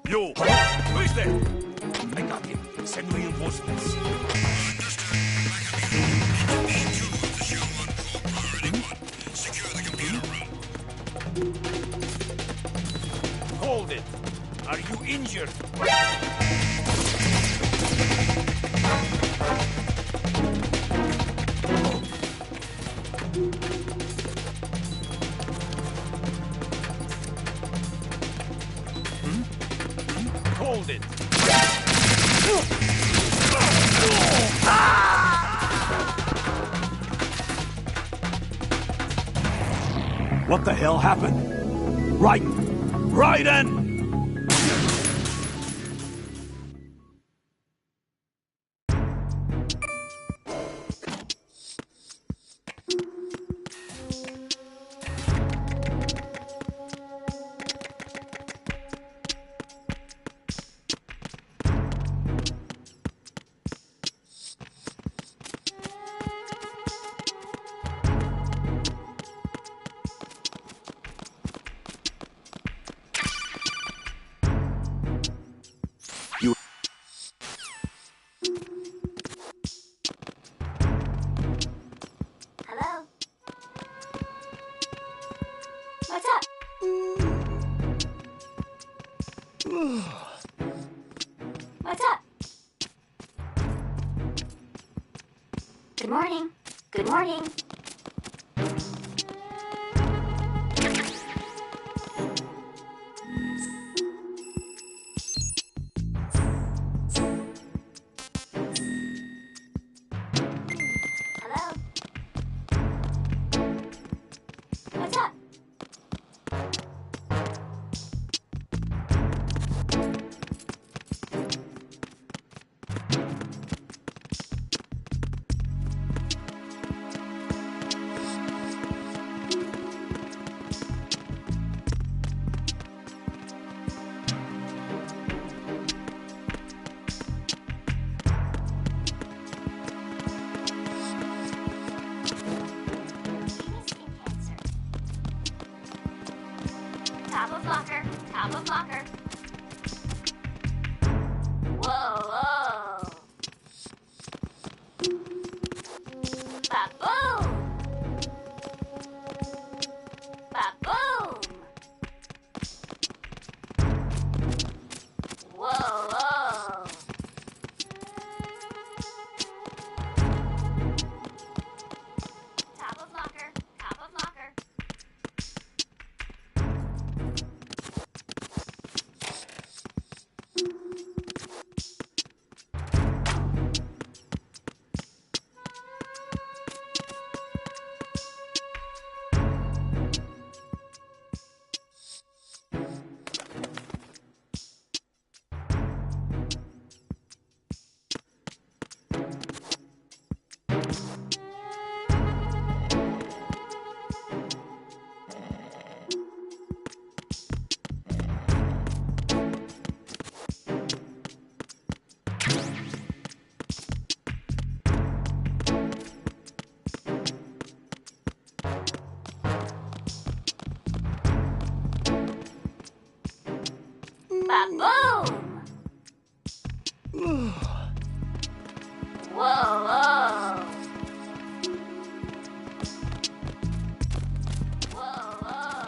Yo! Who's there? I got him. Send reinforcements. injured. Hold it. What the hell happened? Raiden! Raiden! Hello? What's up? What's up? Good morning. Good morning. Hello? What's up? Top of locker. Top of locker. Whoa, whoa. Ba-boom. Ba-boom. Whoa, whoa. Top of locker. Top of locker. Ba-boom! Whoa, whoa! Whoa, whoa!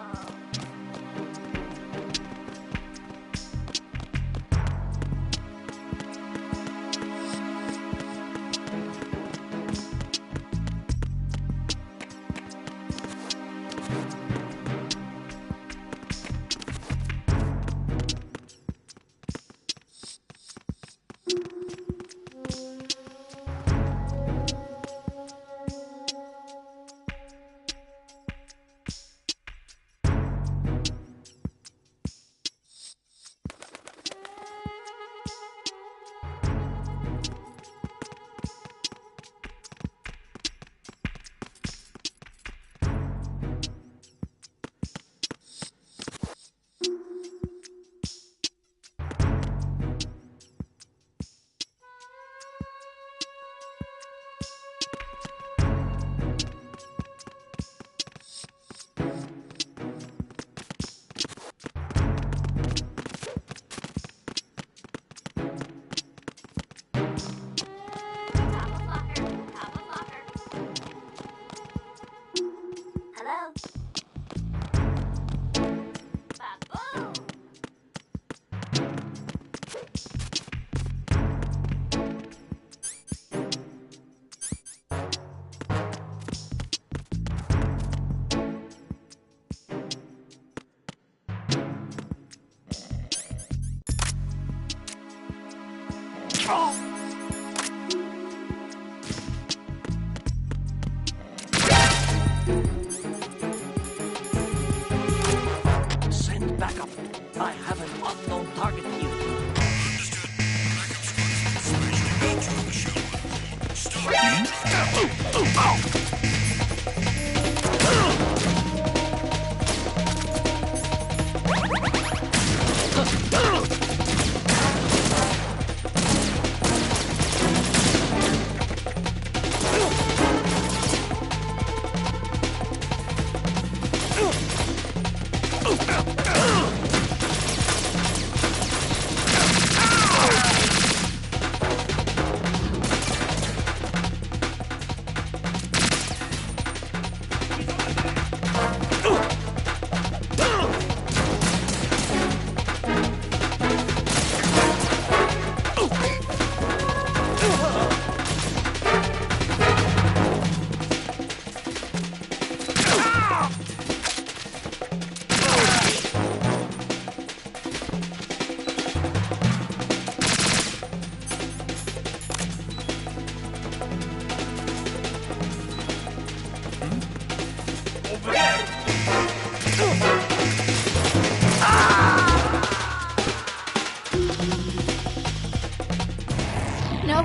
No!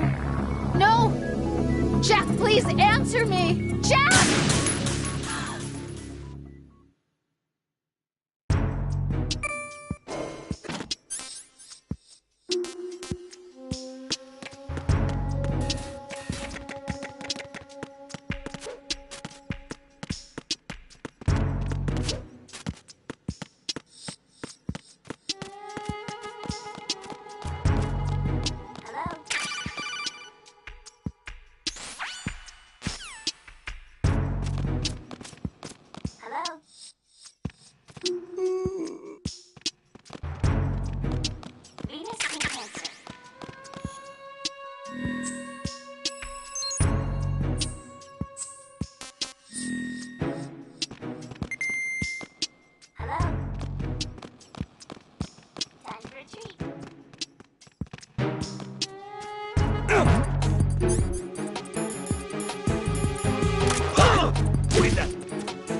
No! Jack, please answer me! Jack!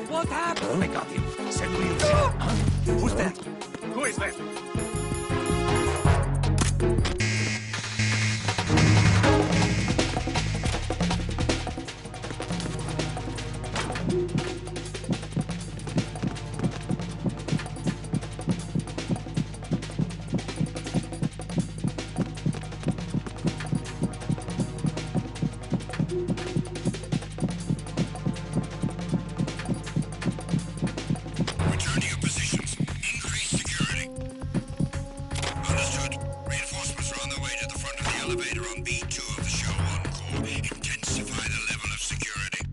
What happened? I got him. Send me in. Huh? Who's that? Who is that? Return to your positions. Increase security. Understood. Reinforcements are on their way to the front of the elevator on B2 of the Shell 1 core. Intensify the level of security.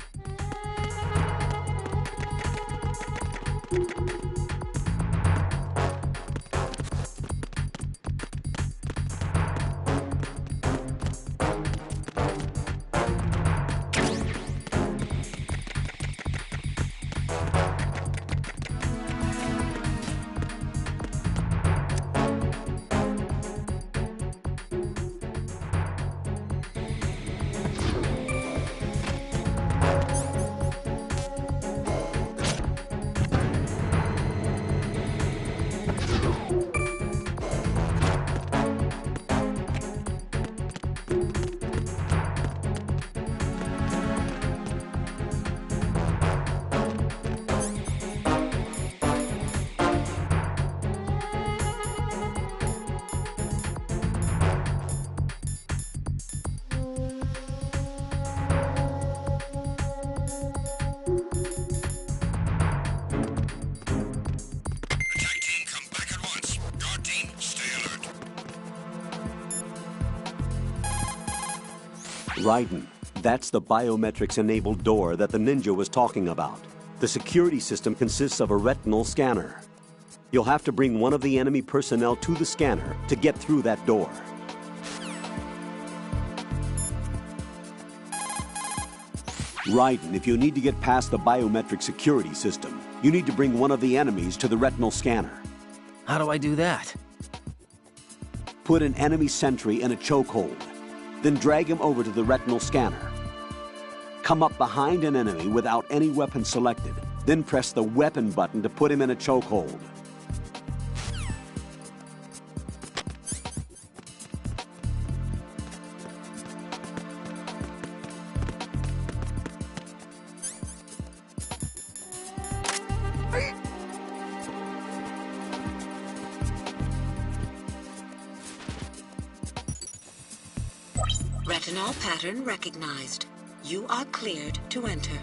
Attack team, come back at once. Guard team, stay alert. Raiden, that's the biometrics-enabled door that the ninja was talking about. The security system consists of a retinal scanner. You'll have to bring one of the enemy personnel to the scanner to get through that door. Raiden, if you need to get past the biometric security system, you need to bring one of the enemies to the retinal scanner. How do I do that? Put an enemy sentry in a chokehold, then drag him over to the retinal scanner. Come up behind an enemy without any weapon selected, then press the weapon button to put him in a chokehold. Retinol pattern recognized. You are cleared to enter.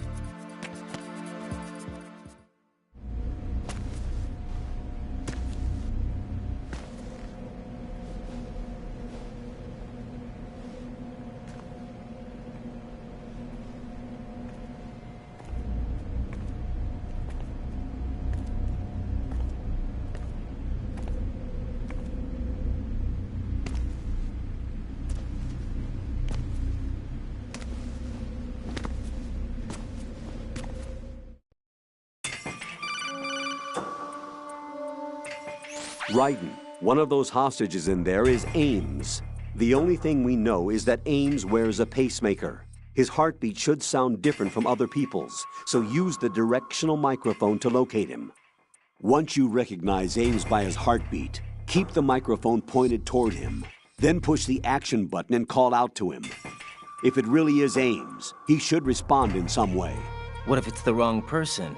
Raiden, one of those hostages in there is Ames. The only thing we know is that Ames wears a pacemaker. His heartbeat should sound different from other people's, so use the directional microphone to locate him. Once you recognize Ames by his heartbeat, keep the microphone pointed toward him. Then push the action button and call out to him. If it really is Ames, he should respond in some way. What if it's the wrong person?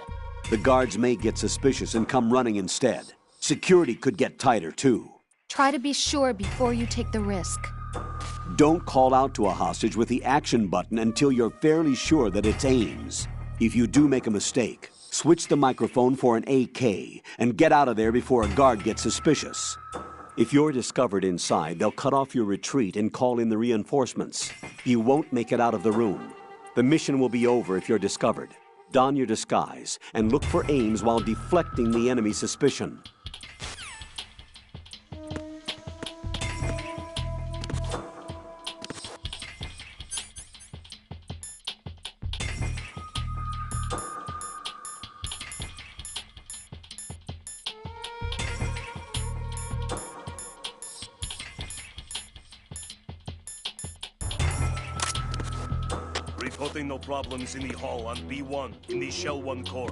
The guards may get suspicious and come running instead. Security could get tighter, too. Try to be sure before you take the risk. Don't call out to a hostage with the action button until you're fairly sure that it's Ames. If you do make a mistake, switch the microphone for an AK and get out of there before a guard gets suspicious. If you're discovered inside, they'll cut off your retreat and call in the reinforcements. You won't make it out of the room. The mission will be over if you're discovered. Don your disguise and look for Ames while deflecting the enemy's suspicion. Reporting no problems in the hall on B1 in the Shell 1 core.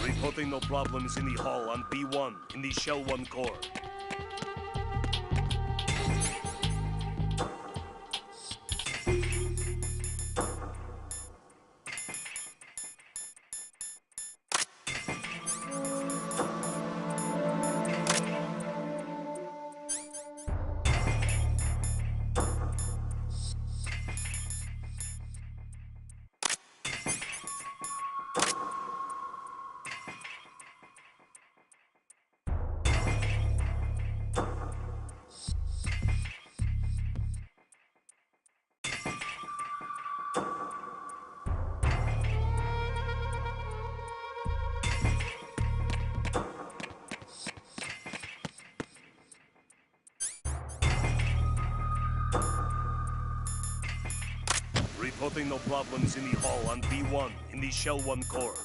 Reporting no problems in the hall on B1 in the Shell 1 core. Reporting no problems in the hall on B1 in the Shell 1 core.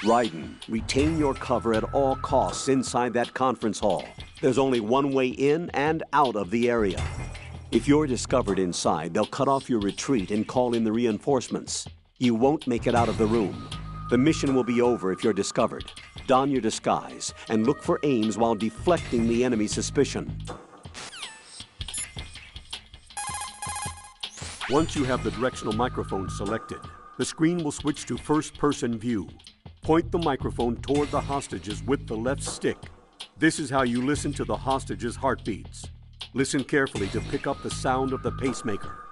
Raiden, retain your cover at all costs inside that conference hall. There's only one way in and out of the area. If you're discovered inside, they'll cut off your retreat and call in the reinforcements. You won't make it out of the room. The mission will be over if you're discovered. Don your disguise and look for Ames while deflecting the enemy's suspicion. Once you have the directional microphone selected, the screen will switch to first-person view. Point the microphone toward the hostages with the left stick. This is how you listen to the hostages' heartbeats. Listen carefully to pick up the sound of the pacemaker.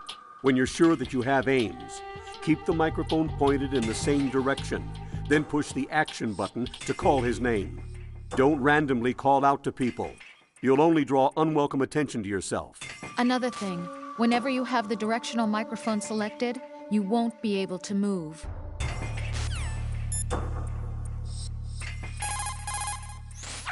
When you're sure that you have Ames, keep the microphone pointed in the same direction, then push the action button to call his name. Don't randomly call out to people. You'll only draw unwelcome attention to yourself. Another thing, whenever you have the directional microphone selected, you won't be able to move.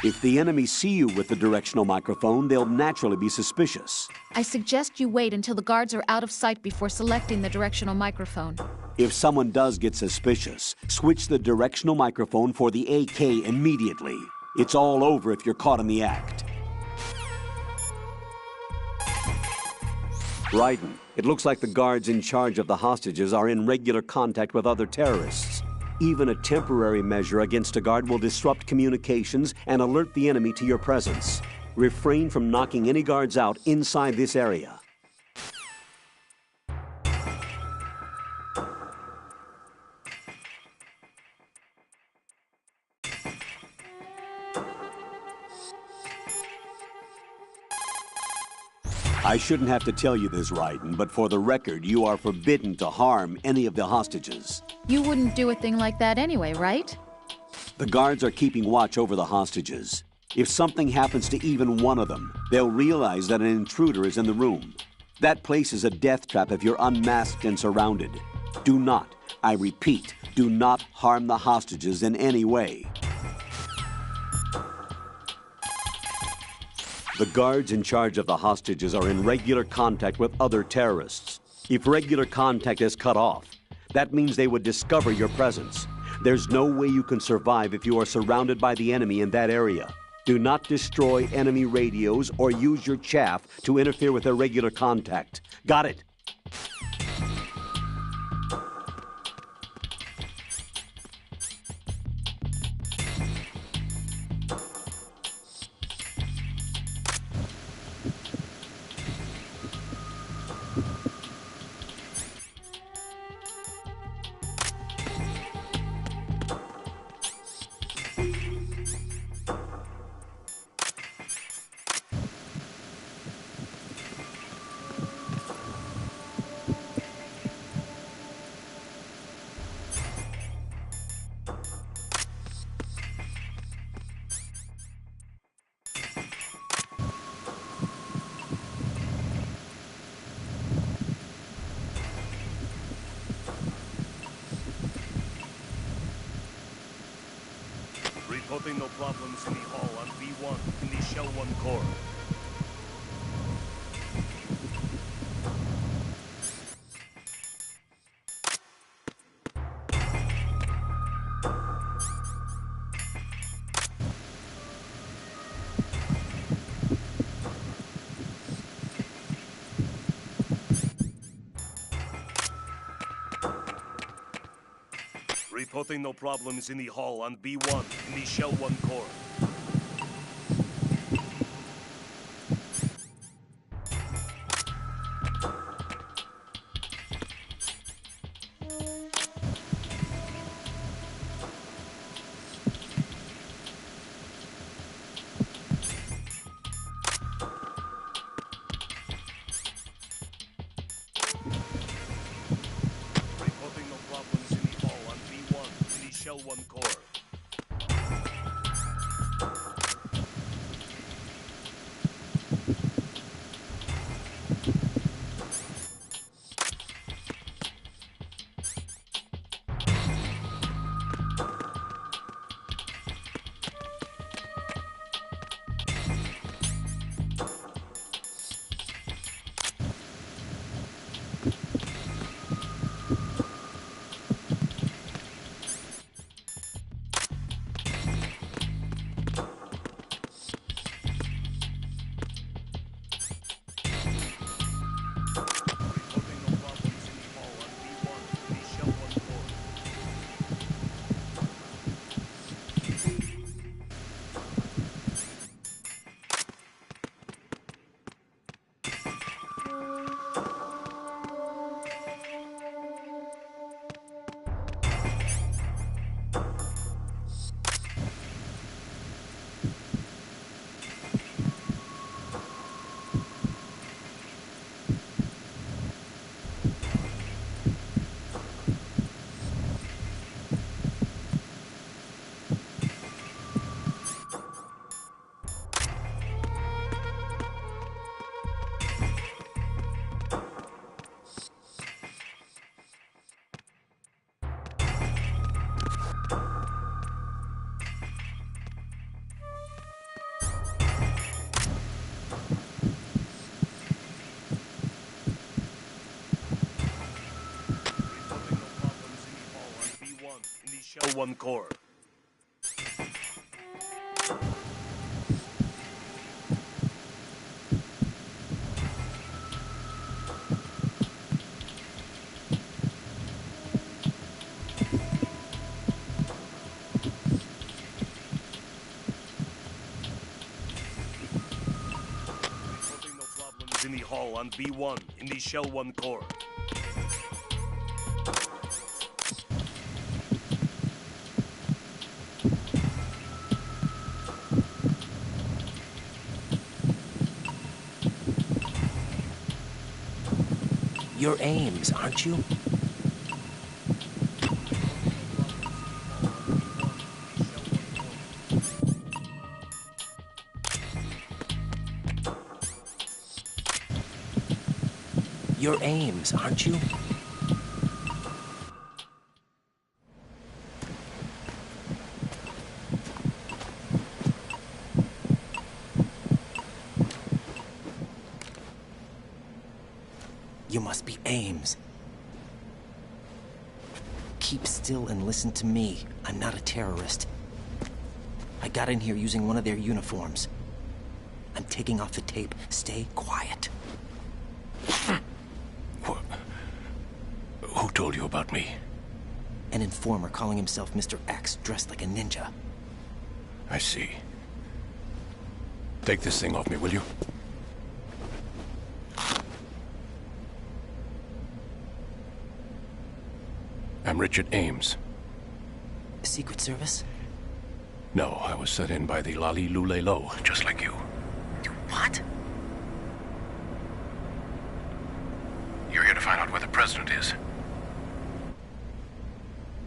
If the enemy see you with the directional microphone, they'll naturally be suspicious. I suggest you wait until the guards are out of sight before selecting the directional microphone. If someone does get suspicious, switch the directional microphone for the AK immediately. It's all over if you're caught in the act. Raiden, it looks like the guards in charge of the hostages are in regular contact with other terrorists. Even a temporary measure against a guard will disrupt communications and alert the enemy to your presence. Refrain from knocking any guards out inside this area. I shouldn't have to tell you this, Raiden, but for the record, you are forbidden to harm any of the hostages. You wouldn't do a thing like that anyway, right? The guards are keeping watch over the hostages. If something happens to even one of them, they'll realize that an intruder is in the room. That place is a death trap if you're unmasked and surrounded. Do not, I repeat, do not harm the hostages in any way. The guards in charge of the hostages are in regular contact with other terrorists. If regular contact is cut off, that means they would discover your presence. There's no way you can survive if you are surrounded by the enemy in that area. Do not destroy enemy radios or use your chaff to interfere with their regular contact. Got it? Reporting no problems in the hall on B1 in the Shell 1 core. Reporting no problems in the hall on B1 in the Shell 1 core. Shell 1 core. Shell 1 core. Reporting no problems in the hall on B1 in the Shell 1 core. You're Ames, aren't you? You're Ames, aren't you? You must be Ames. Keep still and listen to me. I'm not a terrorist. I got in here using one of their uniforms. I'm taking off the tape. Stay quiet. Who told you about me? An informer calling himself Mr. X, dressed like a ninja. I see. Take this thing off me, will you? I'm Richard Ames. Secret Service? No, I was sent in by the Lali Lule Lo, just like you. What? You're here to find out where the president is.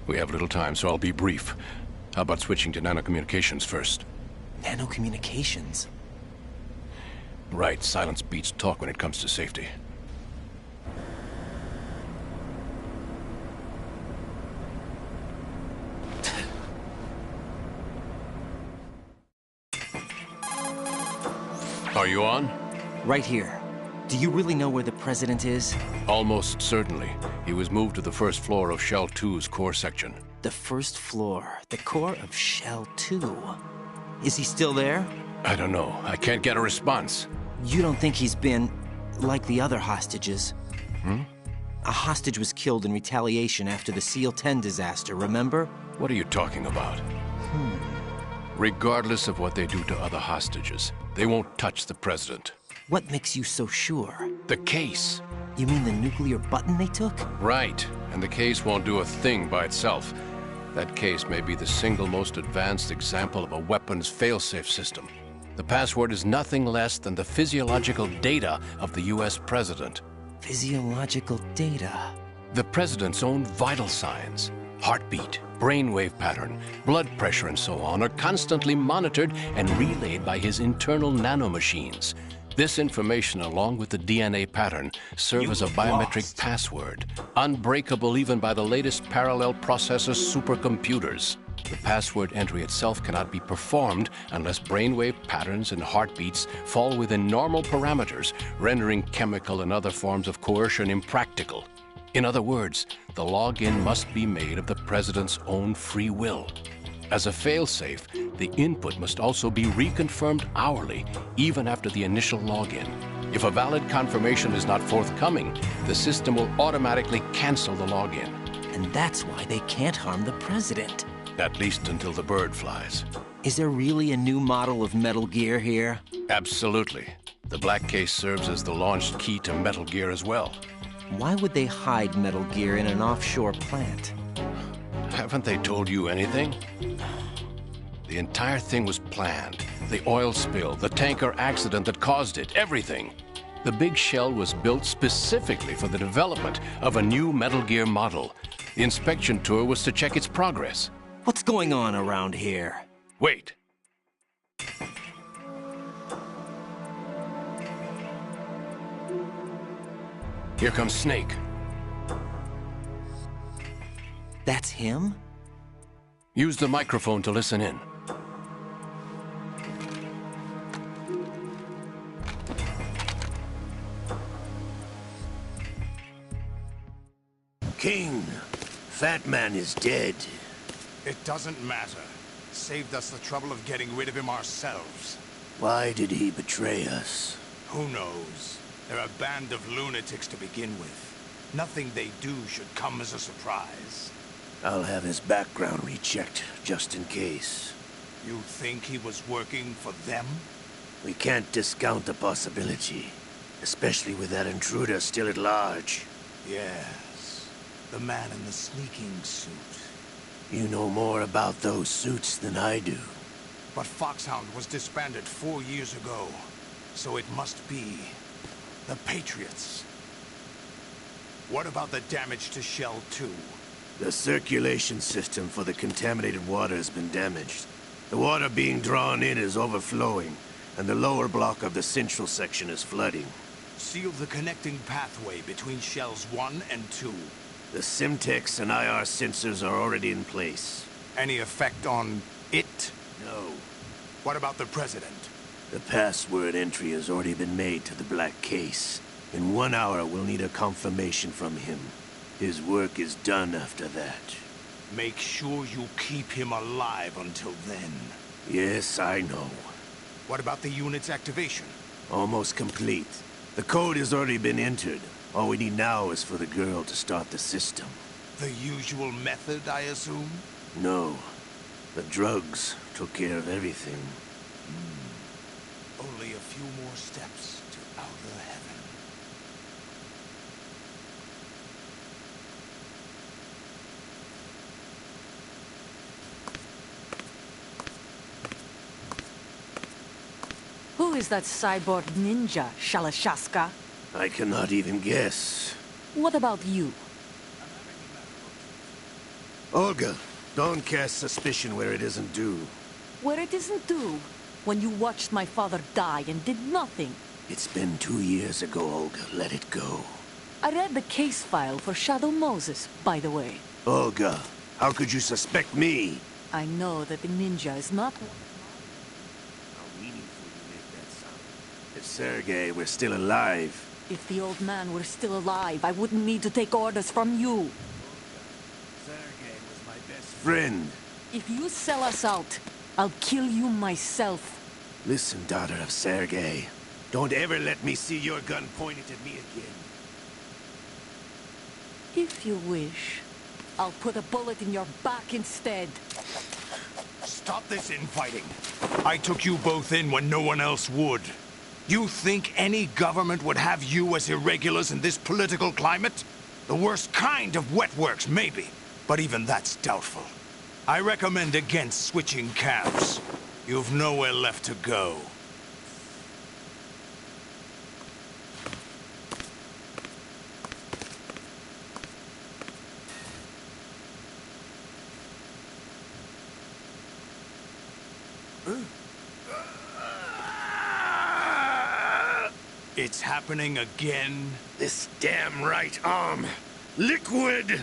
We have little time, so I'll be brief. How about switching to nanocommunications first? Nanocommunications? Right, silence beats talk when it comes to safety. Are you on? Right here. Do you really know where the president is? Almost certainly. He was moved to the first floor of Shell 2's core section. The first floor, the core of Shell 2. Is he still there? I don't know. I can't get a response. You don't think he's been like the other hostages? A hostage was killed in retaliation after the SEAL 10 disaster, remember? What are you talking about? Regardless of what they do to other hostages, they won't touch the president. What makes you so sure? The case. You mean the nuclear button they took? Right, and the case won't do a thing by itself. That case may be the single most advanced example of a weapons failsafe system. The password is nothing less than the physiological data of the US president. Physiological data? The president's own vital signs, heartbeat, brainwave pattern, blood pressure, and so on, are constantly monitored and relayed by his internal nanomachines. This information, along with the DNA pattern, serve as a biometric password, unbreakable even by the latest parallel processor supercomputers. The password entry itself cannot be performed unless brainwave patterns and heartbeats fall within normal parameters, rendering chemical and other forms of coercion impractical. In other words, the login must be made of the president's own free will. As a failsafe, the input must also be reconfirmed hourly, even after the initial login. If a valid confirmation is not forthcoming, the system will automatically cancel the login. And that's why they can't harm the president. At least until the bird flies. Is there really a new model of Metal Gear here? Absolutely. The black case serves as the launch key to Metal Gear as well. Why would they hide Metal Gear in an offshore plant? Haven't they told you anything? The entire thing was planned. The oil spill, the tanker accident that caused it, everything. The big shell was built specifically for the development of a new Metal Gear model. The inspection tour was to check its progress. What's going on around here? Wait. Here comes Snake. That's him? Use the microphone to listen in. King, Fat Man is dead. It doesn't matter. Saved us the trouble of getting rid of him ourselves. Why did he betray us? Who knows? They're a band of lunatics to begin with. Nothing they do should come as a surprise. I'll have his background rechecked, just in case. You think he was working for them? We can't discount the possibility, especially with that intruder still at large. Yes, the man in the sneaking suit. You know more about those suits than I do. But Foxhound was disbanded 4 years ago, so it must be the Patriots. What about the damage to Shell 2? The circulation system for the contaminated water has been damaged. The water being drawn in is overflowing, and the lower block of the central section is flooding. Seal the connecting pathway between Shells 1 and 2. The Simtex and IR sensors are already in place. Any effect on it? No. What about the President? The password entry has already been made to the black case. In 1 hour, we'll need a confirmation from him. His work is done after that. Make sure you keep him alive until then. Yes, I know. What about the unit's activation? Almost complete. The code has already been entered. All we need now is for the girl to start the system. The usual method, I assume? No. The drugs took care of everything. Only a few more steps to outer heaven. Who is that cyborg ninja, Shalashaska? I cannot even guess. What about you? Olga, don't cast suspicion where it isn't due. Where it isn't due? When you watched my father die and did nothing. It's been 2 years ago, Olga. Let it go. I read the case file for Shadow Moses, by the way. Olga, how could you suspect me? I know that the ninja is not... How meaningful you make that sound. If Sergei were still alive... If the old man were still alive, I wouldn't need to take orders from you. Olga, Sergei was my best friend. If you sell us out, I'll kill you myself. Listen, daughter of Sergei. Don't ever let me see your gun pointed at me again. If you wish, I'll put a bullet in your back instead. Stop this infighting. I took you both in when no one else would. You think any government would have you as irregulars in this political climate? The worst kind of wet works, maybe. But even that's doubtful. I recommend against switching camps. You've nowhere left to go. It's happening again? This damn right arm. Liquid!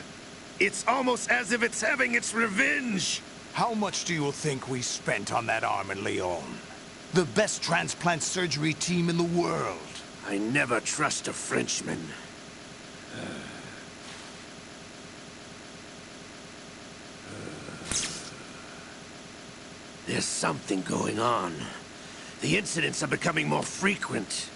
It's almost as if it's having its revenge! How much do you think we spent on that arm in Lyon? The best transplant surgery team in the world. I never trust a Frenchman. There's something going on. The incidents are becoming more frequent.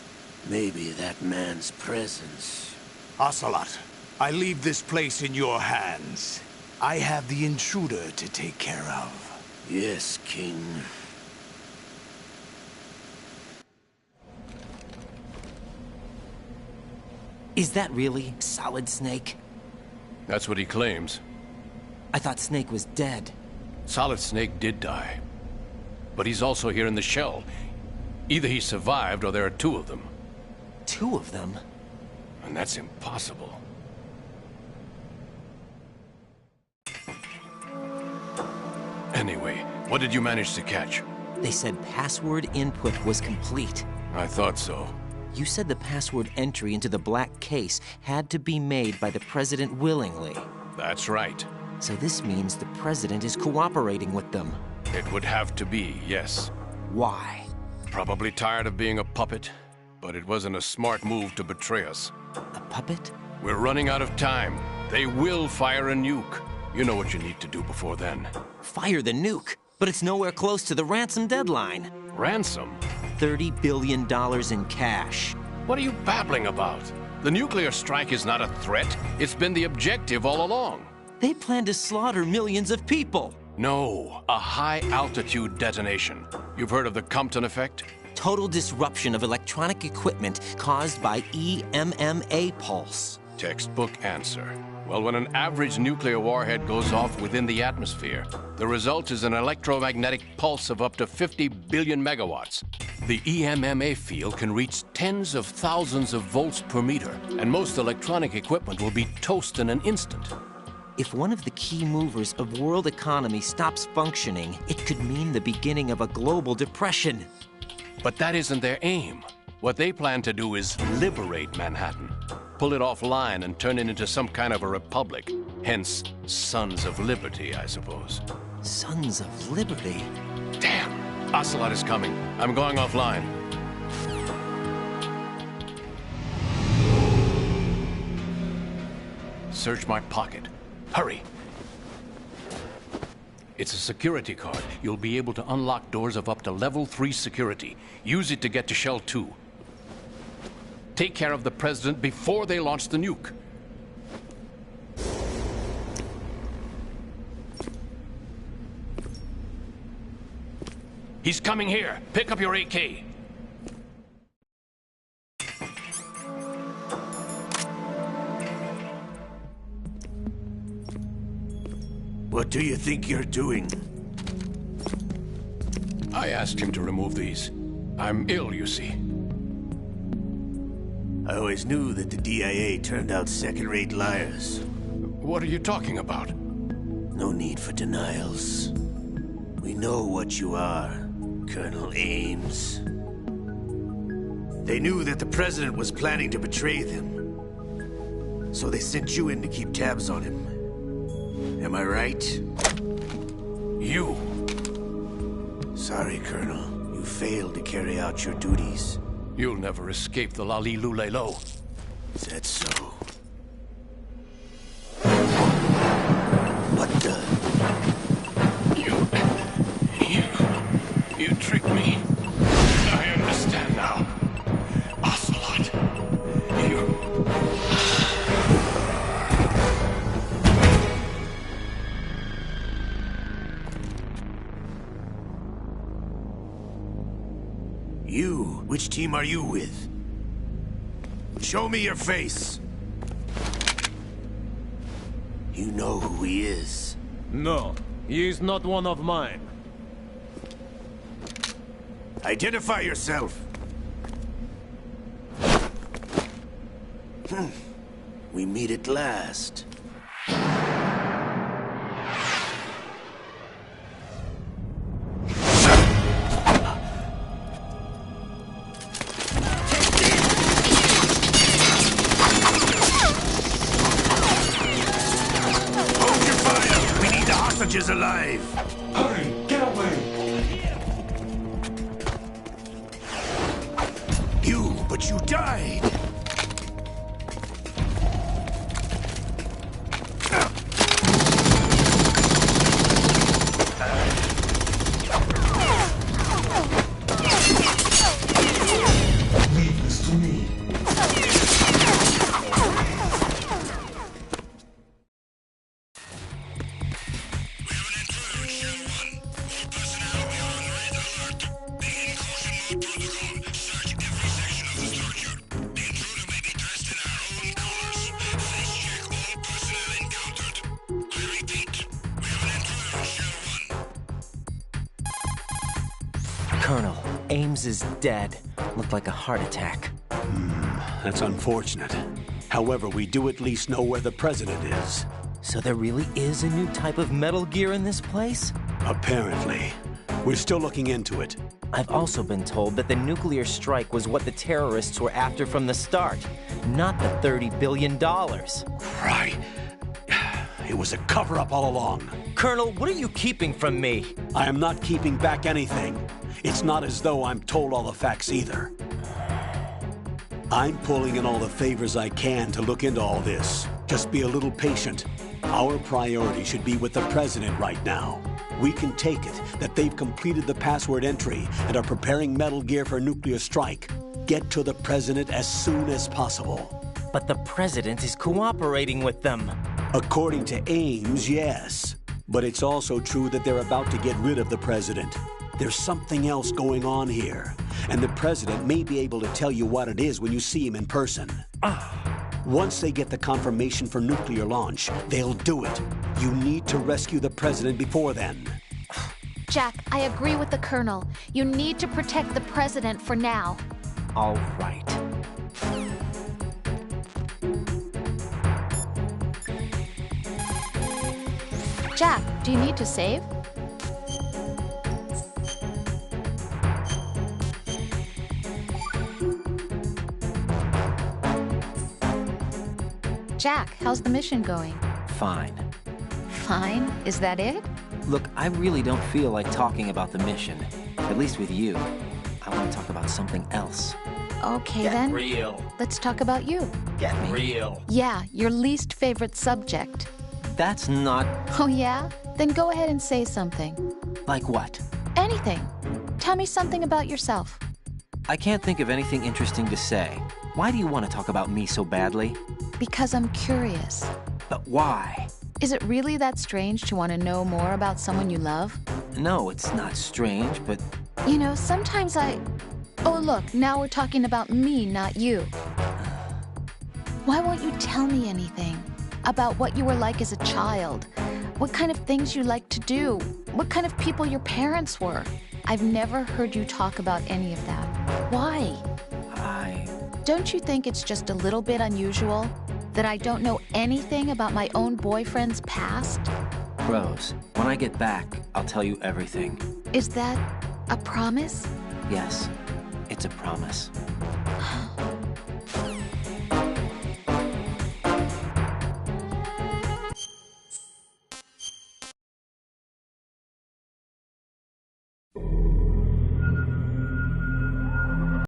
Maybe that man's presence. Ocelot, I leave this place in your hands. I have the intruder to take care of. Yes, King. Is that really Solid Snake? That's what he claims. I thought Snake was dead. Solid Snake did die. But he's also here in the shell. Either he survived or there are two of them. Two of them? And that's impossible. Anyway, what did you manage to catch? They said password input was complete. I thought so. You said the password entry into the black case had to be made by the President willingly. That's right. So this means the President is cooperating with them. It would have to be, yes. Why? Probably tired of being a puppet, but it wasn't a smart move to betray us. A puppet? We're running out of time. They will fire a nuke. You know what you need to do before then. Fire the nuke? But it's nowhere close to the ransom deadline. Ransom? $30 billion in cash. What are you babbling about? The nuclear strike is not a threat. It's been the objective all along. They plan to slaughter millions of people. No, a high-altitude detonation. You've heard of the Compton effect? Total disruption of electronic equipment caused by EMMA pulse. Textbook answer. Well, when an average nuclear warhead goes off within the atmosphere, the result is an electromagnetic pulse of up to 50 billion megawatts. The EMMA field can reach tens of thousands of volts per meter, and most electronic equipment will be toast in an instant. If one of the key movers of world economy stops functioning, it could mean the beginning of a global depression. But that isn't their aim. What they plan to do is liberate Manhattan. Pull it offline and turn it into some kind of a republic. Hence, Sons of Liberty, I suppose. Sons of Liberty? Damn! Ocelot is coming. I'm going offline. Search my pocket. Hurry! It's a security card. You'll be able to unlock doors of up to level 3 security. Use it to get to Shell 2. Take care of the President before they launch the nuke. He's coming here. Pick up your AK. What do you think you're doing? I asked him to remove these. I'm ill, you see. I always knew that the DIA turned out second-rate liars. What are you talking about? No need for denials. We know what you are, Colonel Ames. They knew that the President was planning to betray them. So they sent you in to keep tabs on him. Am I right? You! Sorry, Colonel. You failed to carry out your duties. You'll never escape the Lalilulelo. Is that so? What the? You tricked me. I understand now. Ocelot. You? Which team are you with? Show me your face. You know who he is. No, he is not one of mine. Identify yourself. We meet at last. Hold your fire! We need the hostages alive! Hurry! Get away! But you died! Leave this to me. Colonel, Ames is dead. Looked like a heart attack. That's unfortunate. However, we do at least know where the President is. So there really is a new type of Metal Gear in this place? Apparently. We're still looking into it. I've also been told that the nuclear strike was what the terrorists were after from the start, not the $30 billion. Right. It was a cover-up all along. Colonel, what are you keeping from me? I am not keeping back anything. It's not as though I'm told all the facts either. I'm pulling in all the favors I can to look into all this. Just be a little patient. Our priority should be with the President right now. We can take it that they've completed the password entry and are preparing Metal Gear for nuclear strike. Get to the President as soon as possible. But the President is cooperating with them. According to Ames, yes. But it's also true that they're about to get rid of the President. There's something else going on here, and the President may be able to tell you what it is when you see him in person. Once they get the confirmation for nuclear launch, they'll do it. You need to rescue the President before then. Jack, I agree with the Colonel. You need to protect the President for now. All right. Jack, do you need to save? Jack, how's the mission going? Fine. Fine? Is that it? Look, I really don't feel like talking about the mission. At least with you. I want to talk about something else. Okay, Get then. real. Let's talk about you. Get real. Yeah, your least favorite subject. That's not... Oh, yeah? Then go ahead and say something. Like what? Anything. Tell me something about yourself. I can't think of anything interesting to say. Why do you want to talk about me so badly? Because I'm curious. But why? Is it really that strange to want to know more about someone you love? No, it's not strange, but... You know, sometimes Oh, look, now we're talking about me, not you. Why won't you tell me anything? About what you were like as a child? What kind of things you liked to do? What kind of people your parents were? I've never heard you talk about any of that. Why? Don't you think it's just a little bit unusual that I don't know anything about my own boyfriend's past? Rose, when I get back, I'll tell you everything. Is that a promise? Yes, it's a promise.